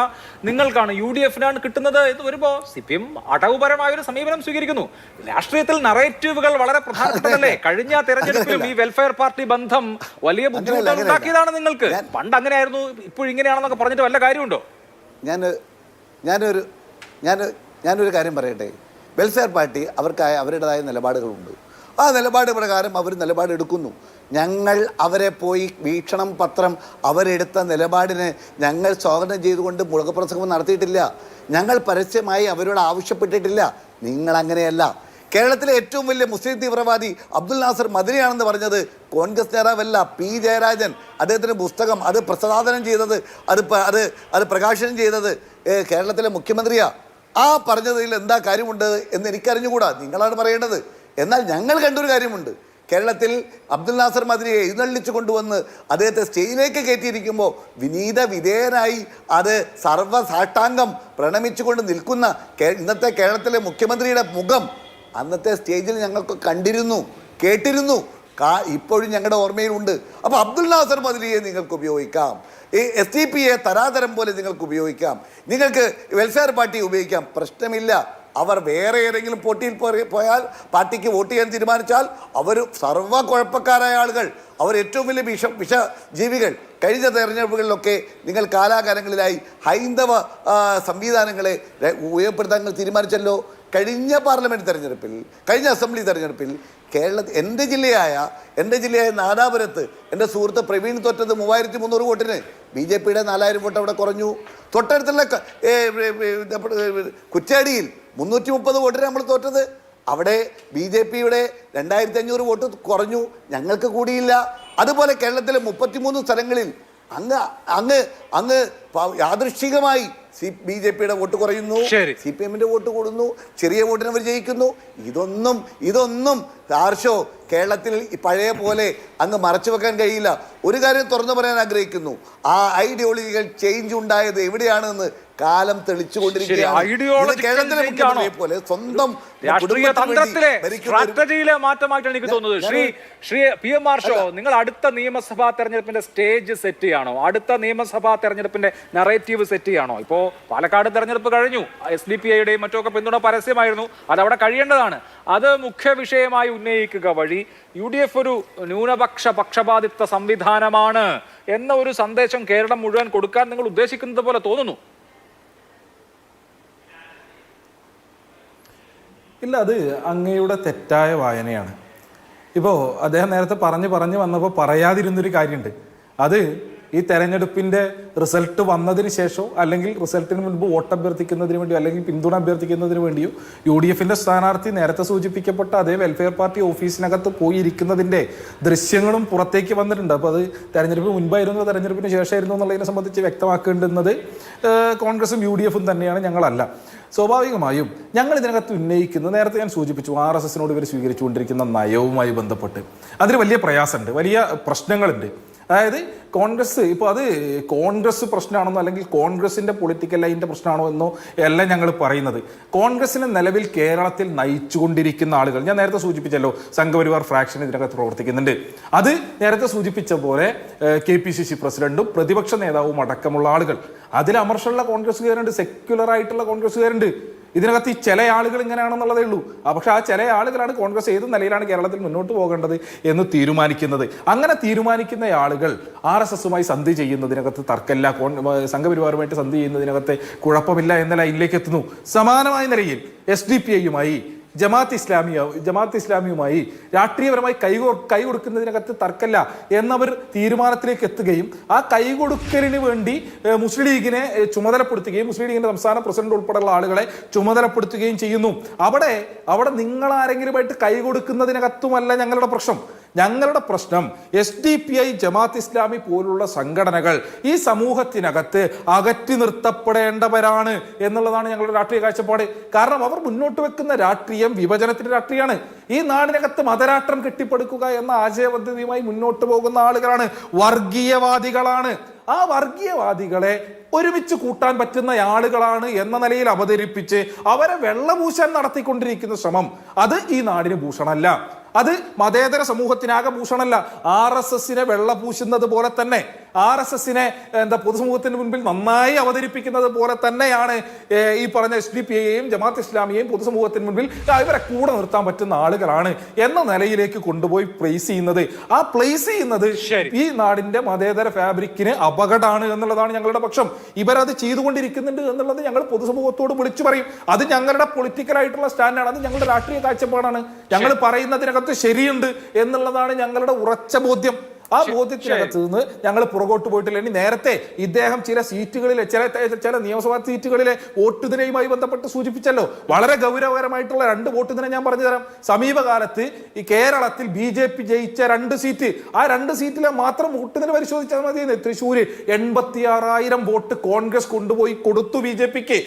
Speaker 1: നിങ്ങൾക്കാണ്, UDFനാണ് കിട്ടുന്നത് എന്ന് വരുമ്പോൾ CPM അടവുപരമായ ഒരു സമീപനം സ്വീകരിക്കുന്നു. രാഷ്ട്രീയത്തിൽ നറേറ്റീവുകൾ വളരെ പ്രധാനപ്പെട്ടതല്ലേ? കഴിഞ്ഞ തെരഞ്ഞെടുപ്പിലും ഈ വെൽഫെയർ പാർട്ടി ബന്ധം വലിയ ബുദ്ധിമുട്ടുകൾ ഉണ്ടാക്കിയതാണ് നിങ്ങൾക്ക്. പണ്ട് അങ്ങനെയായിരുന്നു, ഇപ്പോഴിങ്ങനെയാണെന്നൊക്കെ പറഞ്ഞിട്ട് വല്ല കാര്യമുണ്ടോ?
Speaker 3: ഞാനൊരു കാര്യം പറയട്ടെ. വെൽഫെയർ പാർട്ടി അവരുടേതായ നിലപാടുകളുണ്ട്. ആ നിലപാട് പ്രകാരം അവർ നിലപാടെടുക്കുന്നു. ഞങ്ങൾ അവരെ പോയി വീക്ഷണം പത്രം അവരെടുത്ത നിലപാടിന് ഞങ്ങൾ സ്വാഗതം ചെയ്തുകൊണ്ട് മുഖപ്രസംഗം നടത്തിയിട്ടില്ല. ഞങ്ങൾ പരസ്യമായി അവരോട് ആവശ്യപ്പെട്ടിട്ടില്ല. നിങ്ങളങ്ങനെയല്ല. കേരളത്തിലെ ഏറ്റവും വലിയ മുസ്ലിം തീവ്രവാദി അബ്ദുൽ നാസർ മദനിയാണെന്ന് പറഞ്ഞത് കോൺഗ്രസ് നേതാവല്ല, P. ജയരാജൻ. അദ്ദേഹത്തിൻ്റെ പുസ്തകം അത് പ്രസാദനം ചെയ്തത്, അത് പ്രകാശനം ചെയ്തത് കേരളത്തിലെ മുഖ്യമന്ത്രിയാണ്. ആ പറഞ്ഞതിൽ എന്താ കാര്യമുണ്ട് എന്ന് എനിക്കറിഞ്ഞുകൂടാ, നിങ്ങളാണ് പറയേണ്ടത്. എന്നാൽ ഞങ്ങൾ കണ്ടൊരു കാര്യമുണ്ട്. കേരളത്തിൽ അബ്ദുൽ നാസർ മദനിയെ എഴുന്നള്ളിച്ചു കൊണ്ടുവന്ന് അദ്ദേഹത്തെ സ്റ്റേജിലേക്ക് കയറ്റിയിരിക്കുമ്പോൾ വിനീത വിധേയനായി അത് സർവ്വസാഷ്ടാംഗം പ്രണമിച്ചുകൊണ്ട് നിൽക്കുന്ന ഇന്നത്തെ കേരളത്തിലെ മുഖ്യമന്ത്രിയുടെ മുഖം അന്നത്തെ സ്റ്റേജിൽ ഞങ്ങൾക്ക് കണ്ടിരുന്നു, കേട്ടിരുന്നു, ഇപ്പോഴും ഞങ്ങളുടെ ഓർമ്മയിലുണ്ട്. അപ്പോൾ അബ്ദുൽ നാസർ മദനിയെ നിങ്ങൾക്ക് ഉപയോഗിക്കാം, SDPയെ തരാതരം പോലെ നിങ്ങൾക്ക് ഉപയോഗിക്കാം, നിങ്ങൾക്ക് വെൽഫെയർ പാർട്ടി ഉപയോഗിക്കാം, പ്രശ്നമില്ല. അവർ വേറെ ഏതെങ്കിലും പോട്ടിയിൽ പോയാൽ പാർട്ടിക്ക് വോട്ട് ചെയ്യാൻ തീരുമാനിച്ചാൽ അവർ സർവ്വ കുഴപ്പക്കാരായ ആളുകൾ, അവർ ഏറ്റവും വലിയ വിഷജീവികൾ. കഴിഞ്ഞ തെരഞ്ഞെടുപ്പുകളിലൊക്കെ നിങ്ങൾ കാലാകാലങ്ങളിലായി ഹൈന്ദവ സംവിധാനങ്ങളെ ഉപയോഗപ്പെടുത്താൻ തീരുമാനിച്ചല്ലോ. കഴിഞ്ഞ പാർലമെൻറ്റ് തെരഞ്ഞെടുപ്പിൽ, കഴിഞ്ഞ അസംബ്ലി തെരഞ്ഞെടുപ്പിൽ എൻ്റെ ജില്ലയായ നാദാപുരത്ത് എൻ്റെ സുഹൃത്ത് പ്രവീൺ തോറ്റത് 3300 വോട്ടിന്. BJPയുടെ 4000 വോട്ട് അവിടെ കുറഞ്ഞു. തൊട്ടടുത്തുള്ള കുറ്റ്യാടിയിൽ 330 വോട്ടിന് നമ്മൾ തോറ്റത്. അവിടെ BJPയുടെ 2500 വോട്ട് കുറഞ്ഞു, ഞങ്ങൾക്ക് കൂടിയില്ല. അതുപോലെ കേരളത്തിലെ 33 സ്ഥലങ്ങളിൽ അങ്ങ് യാദൃശ്ചികമായി BJPയുടെ വോട്ട് കുറയുന്നു, CPMന്റെ വോട്ട് കൂടുന്നു, ചെറിയ വോട്ടിന് അവർ ജയിക്കുന്നു. ഇതൊന്നും ആർഷോ കേരളത്തിൽ പഴയ പോലെ അങ്ങ് മറച്ചു വെക്കാൻ കഴിയില്ല. ഒരു കാര്യം തുറന്നു പറയാൻ ആഗ്രഹിക്കുന്നു, ആ ഐഡിയോളജികൾ ചേഞ്ച് ഉണ്ടായത് എവിടെയാണെന്ന് കാലം തെളിച്ചുകൊണ്ടിരിക്കുകയാണ്. കേരളത്തിലെ മുഖ്യമന്ത്രിയെ പോലെ സ്വന്തം
Speaker 1: രാഷ്ട്രീയ തന്ത്രത്തിലെ സ്ട്രാറ്റജിയിലെ മാറ്റമായിട്ടാണ് എനിക്ക് തോന്നുന്നത്. ശ്രീ PM ഷോ, നിങ്ങൾ അടുത്ത നിയമസഭാ തെരഞ്ഞെടുപ്പിന്റെ സ്റ്റേജ് സെറ്റ് ചെയ്യാണോ? അടുത്ത നിയമസഭാ തെരഞ്ഞെടുപ്പിന്റെ നറേറ്റീവ് സെറ്റ് ചെയ്യാണോ? ഇപ്പോ പാലക്കാട് തെരഞ്ഞെടുപ്പ് കഴിഞ്ഞു, SDPIയുടെയും മറ്റൊക്കെ പിന്തുണ പരസ്യമായിരുന്നു, അതവിടെ കഴിയേണ്ടതാണ്. അത് മുഖ്യ വിഷയമായി ഉന്നയിക്കുക വഴി UDF ഒരു ന്യൂനപക്ഷ പക്ഷപാതിത്വ സംവിധാനമാണ് എന്ന ഒരു സന്ദേശം കേരളം മുഴുവൻ കൊടുക്കാൻ നിങ്ങൾ ഉദ്ദേശിക്കുന്നത് പോലെ തോന്നുന്നു.
Speaker 4: ഇല്ല, അത് അങ്ങയുടെ തെറ്റായ വായനയാണ്. ഇപ്പോൾ അദ്ദേഹം നേരത്തെ പറഞ്ഞു വന്നപ്പോൾ പറയാതിരുന്നൊരു കാര്യമുണ്ട്. അത് ഈ തെരഞ്ഞെടുപ്പിന്റെ റിസൾട്ട് വന്നതിന് ശേഷമോ അല്ലെങ്കിൽ റിസൾട്ടിന് മുൻപ് വോട്ട് അഭ്യർത്ഥിക്കുന്നതിന് വേണ്ടിയോ അല്ലെങ്കിൽ പിന്തുണ അഭ്യർത്ഥിക്കുന്നതിന് വേണ്ടിയോ UDFന്റെ സ്ഥാനാർത്ഥി നേരത്തെ സൂചിപ്പിക്കപ്പെട്ട അതേ വെൽഫെയർ പാർട്ടി ഓഫീസിനകത്ത് പോയി ഇരിക്കുന്നതിന്റെ ദൃശ്യങ്ങളും പുറത്തേക്ക് വന്നിട്ടുണ്ട്. അപ്പോൾ അത് തെരഞ്ഞെടുപ്പിന് മുൻപായിരുന്നു തെരഞ്ഞെടുപ്പിന് ശേഷമായിരുന്നു എന്നുള്ളതിനെ സംബന്ധിച്ച് വ്യക്തമാക്കേണ്ടുന്നത് കോൺഗ്രസും UDFും തന്നെയാണ്, ഞങ്ങളല്ല. സ്വാഭാവികമായും ഞങ്ങൾ ഇതിനകത്ത് ഉന്നയിക്കുന്നത്, നേരത്തെ ഞാൻ സൂചിപ്പിച്ചു, RSSനോട് ഇവർ സ്വീകരിച്ചുകൊണ്ടിരിക്കുന്ന നയവുമായി ബന്ധപ്പെട്ട് അതിന് വലിയ പ്രയാസമുണ്ട്, വലിയ പ്രശ്നങ്ങളുണ്ട്. അതായത് കോൺഗ്രസ് ഇപ്പോൾ അത് കോൺഗ്രസ് പ്രശ്നമാണെന്നോ അല്ലെങ്കിൽ കോൺഗ്രസിന്റെ പൊളിറ്റിക്കൽ ലൈനിന്റെ പ്രശ്നമാണോ എന്നോ എല്ലാം ഞങ്ങൾ പറയുന്നത്. കോൺഗ്രസിനെ നിലവിൽ കേരളത്തിൽ നയിച്ചുകൊണ്ടിരിക്കുന്ന ആളുകൾ, ഞാൻ നേരത്തെ സൂചിപ്പിച്ചല്ലോ, സംഘപരിവാർ ഫ്രാക്ഷൻ ഇതിനകത്ത് പ്രവർത്തിക്കുന്നുണ്ട്. അത് നേരത്തെ സൂചിപ്പിച്ച പോലെ KPCC പ്രസിഡന്റും പ്രതിപക്ഷ നേതാവും അടക്കമുള്ള ആളുകൾ, അതിൽ അമർഷമുള്ള കോൺഗ്രസ്സുകാരുണ്ട്, സെക്യുലർ ആയിട്ടുള്ള കോൺഗ്രസ്സുകാരുണ്ട്. ഇതിനകത്ത് ഈ ചില ആളുകൾ ഇങ്ങനെയാണെന്നുള്ളതേ ഉള്ളൂ. പക്ഷെ ആ ചില ആളുകളാണ് കോൺഗ്രസ് ഏത് നിലയിലാണ് കേരളത്തിൽ മുന്നോട്ട് പോകേണ്ടത് എന്ന് തീരുമാനിക്കുന്നത്. അങ്ങനെ തീരുമാനിക്കുന്ന ആളുകൾ RSSുമായി സന്ധി ചെയ്യുന്നതിനകത്ത് തർക്കമില്ല, സംഘപരിവാറുമായിട്ട് സന്ധി ചെയ്യുന്നതിനകത്ത് കുഴപ്പമില്ല എന്ന ലൈനിലേക്ക് എത്തുന്നു. സമാനമായ നിലയിൽ SDPIയുമായി ജമാഅത്ത് ഇസ്ലാമിയുമായി രാഷ്ട്രീയപരമായി കൈ കൊടുക്കുന്നതിനകത്ത് തർക്കമില്ല എന്നവർ തീരുമാനത്തിലേക്ക് എത്തുകയും ആ കൈകൊടുക്കലിന് വേണ്ടി മുസ്ലിം ലീഗിനെ ചുമതലപ്പെടുത്തുകയും മുസ്ലിം ലീഗിന്റെ സംസ്ഥാന പ്രസിഡന്റ് ഉൾപ്പെടെയുള്ള ആളുകളെ ചുമതലപ്പെടുത്തുകയും ചെയ്യുന്നു. അവിടെ നിങ്ങൾ ആരെങ്കിലുമായിട്ട് കൈ കൊടുക്കുന്നതിനകത്തുമല്ല ഞങ്ങളുടെ പ്രശ്നം. ഞങ്ങളുടെ പ്രശ്നം SDPI, ജമാഅത്ത് ഇസ്ലാമി പോലുള്ള സംഘടനകൾ ഈ സമൂഹത്തിനകത്ത് അകറ്റി നിർത്തപ്പെടേണ്ടവരാണ് എന്നുള്ളതാണ് ഞങ്ങളുടെ രാഷ്ട്രീയ കാഴ്ചപ്പാട്. കാരണം അവർ മുന്നോട്ട് വെക്കുന്ന രാഷ്ട്രീയം വിഭജനത്തിന്റെ രാഷ്ട്രീയമാണ്. ഈ നാടിനകത്ത് മതരാഷ്ട്രം കെട്ടിപ്പടുക്കുക എന്ന ആശയപദ്ധതിയുമായി മുന്നോട്ട് പോകുന്ന ആളുകളാണ്, വർഗീയവാദികളാണ്. ആ വർഗീയവാദികളെ ഒരുമിച്ച് കൂട്ടാൻ പറ്റുന്ന ആളുകളാണ് എന്ന നിലയിൽ അവതരിപ്പിച്ച് അവരെ വെള്ളപൂശാൻ നടത്തിക്കൊണ്ടിരിക്കുന്ന ശ്രമം അത് ഈ നാടിന് ഭൂഷണമല്ല, അത് മതേതര സമൂഹത്തിനാകെ ഭൂഷണമല്ല. RSSനെ വെള്ളപൂശുന്നത് പോലെ തന്നെ, RSSനെ പൊതുസമൂഹത്തിന് മുൻപിൽ നന്നായി അവതരിപ്പിക്കുന്നത് പോലെ തന്നെയാണ് ഈ പറഞ്ഞ SDPIയെയും ജമാഅത്ത് ഇസ്ലാമിയെയും പൊതുസമൂഹത്തിന് മുൻപിൽ ഇവരെ കൂടെ നിർത്താൻ പറ്റുന്ന ആളുകളാണ് എന്ന നിലയിലേക്ക് കൊണ്ടുപോയി പ്ലേസ് ചെയ്യുന്നത്. ആ പ്ലേസ് ചെയ്യുന്നത് ഈ നാടിന്റെ മതേതര ഫാബ്രിക്കിന് അപകടമാണ് എന്നുള്ളതാണ് ഞങ്ങളുടെ പക്ഷം. ഇവരത് ചെയ്തുകൊണ്ടിരിക്കുന്നുണ്ട് എന്നുള്ളത് ഞങ്ങൾ പൊതുസമൂഹത്തോട് വിളിച്ചു പറയും. അത് ഞങ്ങളുടെ പൊളിറ്റിക്കൽ ആയിട്ടുള്ള സ്റ്റാൻഡാണ്, അത് ഞങ്ങളുടെ രാഷ്ട്രീയ കാഴ്ചപ്പാടാണ്. ഞങ്ങൾ പറയുന്നതിനകത്ത് ശരിയുണ്ട് എന്നുള്ളതാണ് ഞങ്ങളുടെ ഉറച്ച ബോധ്യം. ആ ബോധ്യത്തിനകത്ത് നിന്ന് ഞങ്ങൾ പുറകോട്ട് പോയിട്ടില്ല. ഇനി നേരത്തെ ഇദ്ദേഹം ചില സീറ്റുകളിലെ ചില നിയമസഭാ സീറ്റുകളിലെ വോട്ട് നിലയുമായി ബന്ധപ്പെട്ട് സൂചിപ്പിച്ചല്ലോ. വളരെ ഗൗരവകരമായിട്ടുള്ള 2 വോട്ട് നില ഞാൻ പറഞ്ഞു തരാം. സമീപകാലത്ത് ഈ കേരളത്തിൽ BJP ജയിച്ച 2 സീറ്റ്, ആ 2 സീറ്റിലെ മാത്രം വോട്ട് നില പരിശോധിച്ചാൽ മതി. തൃശ്ശൂര് 86,000 വോട്ട് കോൺഗ്രസ് കൊണ്ടുപോയി കൊടുത്തു BJPക്ക്.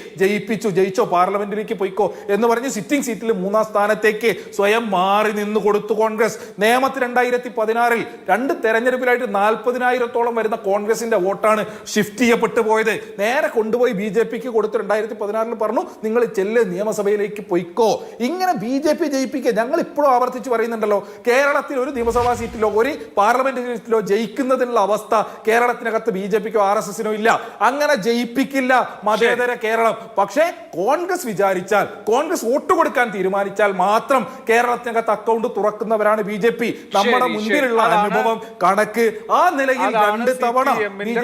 Speaker 4: ജയിച്ചോ പാർലമെന്റിലേക്ക് പോയിക്കോ എന്ന് പറഞ്ഞ് സിറ്റിംഗ് സീറ്റിൽ 3-ാം സ്ഥാനത്തേക്ക് സ്വയം മാറി നിന്ന് കൊടുത്തു കോൺഗ്രസ്. നേമത്ത് 2016 2 തെരഞ്ഞെടുപ്പിലായിട്ട് 40,000-ഓളം വരുന്ന കോൺഗ്രസിന്റെ വോട്ടാണ് ഷിഫ്റ്റ് ചെയ്യപ്പെട്ടു പോയത്. നേരെ കൊണ്ടുപോയി BJPക്ക് കൊടുത്ത് 2016 പറഞ്ഞു നിങ്ങൾ ചെല്ല് നിയമസഭയിലേക്ക് പൊയ്ക്കോ. ഇങ്ങനെ BJP ജയിപ്പിക്കുക. ഞങ്ങൾ ഇപ്പോഴും ആവർത്തിച്ച് പറയുന്നുണ്ടല്ലോ, കേരളത്തിൽ ഒരു നിയമസഭാ സീറ്റിലോ ഒരു പാർലമെന്റ് സീറ്റിലോ ജയിക്കുന്നതിനുള്ള അവസ്ഥ കേരളത്തിനകത്ത് BJPക്കോ RSSനോ ഇല്ല. അങ്ങനെ ജയിപ്പിക്കില്ല മതേതര കേരളം. പക്ഷേ കോൺഗ്രസ് വിചാരിച്ചാൽ, കോൺഗ്രസ് വോട്ട് കൊടുക്കാൻ തീരുമാനിച്ചാൽ മാത്രം കേരളത്തിനകത്ത് അക്കൗണ്ട് തുറക്കുന്നവരാണ് BJP. നമ്മുടെ മുൻപിലുള്ള അനുഭവം കണക്ക് ആ നിലയിൽ 2 തവണ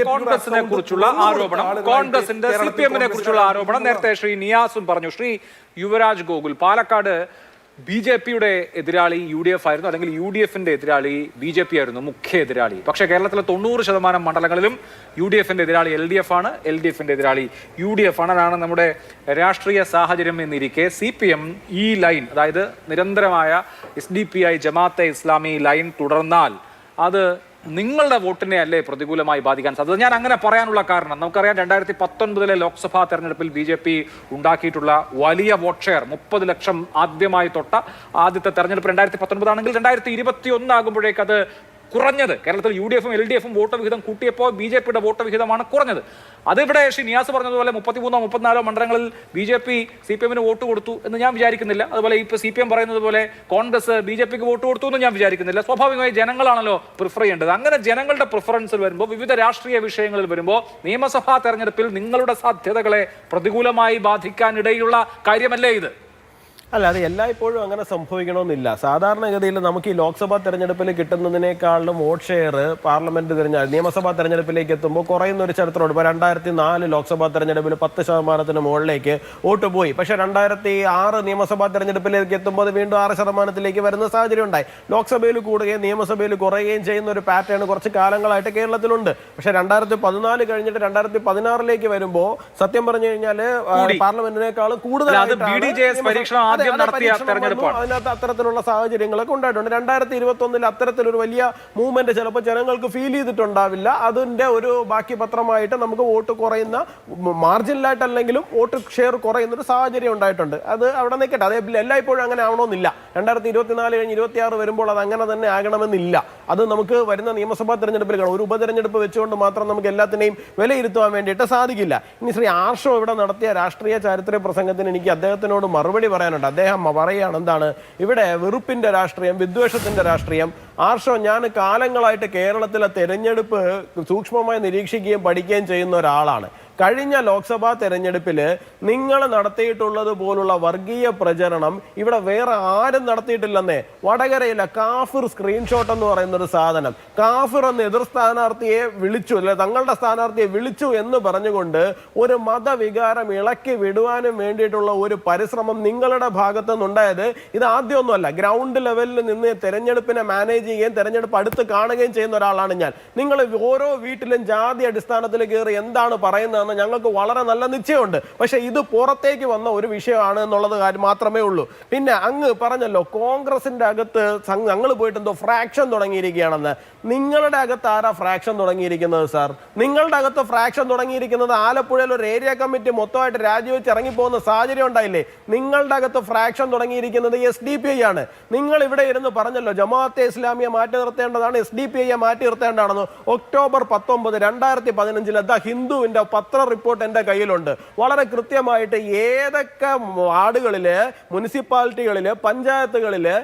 Speaker 1: കോൺഗ്രസിനെ കുറിച്ചുള്ള ആരോപണം, കോൺഗ്രസിന്റെ CPMനെ കുറിച്ചുള്ള ആരോപണം നേരത്തെ ശ്രീ നിയാസും പറഞ്ഞു. ശ്രീ യുവരാജ് ഗോകുൽ, പാലക്കാട് BJPയുടെ എതിരാളി UDF ആയിരുന്നു, അല്ലെങ്കിൽ UDFന്റെ എതിരാളി BJP ആയിരുന്നു മുഖ്യ എതിരാളി. പക്ഷേ കേരളത്തിലെ 90% മണ്ഡലങ്ങളിലും UDFന്റെ എതിരാളി LDF ആണ്, LDFന്റെ എതിരാളി UDF ആണ്. അതാണ് നമ്മുടെ രാഷ്ട്രീയ സാഹചര്യം എന്നിരിക്കെ CPM ഈ ലൈൻ, അതായത് നിരന്തരമായ SDPI ജമാഅത്തെ ഇസ്ലാമി ലൈൻ തുടർന്നാൽ അത് നിങ്ങളുടെ വോട്ടിനെ അല്ലേ പ്രതികൂലമായി ബാധിക്കാൻ സാധ്യത? ഞാൻ അങ്ങനെ പറയാനുള്ള കാരണം നമുക്കറിയാം 2019 ലോക്സഭാ തെരഞ്ഞെടുപ്പിൽ BJP ഉണ്ടാക്കിയിട്ടുള്ള വലിയ വോട്ട് ഷെയർ 30 ലക്ഷം ആദ്യമായി തൊട്ട ആദ്യത്തെ തെരഞ്ഞെടുപ്പ് 2019 ആണെങ്കിൽ 2021 ആകുമ്പോഴേക്ക് അത് കുറഞ്ഞത്. കേരളത്തിൽ UDF-ഉം LDF-ഉം വോട്ട് വിഹിതം കൂട്ടിയപ്പോൾ BJP-യുടെ വോട്ട് വിഹിതമാണ് കുറഞ്ഞത്. അതിവിടെ ശ്രീ നിയാസ് പറഞ്ഞതുപോലെ 33 34 മണ്ഡലങ്ങളിൽ BJP CPM-ന് വോട്ട് കൊടുത്തു എന്ന് ഞാൻ വിചാരിക്കുന്നില്ല. അതുപോലെ ഇപ്പോൾ CPM പറയുന്നത് പോലെ കോൺഗ്രസ് BJP-ക്ക് വോട്ട് കൊടുത്തു എന്ന് ഞാൻ വിചാരിക്കുന്നില്ല. സ്വാഭാവികമായി ജനങ്ങളാണല്ലോ പ്രിഫർ ചെയ്യേണ്ടത്. അങ്ങനെ ജനങ്ങളുടെ പ്രിഫറൻസിൽ വരുമ്പോൾ, വിവിധ രാഷ്ട്രീയ വിഷയങ്ങളിൽ വരുമ്പോൾ നിയമസഭാ തെരഞ്ഞെടുപ്പിൽ നിങ്ങളുടെ സാധ്യതകളെ പ്രതികൂലമായി ബാധിക്കാനിടയുള്ള കാര്യമല്ലേ ഇത്?
Speaker 2: അല്ല, അത് എല്ലായ്പ്പോഴും അങ്ങനെ സംഭവിക്കണമെന്നില്ല. സാധാരണഗതിയിൽ നമുക്ക് ഈ ലോക്സഭാ തെരഞ്ഞെടുപ്പിൽ കിട്ടുന്നതിനേക്കാളും വോട്ട് ഷെയർ നിയമസഭാ തെരഞ്ഞെടുപ്പിലേക്ക് എത്തുമ്പോൾ കുറയുന്ന ഒരു ചരിത്രമുണ്ട്. ഇപ്പോൾ 2004 ലോക്സഭാ തെരഞ്ഞെടുപ്പിൽ 10% മുകളിലേക്ക് വോട്ട് പോയി. പക്ഷേ 2006 നിയമസഭാ തെരഞ്ഞെടുപ്പിലേക്ക് എത്തുമ്പോൾ അത് വീണ്ടും 6% വരുന്ന സാഹചര്യം ഉണ്ടായി. ലോക്സഭയിൽ കൂടുകയും നിയമസഭയിൽ കുറയുകയും ചെയ്യുന്ന ഒരു പാറ്റേൺ കുറച്ച് കാലങ്ങളായിട്ട് കേരളത്തിലുണ്ട്. പക്ഷേ 2014 കഴിഞ്ഞിട്ട് 2016 വരുമ്പോൾ സത്യം പറഞ്ഞു കഴിഞ്ഞാൽ പാർലമെന്റിനേക്കാളും കൂടുതൽ അതിനകത്ത് അത്തരത്തിലുള്ള സാഹചര്യങ്ങളൊക്കെ ഉണ്ടായിട്ടുണ്ട്. 2021 അത്തരത്തിലൊരു വലിയ മൂവ്മെന്റ് ചിലപ്പോൾ ജനങ്ങൾക്ക് ഫീൽ ചെയ്തിട്ടുണ്ടാവില്ല. അതിന്റെ ഒരു ബാക്കി പത്രമായിട്ട് നമുക്ക് വോട്ട് കുറയുന്ന, മാർജിനലായിട്ടല്ലെങ്കിലും വോട്ട് ഷെയർ കുറയുന്ന ഒരു സാഹചര്യം ഉണ്ടായിട്ടുണ്ട്. അത് അവിടെ നിൽക്കട്ടെ. അത് എല്ലായ്പ്പോഴും അങ്ങനെ ആവണമെന്നില്ല. 2024 കഴിഞ്ഞ് 26 വരുമ്പോൾ അത് അങ്ങനെ തന്നെ ആകണമെന്നില്ല. അത് നമുക്ക് വരുന്ന നിയമസഭാ തെരഞ്ഞെടുപ്പിൽ കാണാം. ഒരു ഉപതെരഞ്ഞെടുപ്പ് വെച്ചുകൊണ്ട് മാത്രം നമുക്ക് എല്ലാത്തിനെയും വിലയിരുത്തുവാൻ വേണ്ടിയിട്ട് സാധിക്കില്ല. ഇനി ശ്രീ ആർഷോ ഇവിടെ നടത്തിയ രാഷ്ട്രീയ ചാരിത്ര്യ പ്രസംഗത്തിന് എനിക്ക് അദ്ദേഹത്തിനോട് മറുപടി പറയാനുണ്ട്. അദ്ദേഹം പറയുകയാണ് എന്താണ് ഇവിടെ വെറുപ്പിന്റെ രാഷ്ട്രീയം, വിദ്വേഷത്തിന്റെ രാഷ്ട്രീയം. ആർഷോ, ഞാൻ കാലങ്ങളായിട്ട് കേരളത്തിലെ തെരഞ്ഞെടുപ്പ് സൂക്ഷ്മമായി നിരീക്ഷിക്കുകയും പഠിക്കുകയും ചെയ്യുന്ന ഒരാളാണ്. കഴിഞ്ഞ ലോക്സഭാ തെരഞ്ഞെടുപ്പിൽ നിങ്ങൾ നടത്തിയിട്ടുള്ളത് പോലുള്ള വർഗീയ പ്രചരണം ഇവിടെ വേറെ ആരും നടത്തിയിട്ടില്ലെന്നേ. വടകരയിലെ കാഫിർ സ്ക്രീൻഷോട്ട് എന്ന് പറയുന്ന ഒരു സാധനം, കാഫിർ എന്ന് എതിർ സ്ഥാനാർത്ഥിയെ വിളിച്ചു, അല്ലെ തങ്ങളുടെ സ്ഥാനാർത്ഥിയെ വിളിച്ചു എന്ന് പറഞ്ഞുകൊണ്ട് ഒരു മതവികാരം ഇളക്കി വിടുവാനും വേണ്ടിയിട്ടുള്ള ഒരു പരിശ്രമം നിങ്ങളുടെ ഭാഗത്തു നിന്നുണ്ടായത് ഇത് ആദ്യമൊന്നുമല്ല. ഗ്രൗണ്ട് ലെവലിൽ നിന്ന് തെരഞ്ഞെടുപ്പിനെ മാനേജ് ചെയ്യുകയും തെരഞ്ഞെടുപ്പ് അടുത്ത് കാണുകയും ചെയ്യുന്ന ഒരാളാണ് ഞാൻ. നിങ്ങൾ ഓരോ വീട്ടിലും ജാതി അടിസ്ഥാനത്തിൽ കയറി എന്താണ് പറയുന്നത് ഞങ്ങൾക്ക് വളരെ നല്ല നിശ്ചയമുണ്ട്. പക്ഷെ ഇത് പുറത്തേക്ക് വന്ന ഒരു വിഷയമാണ് എന്നുള്ളത് കാര്യം മാത്രമേ ഉള്ളൂ. പിന്നെ അങ്ങ് പറഞ്ഞല്ലോ കോൺഗ്രസിന്റെ അകത്ത് ഞങ്ങൾ പോയിട്ട് എന്തോ ഫ്രാക്ഷൻ തുടങ്ങിയിരിക്കുകയാണെന്ന്. നിങ്ങളുടെ അകത്ത് ആരാ ഫ്രാക്ഷൻ തുടങ്ങിയിരിക്കുന്നത് സാർ? നിങ്ങളുടെ അകത്ത് ഫ്രാക്ഷൻ തുടങ്ങിയിരിക്കുന്നത് ആലപ്പുഴയിൽ ഒരു ഏരിയ കമ്മിറ്റി മൊത്തമായിട്ട് രാജിവെച്ച് ഇറങ്ങിപ്പോകുന്ന സാഹചര്യം ഉണ്ടായില്ലേ? നിങ്ങളുടെ അകത്ത് ഫ്രാക്ഷൻ തുടങ്ങിയിരിക്കുന്നത് SDPI ആണ്. നിങ്ങൾ ഇവിടെ ഇരുന്ന് പറഞ്ഞല്ലോ ജമാഅത്തെ ഇസ്ലാമിയെ മാറ്റി നിർത്തേണ്ടതാണ്, SDPIയെ മാറ്റി നിർത്തേണ്ടതാണെന്ന്. ഒക്ടോബർ 19, 2015 ദ ഹിന്ദുവിന്റെ റിപ്പോർട്ട് എൻ്റെ കയ്യിലുണ്ട്. വളരെ കൃത്യമായിട്ട് ഏതൊക്കെ വാർഡുകളില്, മുനിസിപ്പാലിറ്റികളില്, പഞ്ചായത്തുകളില്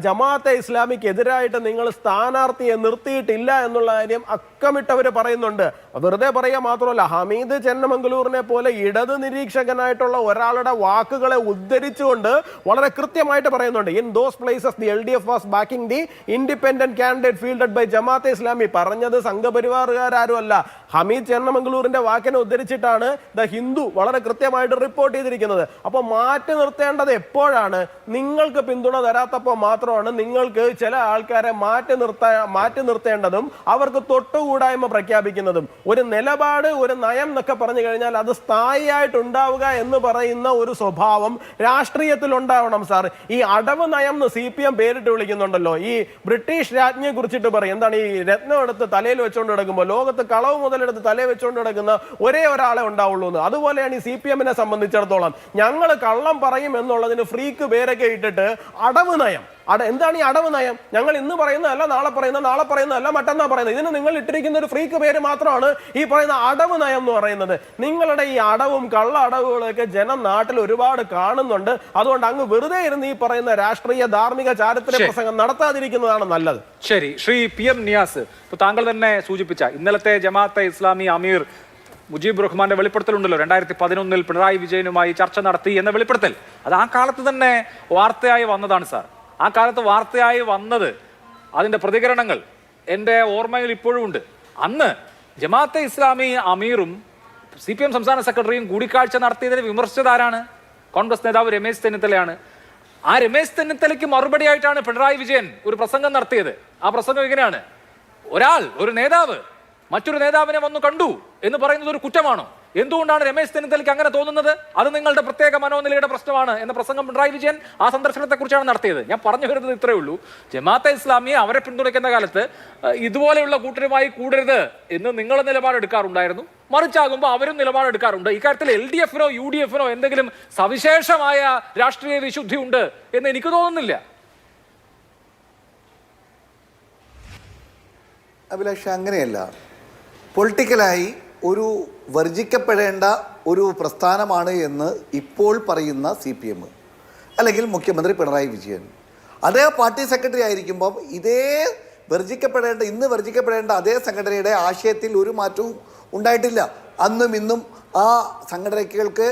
Speaker 2: ജമാഅത്തെ ഇസ്ലാമിക്ക് എതിരായിട്ട് നിങ്ങൾ സ്ഥാനാർത്ഥിയെ നിർത്തിയിട്ടില്ല എന്നുള്ള കാര്യം അക്കമിട്ടവർ പറയുന്നുണ്ട്. വെറുതെ പറയുക മാത്രമല്ല, ഹമീദ് ചെന്നമംഗലൂരിനെ പോലെ ഇടത് നിരീക്ഷകനായിട്ടുള്ള ഒരാളുടെ വാക്കുകളെ ഉദ്ധരിച്ചുകൊണ്ട് വളരെ കൃത്യമായിട്ട് പറയുന്നുണ്ട്. In those places the LDF was backing the independent candidate fielded by Jamaat-e Islami. പറഞ്ഞത് സംഘപരിവാറുകാരും അല്ല, ഹമീദ് ചെന്നമംഗലൂരിന്റെ വാക്കിനെ ഉദ്ധരിച്ചിട്ടാണ് ദ ഹിന്ദു വളരെ കൃത്യമായിട്ട് റിപ്പോർട്ട് ചെയ്തിരിക്കുന്നത്. അപ്പോൾ മാറ്റി നിർത്തേണ്ടത് എപ്പോഴാണ്? നിങ്ങൾക്ക് പിന്തുണ തരാത്തപ്പോൾ മാത്രമാണ് നിങ്ങൾക്ക് ചില ആൾക്കാരെ മാറ്റി നിർത്തേണ്ടതും അവർക്ക് തൊട്ടുകൂടായ്മ പ്രഖ്യാപിക്കുന്നതും. ഒരു നിലപാട്, ഒരു നയം എന്നൊക്കെ പറഞ്ഞു കഴിഞ്ഞാൽ അത് സ്ഥായിയായിട്ട് ഉണ്ടാവുക എന്ന് പറയുന്ന ഒരു സ്വഭാവം രാഷ്ട്രീയത്തിൽ ഉണ്ടാവണം സാർ. ഈ അടവ് നയം എന്ന് CPM പേരിട്ട് വിളിക്കുന്നുണ്ടല്ലോ. ഈ ബ്രിട്ടീഷ് രാജ്ഞിയെ കുറിച്ചിട്ട് പറയും എന്താണ്, ഈ രത്നം എടുത്ത് തലയിൽ വെച്ചുകൊണ്ട് കിടക്കുമ്പോൾ ലോകത്ത് കളവ് മുതലെടുത്ത് തലയിൽ വെച്ചുകൊണ്ട് കിടക്കുന്ന ഒരേ ഒരാളെ ഉണ്ടാവുള്ളൂ എന്ന്. അതുപോലെയാണ് ഈ CPM-നെ സംബന്ധിച്ചിടത്തോളം. ഞങ്ങൾ കള്ളം പറയും എന്നുള്ളതിന് ഫ്രീക്ക് പേരൊക്കെ ഇട്ടിട്ട് അടവ് നയം. എന്താണ് ഈ അടവ് നയം? ഞങ്ങൾ ഇന്ന് പറയുന്നതല്ല, നാളെ പറയുന്നതല്ല, മറ്റന്നാ പറയുന്നത്. ഇതിന് നിങ്ങൾ ഇട്ടിരിക്കുന്ന ഒരു ഫ്രീക്ക് പേര് മാത്രമാണ് ഈ പറയുന്ന അടവ് നയം എന്ന് പറയുന്നത്. നിങ്ങളുടെ ഈ അടവും കള്ള അടവുകളൊക്കെ ജനം നാട്ടിൽ ഒരുപാട് കാണുന്നുണ്ട്. അതുകൊണ്ട് അങ്ങ് വെറുതെ ഇരുന്ന് ഈ പറയുന്ന രാഷ്ട്രീയ ധാർമ്മിക ചാരിത്ര്യ പ്രസംഗം നടത്താതിരിക്കുന്നതാണ് നല്ലത്.
Speaker 1: ശരി, ശ്രീ PM നിയാസ്, ഇപ്പൊ താങ്കൾ തന്നെ സൂചിപ്പിച്ച ഇന്നലത്തെ ജമാഅത്തെ ഇസ്ലാമി അമീർ മുജീബ് റഹ്മാന്റെ വെളിപ്പെടുത്തലുണ്ടല്ലോ, 2011 പിണറായി വിജയനുമായി ചർച്ച നടത്തി എന്ന വെളിപ്പെടുത്തൽ. അത് ആ കാലത്ത് തന്നെ വാർത്തയായി വന്നതാണ് സാർ. ആ കാലത്ത് വാർത്തയായി വന്നത്, അതിൻ്റെ പ്രതികരണങ്ങൾ എൻ്റെ ഓർമ്മയിൽ ഇപ്പോഴും ഉണ്ട്. അന്ന് ജമാഅത്തെ ഇസ്ലാമി അമീറും CPM സംസ്ഥാന സെക്രട്ടറിയും കൂടിക്കാഴ്ച നടത്തിയതിനെ വിമർശിച്ചതാരാണ്? കോൺഗ്രസ് നേതാവ് രമേശ് ചെന്നിത്തലയാണ്. ആ രമേശ് ചെന്നിത്തലയ്ക്ക് മറുപടിയായിട്ടാണ് പിണറായി വിജയൻ ഒരു പ്രസംഗം നടത്തിയത്. ആ പ്രസംഗം ഇങ്ങനെയാണ്: ഒരു നേതാവ് മറ്റൊരു നേതാവിനെ വന്നു കണ്ടു എന്ന് പറയുന്നത് ഒരു കുറ്റമാണോ? എന്തുകൊണ്ടാണ് രമേശ് ചെന്നിത്തലയ്ക്ക് അങ്ങനെ തോന്നുന്നത്? അത് നിങ്ങളുടെ പ്രത്യേക മനോനിലയുടെ പ്രശ്നമാണ് എന്ന പ്രസംഗം പിണറായി വിജയൻ ആ സന്ദർശനത്തെക്കുറിച്ചാണ് നടത്തിയത്. ഞാൻ പറഞ്ഞു വരുന്നത് ഇത്രയേ ഉള്ളൂ. ജമാഅത്തെ ഇസ്ലാമിയെ അവരെ പിന്തുണയ്ക്കുന്ന കാലത്ത് ഇതുപോലെയുള്ള കൂട്ടരുമായി കൂടരുത് എന്ന് നിങ്ങൾ നിലപാടെടുക്കാറുണ്ടായിരുന്നു. മറിച്ചാകുമ്പോൾ അവരും നിലപാടെടുക്കാറുണ്ട്. ഇക്കാര്യത്തിൽ LDF-നോ UDF-നോ എന്തെങ്കിലും സവിശേഷമായ രാഷ്ട്രീയ വിശുദ്ധി ഉണ്ട് എന്ന് എനിക്ക് തോന്നുന്നില്ല.
Speaker 3: അഭിലാഷ്, അങ്ങനെയല്ല. പൊളിറ്റിക്കലായി ഒരു വർജിക്കപ്പെടേണ്ട ഒരു പ്രസ്ഥാനമാണ് എന്ന് ഇപ്പോൾ പറയുന്ന CPM അല്ലെങ്കിൽ മുഖ്യമന്ത്രി പിണറായി വിജയൻ, അതേ പാർട്ടി സെക്രട്ടറി ആയിരിക്കുമ്പം ഇന്ന് വർജിക്കപ്പെടേണ്ട അതേ സംഘടനയുടെ ആശയത്തിൽ ഒരു മാറ്റവും ഉണ്ടായിട്ടില്ല. അന്നും ഇന്നും ആ സംഘടനകൾക്ക്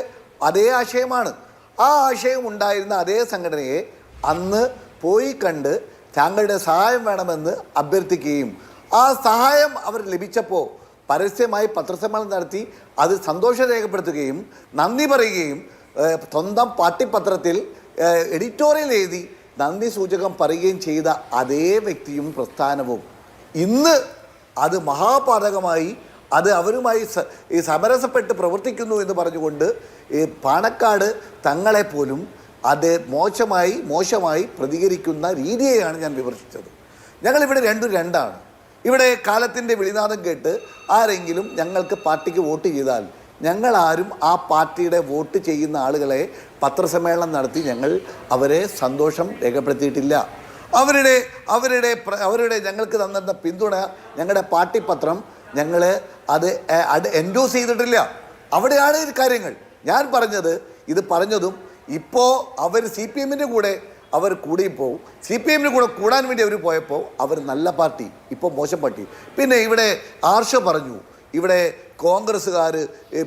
Speaker 3: അതേ ആശയമാണ്. ആ ആശയം ഉണ്ടായിരുന്ന അതേ സംഘടനയെ അന്ന് പോയി കണ്ട് താങ്കളുടെ സഹായം വേണമെന്ന് അഭ്യർത്ഥിക്കുകയും ആ സഹായം അവർ ലഭിച്ചപ്പോൾ പരസ്യമായി പത്രസമ്മേളനം നടത്തി അത് സന്തോഷം രേഖപ്പെടുത്തുകയും നന്ദി പറയുകയും സ്വന്തം പാർട്ടിപത്രത്തിൽ എഡിറ്റോറിയൽ എഴുതി നന്ദി സൂചകം പറയുകയും ചെയ്ത അതേ വ്യക്തിയും പ്രസ്ഥാനവും ഇന്ന് അത് മഹാപാതകമായി അത് അവരുമായി സമരസപ്പെട്ട് പ്രവർത്തിക്കുന്നു എന്ന് പറഞ്ഞുകൊണ്ട് പാണക്കാട് തങ്ങളെപ്പോലും അത് മോശമായി പ്രതികരിക്കുന്ന രീതിയെയാണ് ഞാൻ വിമർശിച്ചത്. ഞങ്ങളിവിടെ രണ്ടാണ്. ഇവിടെ കാലത്തിൻ്റെ വിളിനാദം കേട്ട് ആരെങ്കിലും ഞങ്ങൾക്ക് പാർട്ടിക്ക് വോട്ട് ചെയ്താൽ ഞങ്ങളാരും ആ പാർട്ടിയുടെ വോട്ട് ചെയ്യുന്ന ആളുകളെ പത്രസമ്മേളനം നടത്തി ഞങ്ങൾ അവരെ സന്തോഷം രേഖപ്പെടുത്തിയിട്ടില്ല. അവരുടെ ഞങ്ങൾക്ക് തന്ന പിന്തുണ ഞങ്ങളുടെ പാർട്ടി പത്രം ഞങ്ങൾ അത് എൻഡോസ് ചെയ്തിട്ടില്ല. അവിടെയാണ് ഈ കാര്യങ്ങൾ ഞാൻ പറഞ്ഞതും ഇപ്പോൾ അവർ CPM-ൻ്റെ കൂടെ അവർ കൂടിയപ്പോൾ CPM-ന് കൂടെ കൂടാൻ വേണ്ടി അവർ പോയപ്പോൾ അവർ നല്ല പാർട്ടി, ഇപ്പോൾ മോശം പാർട്ടി. പിന്നെ ഇവിടെ ആർഷോ പറഞ്ഞു, ഇവിടെ കോൺഗ്രസ്സുകാർ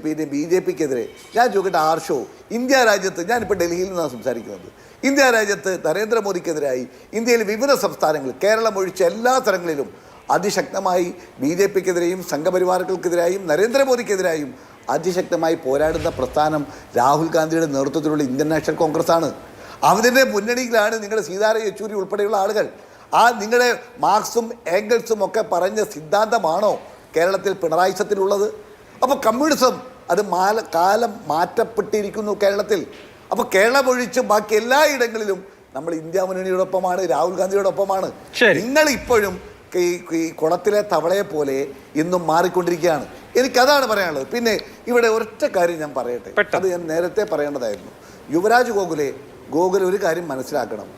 Speaker 3: പിന്നെ BJP-ക്കെതിരെ. ഞാൻ ചോദിക്കട്ടെ, ആർഷോ ഇന്ത്യ രാജ്യത്ത്, ഞാനിപ്പോൾ ഡൽഹിയിൽ നിന്നാണ് സംസാരിക്കുന്നത്, ഇന്ത്യ രാജ്യത്ത് നരേന്ദ്രമോദിക്കെതിരായി ഇന്ത്യയിലെ വിവിധ സംസ്ഥാനങ്ങൾ കേരളം ഒഴിച്ച എല്ലാ സ്ഥലങ്ങളിലും അതിശക്തമായി BJP-ക്കെതിരെയും സംഘപരിവാറുകൾക്കെതിരായും നരേന്ദ്രമോദിക്കെതിരായും അതിശക്തമായി പോരാടുന്ന പ്രസ്ഥാനം രാഹുൽ ഗാന്ധിയുടെ നേതൃത്വത്തിലുള്ള ഇന്ത്യൻ നാഷണൽ കോൺഗ്രസ് ആണ്. അതിൻ്റെ മുന്നണിയിലാണ് നിങ്ങളുടെ സീതാറാം യെച്ചൂരി ഉൾപ്പെടെയുള്ള ആളുകൾ. ആ നിങ്ങളുടെ മാർക്സും ഏംഗൽസും ഒക്കെ പറഞ്ഞ സിദ്ധാന്തമാണോ കേരളത്തിൽ പിണറായിസത്തിലുള്ളത്? അപ്പോൾ കമ്മ്യൂണിസം അത് കാലം മാറ്റപ്പെട്ടിരിക്കുന്നു കേരളത്തിൽ. അപ്പോൾ കേരളം ഒഴിച്ച് ബാക്കി എല്ലാ ഇടങ്ങളിലും നമ്മൾ ഇന്ത്യ മുന്നണിയോടൊപ്പമാണ്, രാഹുൽ ഗാന്ധിയോടൊപ്പമാണ്. നിങ്ങൾ ഇപ്പോഴും ഈ കുളത്തിലെ തവളയെ പോലെ ഇന്നും മാറിക്കൊണ്ടിരിക്കുകയാണ്. എനിക്കതാണ് പറയാനുള്ളത്. പിന്നെ ഇവിടെ ഒരൊറ്റ കാര്യം ഞാൻ പറയട്ടെ, അത് ഞാൻ നേരത്തെ പറയേണ്ടതായിരുന്നു. യുവരാജ് ഗോകുൽ ഒരു കാര്യം മനസ്സിലാക്കണം.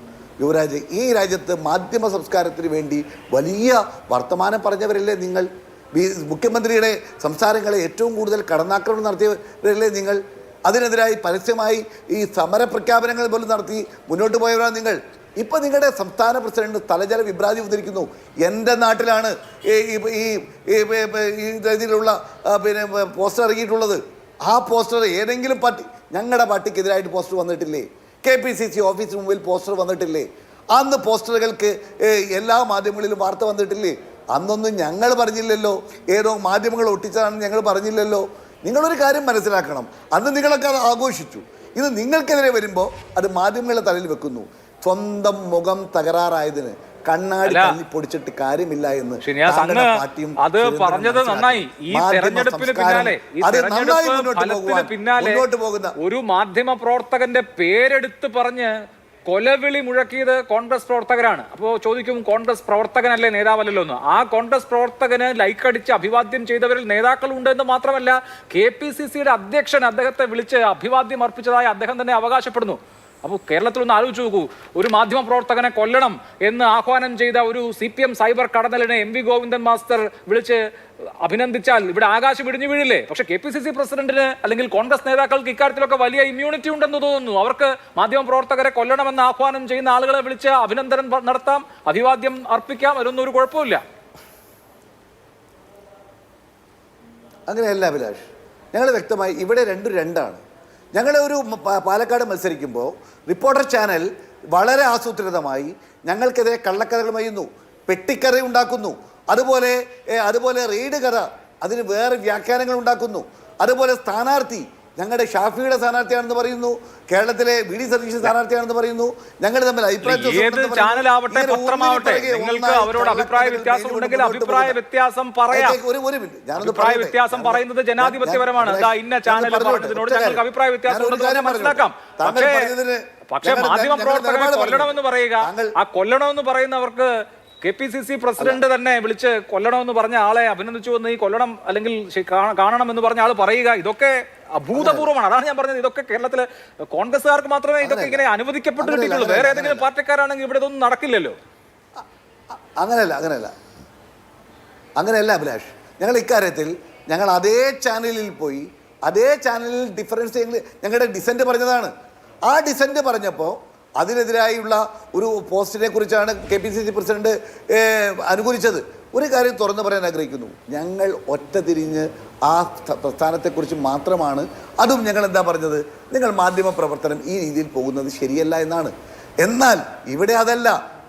Speaker 3: യുവരാജ്, ഈ രാജ്യത്ത് മാധ്യമ സംസ്കാരത്തിന് വേണ്ടി വലിയ വർത്തമാനം പറഞ്ഞവരല്ലേ നിങ്ങൾ? മുഖ്യമന്ത്രിയുടെ സംസാരങ്ങളെ ഏറ്റവും കൂടുതൽ കടന്നാക്രമണം നടത്തിയവരല്ലേ നിങ്ങൾ? അതിനെതിരായി പരസ്യമായി ഈ സമര പ്രഖ്യാപനങ്ങൾ പോലും നടത്തി മുന്നോട്ട് പോയവരാണ് നിങ്ങൾ. ഇപ്പം നിങ്ങളുടെ സംസ്ഥാന പ്രസിഡന്റ് തലജല വിഭ്രാന്തി ഉദ്ധരിക്കുന്നു. എൻ്റെ നാട്ടിലാണ് ഈ രീതിയിലുള്ള പിന്നെ പോസ്റ്റർ ഇറങ്ങിയിട്ടുള്ളത്. ആ പോസ്റ്റർ ഏതെങ്കിലും പാർട്ടി, ഞങ്ങളുടെ പാർട്ടിക്കെതിരായിട്ട് പോസ്റ്റർ വന്നിട്ടില്ലേ? KPCC ഓഫീസിന് മുമ്പിൽ പോസ്റ്റർ വന്നിട്ടില്ലേ? അന്ന് പോസ്റ്ററുകൾക്ക് എല്ലാ മാധ്യമങ്ങളിലും വാർത്ത വന്നിട്ടില്ലേ? അന്നൊന്നും ഞങ്ങൾ പറഞ്ഞില്ലല്ലോ. ഏതോ മാധ്യമങ്ങൾ ഒട്ടിച്ചതാണെന്ന് ഞങ്ങൾ പറഞ്ഞില്ലല്ലോ. നിങ്ങളൊരു കാര്യം മനസ്സിലാക്കണം, അന്ന് നിങ്ങളൊക്കെ അത് ആഘോഷിച്ചു. ഇത് നിങ്ങൾക്കെതിരെ വരുമ്പോൾ അത് മാധ്യമങ്ങളെ തലയിൽ വെക്കുന്നു. സ്വന്തം മുഖം തകരാറായതിന് കണ്ണാടി തല്ലി പൊടിച്ചിട്ട് കാര്യമില്ല എന്ന് പാർട്ടിയും
Speaker 1: അത് പറഞ്ഞത് നന്നായി. ഈ തെരഞ്ഞെടുപ്പിന് പിന്നാലെ ഒരു മാധ്യമ പ്രവർത്തകന്റെ പേരെടുത്ത് പറഞ്ഞ് കൊലവിളി മുഴക്കിയത് കോൺഗ്രസ് പ്രവർത്തകരാണ്. അപ്പോൾ ചോദിക്കും, കോൺഗ്രസ് പ്രവർത്തകനല്ലേ, നേതാവല്ലല്ലോ എന്ന്. ആ കോൺഗ്രസ് പ്രവർത്തകന് ലൈക്കടിച്ച് അഭിവാദ്യം ചെയ്തവരിൽ നേതാക്കളുണ്ട് എന്ന് മാത്രമല്ല, KPCC-യുടെ അധ്യക്ഷൻ അദ്ദേഹത്തെ വിളിച്ച് അഭിവാദ്യം അർപ്പിച്ചതായി അദ്ദേഹം തന്നെ അവകാശപ്പെടുന്നു. അപ്പോൾ കേരളത്തിലൊന്ന് ആലോചിച്ച് നോക്കൂ, ഒരു മാധ്യമ പ്രവർത്തകനെ കൊല്ലണം എന്ന് ആഹ്വാനം ചെയ്ത ഒരു CPM സൈബർ കടന്നലിനെ MV ഗോവിന്ദൻ മാസ്റ്റർ വിളിച്ച് അഭിനന്ദിച്ചാൽ ഇവിടെ ആകാശം ഇടിഞ്ഞു വീഴില്ലേ? പക്ഷെ KPCC പ്രസിഡന്റിന് അല്ലെങ്കിൽ കോൺഗ്രസ് നേതാക്കൾക്ക് ഇക്കാര്യത്തിലൊക്കെ വലിയ ഇമ്മ്യൂണിറ്റി ഉണ്ടെന്ന് തോന്നുന്നു. അവർക്ക് മാധ്യമ പ്രവർത്തകരെ കൊല്ലണമെന്ന് ആഹ്വാനം ചെയ്യുന്ന ആളുകളെ വിളിച്ച് അഭിനന്ദനം നടത്താം, അഭിവാദ്യം അർപ്പിക്കാം, അതൊന്നും ഒരു കുഴപ്പമില്ല.
Speaker 3: അങ്ങനെയല്ല അഭിലാഷ്, ഞങ്ങൾ വ്യക്തമായി ഇവിടെ രണ്ടാണ്. ഞങ്ങളൊരു പാലക്കാട് മത്സരിക്കുമ്പോൾ റിപ്പോർട്ടർ ചാനൽ വളരെ ആസൂത്രിതമായി ഞങ്ങൾക്കെതിരെ കള്ളക്കഥകൾ മയ്യുന്നു, പെട്ടിക്കഥ ഉണ്ടാക്കുന്നു, അതുപോലെ റെയ്ഡ് കഥ, അതിന് വേറെ വ്യാഖ്യാനങ്ങൾ ഉണ്ടാക്കുന്നു. അതുപോലെ സ്ഥാനാർത്ഥി ഞങ്ങളുടെ ഷാഫിയുടെ സ്ഥാനാർത്ഥിയാണെന്ന് പറയുന്നു, കേരളത്തിലെ വി ഡി സതീശൻ സ്ഥാനാർത്ഥിയാണെന്ന് പറയുന്നു. ഞങ്ങൾ തമ്മിൽ
Speaker 1: ഏത് ചാനലാവട്ടെ പത്രമാവട്ടെ നിങ്ങൾക്ക് അവരോട് അഭിപ്രായ വ്യത്യാസം ഉണ്ടെങ്കിൽ അഭിപ്രായ വ്യത്യാസം പറയാം. അഭിപ്രായ വ്യത്യാസം പറയുന്നത് ജനാധിപത്യപരമാണ്. ഇന്ന ചാനൽ പറഞ്ഞതിനോട് ഞങ്ങൾക്ക് അഭിപ്രായ വ്യത്യാസം ഉണ്ടെന്ന് മനസ്സിലാക്കാം. പക്ഷേ മാധ്യമ പ്രവർത്തകരെ കൊല്ലണമെന്ന് പറയുക, ആ കൊല്ലണമെന്ന് പറയുന്നവർക്ക് KPCC പ്രസിഡന്റ് തന്നെ വിളിച്ച് കൊല്ലണമെന്ന് പറഞ്ഞ ആളെ അഭിനന്ദിച്ചു എന്ന് ഈ കൊല്ലണം അല്ലെങ്കിൽ കാണണം എന്ന് പറഞ്ഞ ആൾ പറയുക, ഇതൊക്കെ അഭൂതപൂർവ്വമാണ്. അതാണ് ഞാൻ പറഞ്ഞത്. ഇതൊക്കെ കേരളത്തിലെ കോൺഗ്രസ്സുകാർക്ക് മാത്രമേ ഇതൊക്കെ ഇങ്ങനെ അനുവദിക്കപ്പെട്ട് കിട്ടിയിട്ടുള്ളൂ. വേറെ ഏതെങ്കിലും പാർട്ടിക്കാരാണെങ്കിൽ ഇവിടെ ഇതൊന്നും നടക്കില്ലല്ലോ.
Speaker 3: അങ്ങനെയല്ല അഭിലാഷ്. ഞങ്ങൾ ഇക്കാര്യത്തിൽ ഞങ്ങൾ അതേ ചാനലിൽ പോയി അതേ ചാനലിൽ ഡിഫറൻസ് ഞങ്ങളുടെ ഡിസന്റ് പറഞ്ഞതാണ്. ആ ഡിസന്റ് പറഞ്ഞപ്പോൾ അതിനെതിരായുള്ള ഒരു പോസ്റ്റിനെ കുറിച്ചാണ് KPCC പ്രസിഡന്റ് അനുകൂലിച്ചത്. ഒരു കാര്യം തുറന്നു പറയാൻ ആഗ്രഹിക്കുന്നു, ഞങ്ങൾ ഒറ്റ തിരിഞ്ഞ് ആ പ്രസ്ഥാനത്തെക്കുറിച്ച് മാത്രമാണ്. അതും ഞങ്ങൾ എന്താ പറഞ്ഞത്, നിങ്ങൾ മാധ്യമ പ്രവർത്തനം ഈ രീതിയിൽ പോകുന്നത് ശരിയല്ല എന്നാണ്. എന്നാൽ ഇവിടെ അതല്ല,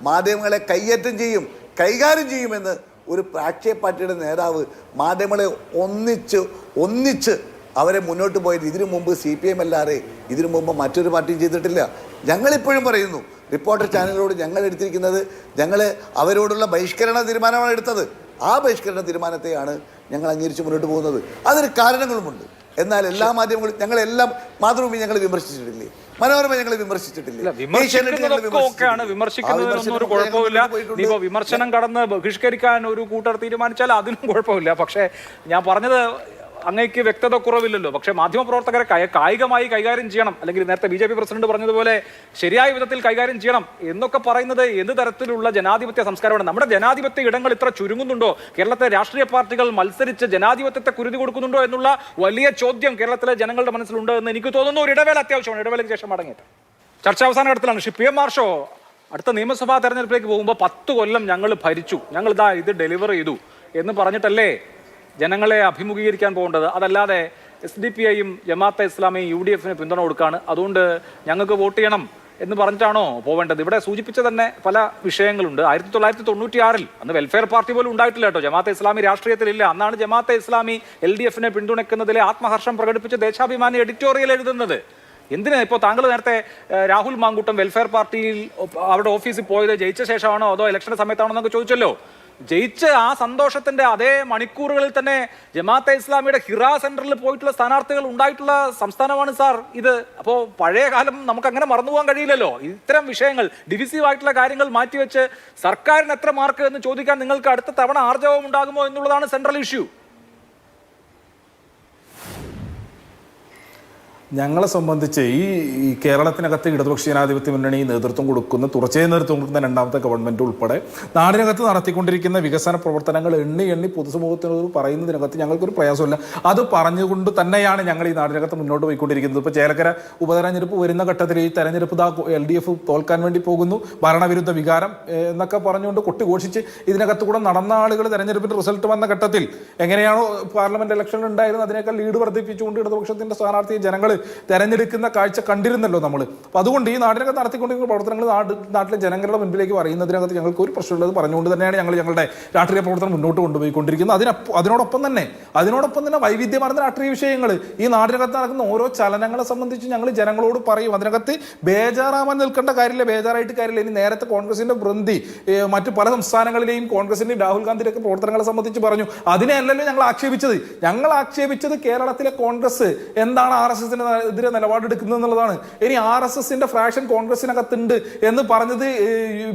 Speaker 3: മാധ്യമങ്ങളെ കൈയേറ്റം ചെയ്യും, കൈകാര്യം ചെയ്യുമെന്ന് ഒരു രാഷ്ട്രീയ പാർട്ടിയുടെ നേതാവ് മാധ്യമങ്ങളെ ഒന്നിച്ച് അവരെ മുന്നോട്ട് പോയത് ഇതിനു മുമ്പ് CPM അല്ലാതെ ഇതിനു മുമ്പ് മറ്റൊരു പാർട്ടിയും ചെയ്തിട്ടില്ല. ഞങ്ങളിപ്പോഴും പറയുന്നു, റിപ്പോർട്ടർ ചാനലിനോട് ഞങ്ങൾ എടുത്തിരിക്കുന്നത്, ഞങ്ങൾ അവരോടുള്ള ബഹിഷ്കരണ തീരുമാനമാണ് എടുത്തത്. ആ ബഹിഷ്കരണ തീരുമാനത്തെയാണ് ഞങ്ങൾ അംഗീകരിച്ച് മുന്നോട്ട് പോകുന്നത്. അതിന് കാരണങ്ങളുമുണ്ട്. എന്നാൽ എല്ലാ മാധ്യമങ്ങളും, ഞങ്ങളെല്ലാം, മാതൃഭൂമി ഞങ്ങൾ വിമർശിച്ചിട്ടില്ലേ, മനോരമ ഞങ്ങൾ വിമർശിച്ചിട്ടില്ലേ,
Speaker 1: വിമർശിക്കുന്നതിനൊന്നും ഒരു കുഴപ്പമില്ല. ഇനിയിപ്പോ വിമർശനം കടന്ന് ബഹിഷ്കരിക്കാൻ ഒരു കൂട്ടർ തീരുമാനിച്ചാൽ അതിനും കുഴപ്പമില്ല. പക്ഷേ ഞാൻ പറഞ്ഞത് അങ്ങേക്ക് വ്യക്തത കുറവില്ലല്ലോ. പക്ഷേ മാധ്യമപ്രവർത്തകരെ കായികമായി കൈകാര്യം ചെയ്യണം, അല്ലെങ്കിൽ നേരത്തെ BJP പ്രസിഡന്റ് പറഞ്ഞതുപോലെ ശരിയായ വിധത്തിൽ കൈകാര്യം ചെയ്യണം എന്നൊക്കെ പറയുന്നത് എന്ത് തരത്തിലുള്ള ജനാധിപത്യ സംസ്കാരമാണ്? നമ്മുടെ ജനാധിപത്യ ഇടങ്ങൾ ഇത്ര ചുരുങ്ങുന്നുണ്ടോ? കേരളത്തിലെ രാഷ്ട്രീയ പാർട്ടികൾ മത്സരിച്ച് ജനാധിപത്യത്തെ കുരുതി കൊടുക്കുന്നുണ്ടോ എന്നുള്ള വലിയ ചോദ്യം കേരളത്തിലെ ജനങ്ങളുടെ മനസ്സിലുണ്ട് എന്ന് എനിക്ക് തോന്നുന്നു. ഒരു ഇടവേള അത്യാവശ്യമാണ്. ഇടവേളയ്ക്ക് ശേഷം മടങ്ങിയിട്ട് ചർച്ച അവസാന ഘട്ടത്തിലാണ്. PM മാർഷോ, അടുത്ത നിയമസഭാ തെരഞ്ഞെടുപ്പിലേക്ക് പോകുമ്പോൾ 10 കൊല്ലം ഞങ്ങൾ ഭരിച്ചു, ഞങ്ങൾ ഇത് ഡെലിവർ ചെയ്തു എന്ന് പറഞ്ഞിട്ടല്ലേ ജനങ്ങളെ അഭിമുഖീകരിക്കാൻ പോകേണ്ടത്? അതല്ലാതെ SDPIയും ജമാഅത്തെ ഇസ്ലാമിയും UDFന് പിന്തുണ കൊടുക്കുകയാണ്, അതുകൊണ്ട് ഞങ്ങൾക്ക് വോട്ട് ചെയ്യണം എന്ന് പറഞ്ഞിട്ടാണോ പോവേണ്ടത്? ഇവിടെ സൂചിപ്പിച്ച തന്നെ പല വിഷയങ്ങളുണ്ട്. 1996 അന്ന് വെൽഫെയർ പാർട്ടി പോലും ഉണ്ടായിട്ടില്ല കേട്ടോ. ജമാഅത്തെ ഇസ്ലാമി രാഷ്ട്രീയത്തിലില്ല. അന്നാണ് ജമാഅത്തെ ഇസ്ലാമി LDFനെ പിന്തുണയ്ക്കുന്നതിലെ ആത്മഹർഷം പ്രകടിപ്പിച്ച് ദേശാഭിമാനി എഡിറ്റോറിയൽ എഴുതുന്നത്. എന്തിനാ ഇപ്പോൾ താങ്കൾ നേരത്തെ രാഹുൽ മാങ്കൂട്ടം വെൽഫെയർ പാർട്ടിയിൽ അവരുടെ ഓഫീസിൽ പോയത് ജയിച്ച ശേഷമാണോ അതോ ഇലക്ഷന്റെ സമയത്താണോ എന്നൊക്കെ ചോദിച്ചല്ലോ. ജയിച്ച് ആ സന്തോഷത്തിന്റെ അതേ മണിക്കൂറുകളിൽ തന്നെ ജമാഅത്തെ ഇസ്ലാമിയുടെ ഹിറ സെന്ററിൽ പോയിട്ടുള്ള സ്ഥാനാർത്ഥികൾ ഉണ്ടായിട്ടുള്ള സംസ്ഥാനമാണ് സാർ ഇത്. അപ്പോൾ പഴയ കാലം നമുക്ക് അങ്ങനെ മറന്നുപോകാൻ കഴിയില്ലല്ലോ. ഇത്തരം വിഷയങ്ങൾ, ഡിവിസീവ് ആയിട്ടുള്ള കാര്യങ്ങൾ മാറ്റിവെച്ച് സർക്കാരിന് എത്ര മാർക്ക് എന്ന് ചോദിക്കാൻ നിങ്ങൾക്ക് അടുത്ത തവണ ആർജവം ഉണ്ടാകുമോ എന്നുള്ളതാണ് സെൻട്രൽ ഇഷ്യൂ.
Speaker 4: ഞങ്ങളെ സംബന്ധിച്ച് ഈ കേരളത്തിനകത്ത് ഇടതുപക്ഷ ജനാധിപത്യ മുന്നണി നേതൃത്വം കൊടുക്കുന്ന, തുടർച്ചയായി നേതൃത്വം കൊടുക്കുന്ന രണ്ടാമത്തെ ഗവൺമെൻറ് ഉൾപ്പെടെ നാടിനകത്ത് നടത്തിക്കൊണ്ടിരിക്കുന്ന വികസന പ്രവർത്തനങ്ങൾ എണ്ണി പൊതുസമൂഹത്തിനോട് പറയുന്നതിനകത്ത് ഞങ്ങൾക്കൊരു പ്രയാസമില്ല. അത് പറഞ്ഞുകൊണ്ട് തന്നെയാണ് ഞങ്ങൾ ഈ നാടിനകത്ത് മുന്നോട്ട് പോയിക്കൊണ്ടിരിക്കുന്നത്. ഇപ്പോൾ ചേലക്കര ഉപതെരഞ്ഞെടുപ്പ് വരുന്ന ഘട്ടത്തിൽ ഈ തെരഞ്ഞെടുപ്പ് LDF തോൽക്കാൻ വേണ്ടി പോകുന്നു, ഭരണവിരുദ്ധ വികാരം എന്നൊക്കെ പറഞ്ഞുകൊണ്ട് കൊട്ടിഘോഷിച്ച് ഇതിനകത്ത് കൂടെ നടന്ന ആളുകൾ തെരഞ്ഞെടുപ്പിൻ്റെ റിസൾട്ട് വന്ന ഘട്ടത്തിൽ എങ്ങനെയാണോ പാർലമെന്റ് ഇലക്ഷനിൽ ഉണ്ടായിരുന്നത് അതിനേക്കാൾ ലീഡ് വർദ്ധിപ്പിച്ചുകൊണ്ട് ഇടതുപക്ഷത്തിൻ്റെ സ്ഥാനാർത്ഥിയെ ജനങ്ങൾ തെരഞ്ഞെടുക്കുന്ന കാഴ്ച കണ്ടിരുന്നല്ലോ നമ്മൾ. അപ്പോൾ അതുകൊണ്ട് ഈ നാടിനകത്ത് നടത്തിക്കൊണ്ടിരിക്കുന്ന പ്രവർത്തനങ്ങൾ നാട്ടിലെ ജനങ്ങളുടെ മുൻപിലേക്ക് പറയുന്നതിനകത്ത് ഞങ്ങൾക്ക് ഒരു പ്രശ്നമുള്ളത് പറഞ്ഞുകൊണ്ട് തന്നെയാണ് ഞങ്ങളുടെ രാഷ്ട്രീയ പ്രവർത്തനം മുന്നോട്ട് കൊണ്ടുപോയിക്കൊണ്ടിരിക്കുന്നത്. അതിനോടൊപ്പം തന്നെ വൈവിധ്യമാർന്ന രാഷ്ട്രീയ വിഷയങ്ങൾ, ഈ നാടിനകത്ത് നടക്കുന്ന ഓരോ ചലനങ്ങളെ സംബന്ധിച്ച് ഞങ്ങൾ ജനങ്ങളോട് പറയും. അതിനകത്ത് ബേജാറാവാൻ നിൽക്കേണ്ട കാര്യമില്ല, ബേജാറായിട്ട് കാര്യമില്ല. ഇനി നേരത്തെ കോൺഗ്രസിന്റെ വൃന്തി മറ്റു പല സംസ്ഥാനങ്ങളിലെയും കോൺഗ്രസിന്റെയും രാഹുൽ ഗാന്ധിയുടെയൊക്കെ പ്രവർത്തനങ്ങളെ സംബന്ധിച്ച് പറഞ്ഞു. അതിനെയല്ലല്ലോ ഞങ്ങൾ ആക്ഷേപിച്ചത് കേരളത്തിലെ കോൺഗ്രസ് എന്താണ് RSSന് എതിരെ നിലപാടെടുക്കുന്നത് എന്നുള്ളതാണ്. ഇനി RSSന്റെ ഫ്രാക്ഷൻ കോൺഗ്രസിനകത്തുണ്ട് എന്ന് പറഞ്ഞത്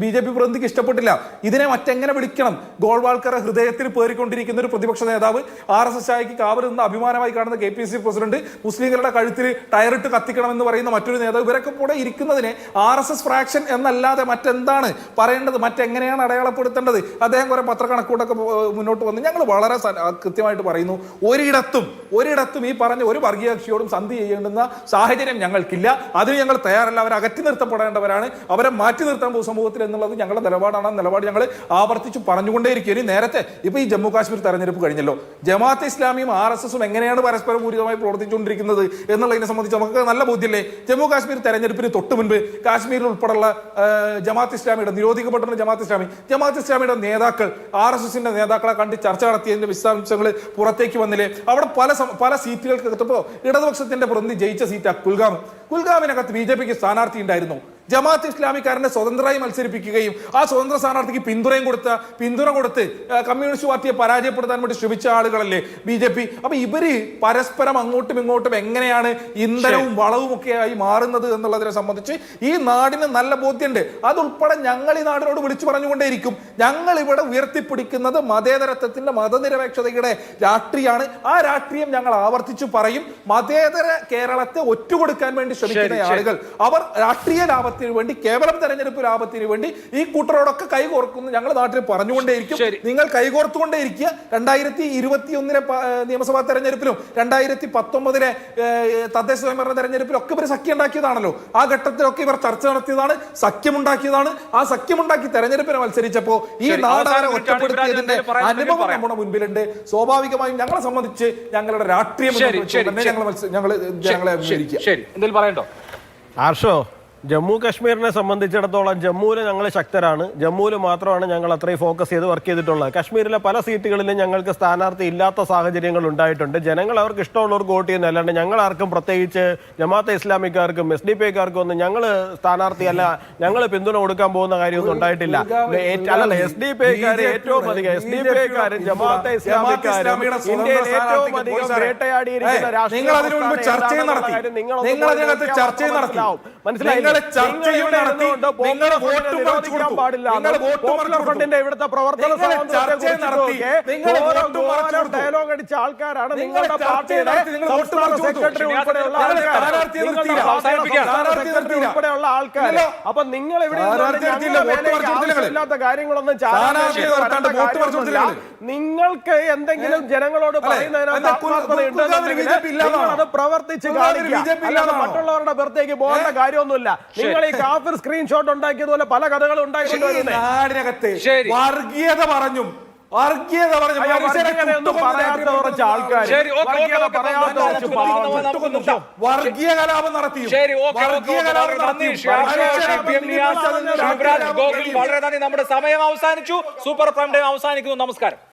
Speaker 4: BJP പ്രതിനിധിക്ക് ഇഷ്ടപ്പെട്ടില്ല. ഇതിനെ മറ്റെങ്ങനെ വിളിക്കണം? ഗോൾവാൾക്കറെ ഹൃദയത്തിൽ പേറിക്കൊണ്ടിരിക്കുന്ന ഒരു പ്രതിപക്ഷ നേതാവ്, RSS ചായക്ക് കാവൽ നിന്ന് അഭിമാനമായി കാണുന്ന KPCC പ്രസിഡന്റ്, മുസ്ലിങ്ങളുടെ കഴുത്തിൽ ടയറിട്ട് കത്തിക്കണമെന്ന് പറയുന്ന മറ്റൊരു നേതാവ്, ഇവരൊക്കെ കൂടെ ഇരിക്കുന്നതിനെ RSS ഫ്രാക്ഷൻ എന്നല്ലാതെ മറ്റെന്താണ് പറയേണ്ടത്, മറ്റെങ്ങനെയാണ് അടയാളപ്പെടുത്തേണ്ടത്? അദ്ദേഹം കുറെ പത്രക്കണക്കൂട്ടൊക്കെ മുന്നോട്ട് വന്ന് ഞങ്ങൾ വളരെ കൃത്യമായിട്ട് പറയുന്നു, ഒരിടത്തും ഈ പറഞ്ഞ ഒരു വർഗീയ കക്ഷിയോടും സന്ധി ചെയ്യുന്ന വേണ്ടുന്ന സാഹചര്യം ഞങ്ങൾക്കില്ല. അതിന് ഞങ്ങൾ തയ്യാറല്ല. അവർ അകറ്റി നിർത്തപ്പെടേണ്ടവരാണ്, അവരെ മാറ്റി നിർത്താൻ പൊതുസമൂഹത്തിൽ എന്നുള്ളത് ഞങ്ങളുടെ നിലപാടാണ്. നിലപാട് ഞങ്ങൾ ആവർത്തിച്ച് പറഞ്ഞുകൊണ്ടേയിരിക്കും. ഇനി നേരത്തെ ഇപ്പൊ ഈ ജമ്മു കാശ്മീർ തെരഞ്ഞെടുപ്പ് കഴിഞ്ഞല്ലോ, ജമാഅത്തെ ഇസ്ലാമിയും RSSും എങ്ങനെയാണ് പരസ്പരം പൂരിതമായി പ്രവർത്തിച്ചുകൊണ്ടിരിക്കുന്നത് എന്നുള്ളതിനെ സംബന്ധിച്ച് നമുക്ക് നല്ല ബോധ്യമില്ലേ? ജമ്മു കാശ്മീർ തെരഞ്ഞെടുപ്പിന് തൊട്ട് മുൻപ് കാശ്മീരിൽ ഉൾപ്പെടെയുള്ള ജമാഅത്ത് ഇസ്ലാമിയുടെ നിരോധിക്കപ്പെട്ടിരുന്ന ജമാഅത്ത് ഇസ്ലാമിയുടെ നേതാക്കൾ RSSന്റെ നേതാക്കളെ കണ്ട് ചർച്ച നടത്തിയതിന്റെ വിശദാംശങ്ങൾ പുറത്തേക്ക് വന്നില്ലേ? അവിടെ പല സീറ്റുകൾക്ക് എത്തുമ്പോൾ ഇടതുപക്ഷത്തിന്റെ പ്രതിനിധി ജയിച്ച സീറ്റ് കുൽഗാമിനകത്ത് BJPക്ക് സ്ഥാനാർത്ഥി ഉണ്ടായിരുന്നു. ജമാഅത്ത് ഇസ്ലാമിക്കാരനെ സ്വതന്ത്രമായി മത്സരിപ്പിക്കുകയും ആ സ്വതന്ത്ര സ്ഥാനാർത്ഥിക്ക് പിന്തുണ കൊടുത്ത് കമ്മ്യൂണിസ്റ്റ് പാർട്ടിയെ പരാജയപ്പെടുത്താൻ വേണ്ടി ശ്രമിച്ച ആളുകളല്ലേ BJP. അപ്പൊ ഇവര് പരസ്പരം അങ്ങോട്ടും ഇങ്ങോട്ടും എങ്ങനെയാണ് ഇന്ധനവും വളവും ഒക്കെ ആയി മാറുന്നത് എന്നുള്ളതിനെ സംബന്ധിച്ച് ഈ നാടിന് നല്ല ബോധ്യമുണ്ട്. അതുൾപ്പെടെ ഞങ്ങൾ ഈ നാടിനോട് വിളിച്ചു പറഞ്ഞുകൊണ്ടേയിരിക്കും. ഞങ്ങൾ ഇവിടെ ഉയർത്തിപ്പിടിക്കുന്നത് മതേതരത്വത്തിന്റെ മതനിരപേക്ഷതയുടെ രാഷ്ട്രീയമാണ്. ആ രാഷ്ട്രീയം ഞങ്ങൾ ആവർത്തിച്ചു പറയും. മതേതര കേരളത്തെ ഒറ്റുകൊടുക്കാൻ വേണ്ടി ശ്രമിക്കുന്ന ആളുകൾ അവർ രാഷ്ട്രീയ ലാഭത്തിന് വേണ്ടി, കേവലം തെരഞ്ഞെടുപ്പ് ലാഭത്തിന് വേണ്ടി ഈ കൂട്ടരോടൊക്കെ കൈകോർക്കുന്നു. ഞങ്ങൾ നാട്ടിൽ പറഞ്ഞുകൊണ്ടേയിരിക്കും. നിങ്ങൾ കൈകോർത്തുകൊണ്ടേയിരിക്കുക. 2021 നിയമസഭാ തെരഞ്ഞെടുപ്പിലും 2019 തദ്ദേശ സ്വയംഭരണ തെരഞ്ഞെടുപ്പിലും ഒക്കെ ഇവർ സഖ്യം ഉണ്ടാക്കിയതാണല്ലോ. ആ ഘട്ടത്തിലൊക്കെ ഇവർ ചർച്ച നടത്തിയതാണ്, സഖ്യമുണ്ടാക്കിയതാണ്. ആ സഖ്യമുണ്ടാക്കി തെരഞ്ഞെടുപ്പിനെ മത്സരിച്ചപ്പോ ഈ നാടാരെ ഒറ്റപ്പെടുത്തിയതിന്റെ അനുഭവം നമ്മുടെ മുൻപിലുണ്ട്. സ്വാഭാവികമായും ഞങ്ങളെ സംബന്ധിച്ച് ഞങ്ങളുടെ രാഷ്ട്രീയം ഞങ്ങൾ ജനങ്ങളെ അഭിമുഖീകരിക്കുക.
Speaker 1: പറയണ്ടോ
Speaker 2: ആർഷോ? ജമ്മു കാശ്മീരിനെ സംബന്ധിച്ചിടത്തോളം ജമ്മുവിൽ ഞങ്ങൾ ശക്തരാണ്. ജമ്മുവിൽ മാത്രമാണ് ഞങ്ങൾ അത്രയും ഫോക്കസ് ചെയ്ത് വർക്ക് ചെയ്തിട്ടുള്ളത്. കാശ്മീരിലെ പല സീറ്റുകളിലും ഞങ്ങൾക്ക് സ്ഥാനാർത്ഥി ഇല്ലാത്ത സാഹചര്യങ്ങൾ ഉണ്ടായിട്ടുണ്ട്. ജനങ്ങൾ അവർക്ക് ഇഷ്ടമുള്ളവർക്ക് വോട്ട് ചെയ്യുന്ന, അല്ലാണ്ട് ഞങ്ങൾ ആർക്കും, പ്രത്യേകിച്ച് ജമാഅത്തെ ഇസ്ലാമിക്കാർക്കും SDP ഒന്നും ഞങ്ങൾ സ്ഥാനാർത്ഥിയല്ല, ഞങ്ങൾ പിന്തുണ കൊടുക്കാൻ പോകുന്ന കാര്യമൊന്നും ഉണ്ടായിട്ടില്ല. അല്ലല്ല, SDP ഏറ്റവും അധികം SDP ജമാഅത്തെ ഇസ്ലാമിക്കാരും ഇന്ത്യയിൽ ഏറ്റവും അധികം വേട്ടയാടിയിരിക്കുന്ന മനസ്സിലായി. ഇവിടുത്തെ പ്രവർത്തന ഡയലോഗ് അടിച്ച ആൾക്കാരാണ് നിങ്ങളുടെ പാർട്ടിയുടെ സെക്രട്ടറി ഉൾപ്പെടെയുള്ള ആൾക്കാർ. അപ്പൊ നിങ്ങൾ ഇവിടെ ഇല്ലാത്ത കാര്യങ്ങളൊന്നും നിങ്ങൾക്ക് എന്തെങ്കിലും ജനങ്ങളോട് പറയുന്നതിനകത്ത് അത് പ്രവർത്തിച്ച് കാണിക്കുക. മറ്റുള്ളവരുടെ പുറത്തേക്ക് പോകേണ്ട കാര്യമൊന്നുമില്ല. നിങ്ങൾ ഈ കാഫിർ സ്ക്രീൻഷോട്ട് ഉണ്ടാക്കിയതുപോലെ പല കഥകളും ഉണ്ടായിട്ടുണ്ട്.
Speaker 4: നാടിനകത്ത് വർഗീയത പറഞ്ഞു വർഗീയ കലാപം നടത്തി.
Speaker 1: വളരെ നന്ദി. നമ്മുടെ സമയം അവസാനിച്ചു. സൂപ്പർ പ്രൈം ടൈം അവസാനിക്കുന്നു. നമസ്കാരം.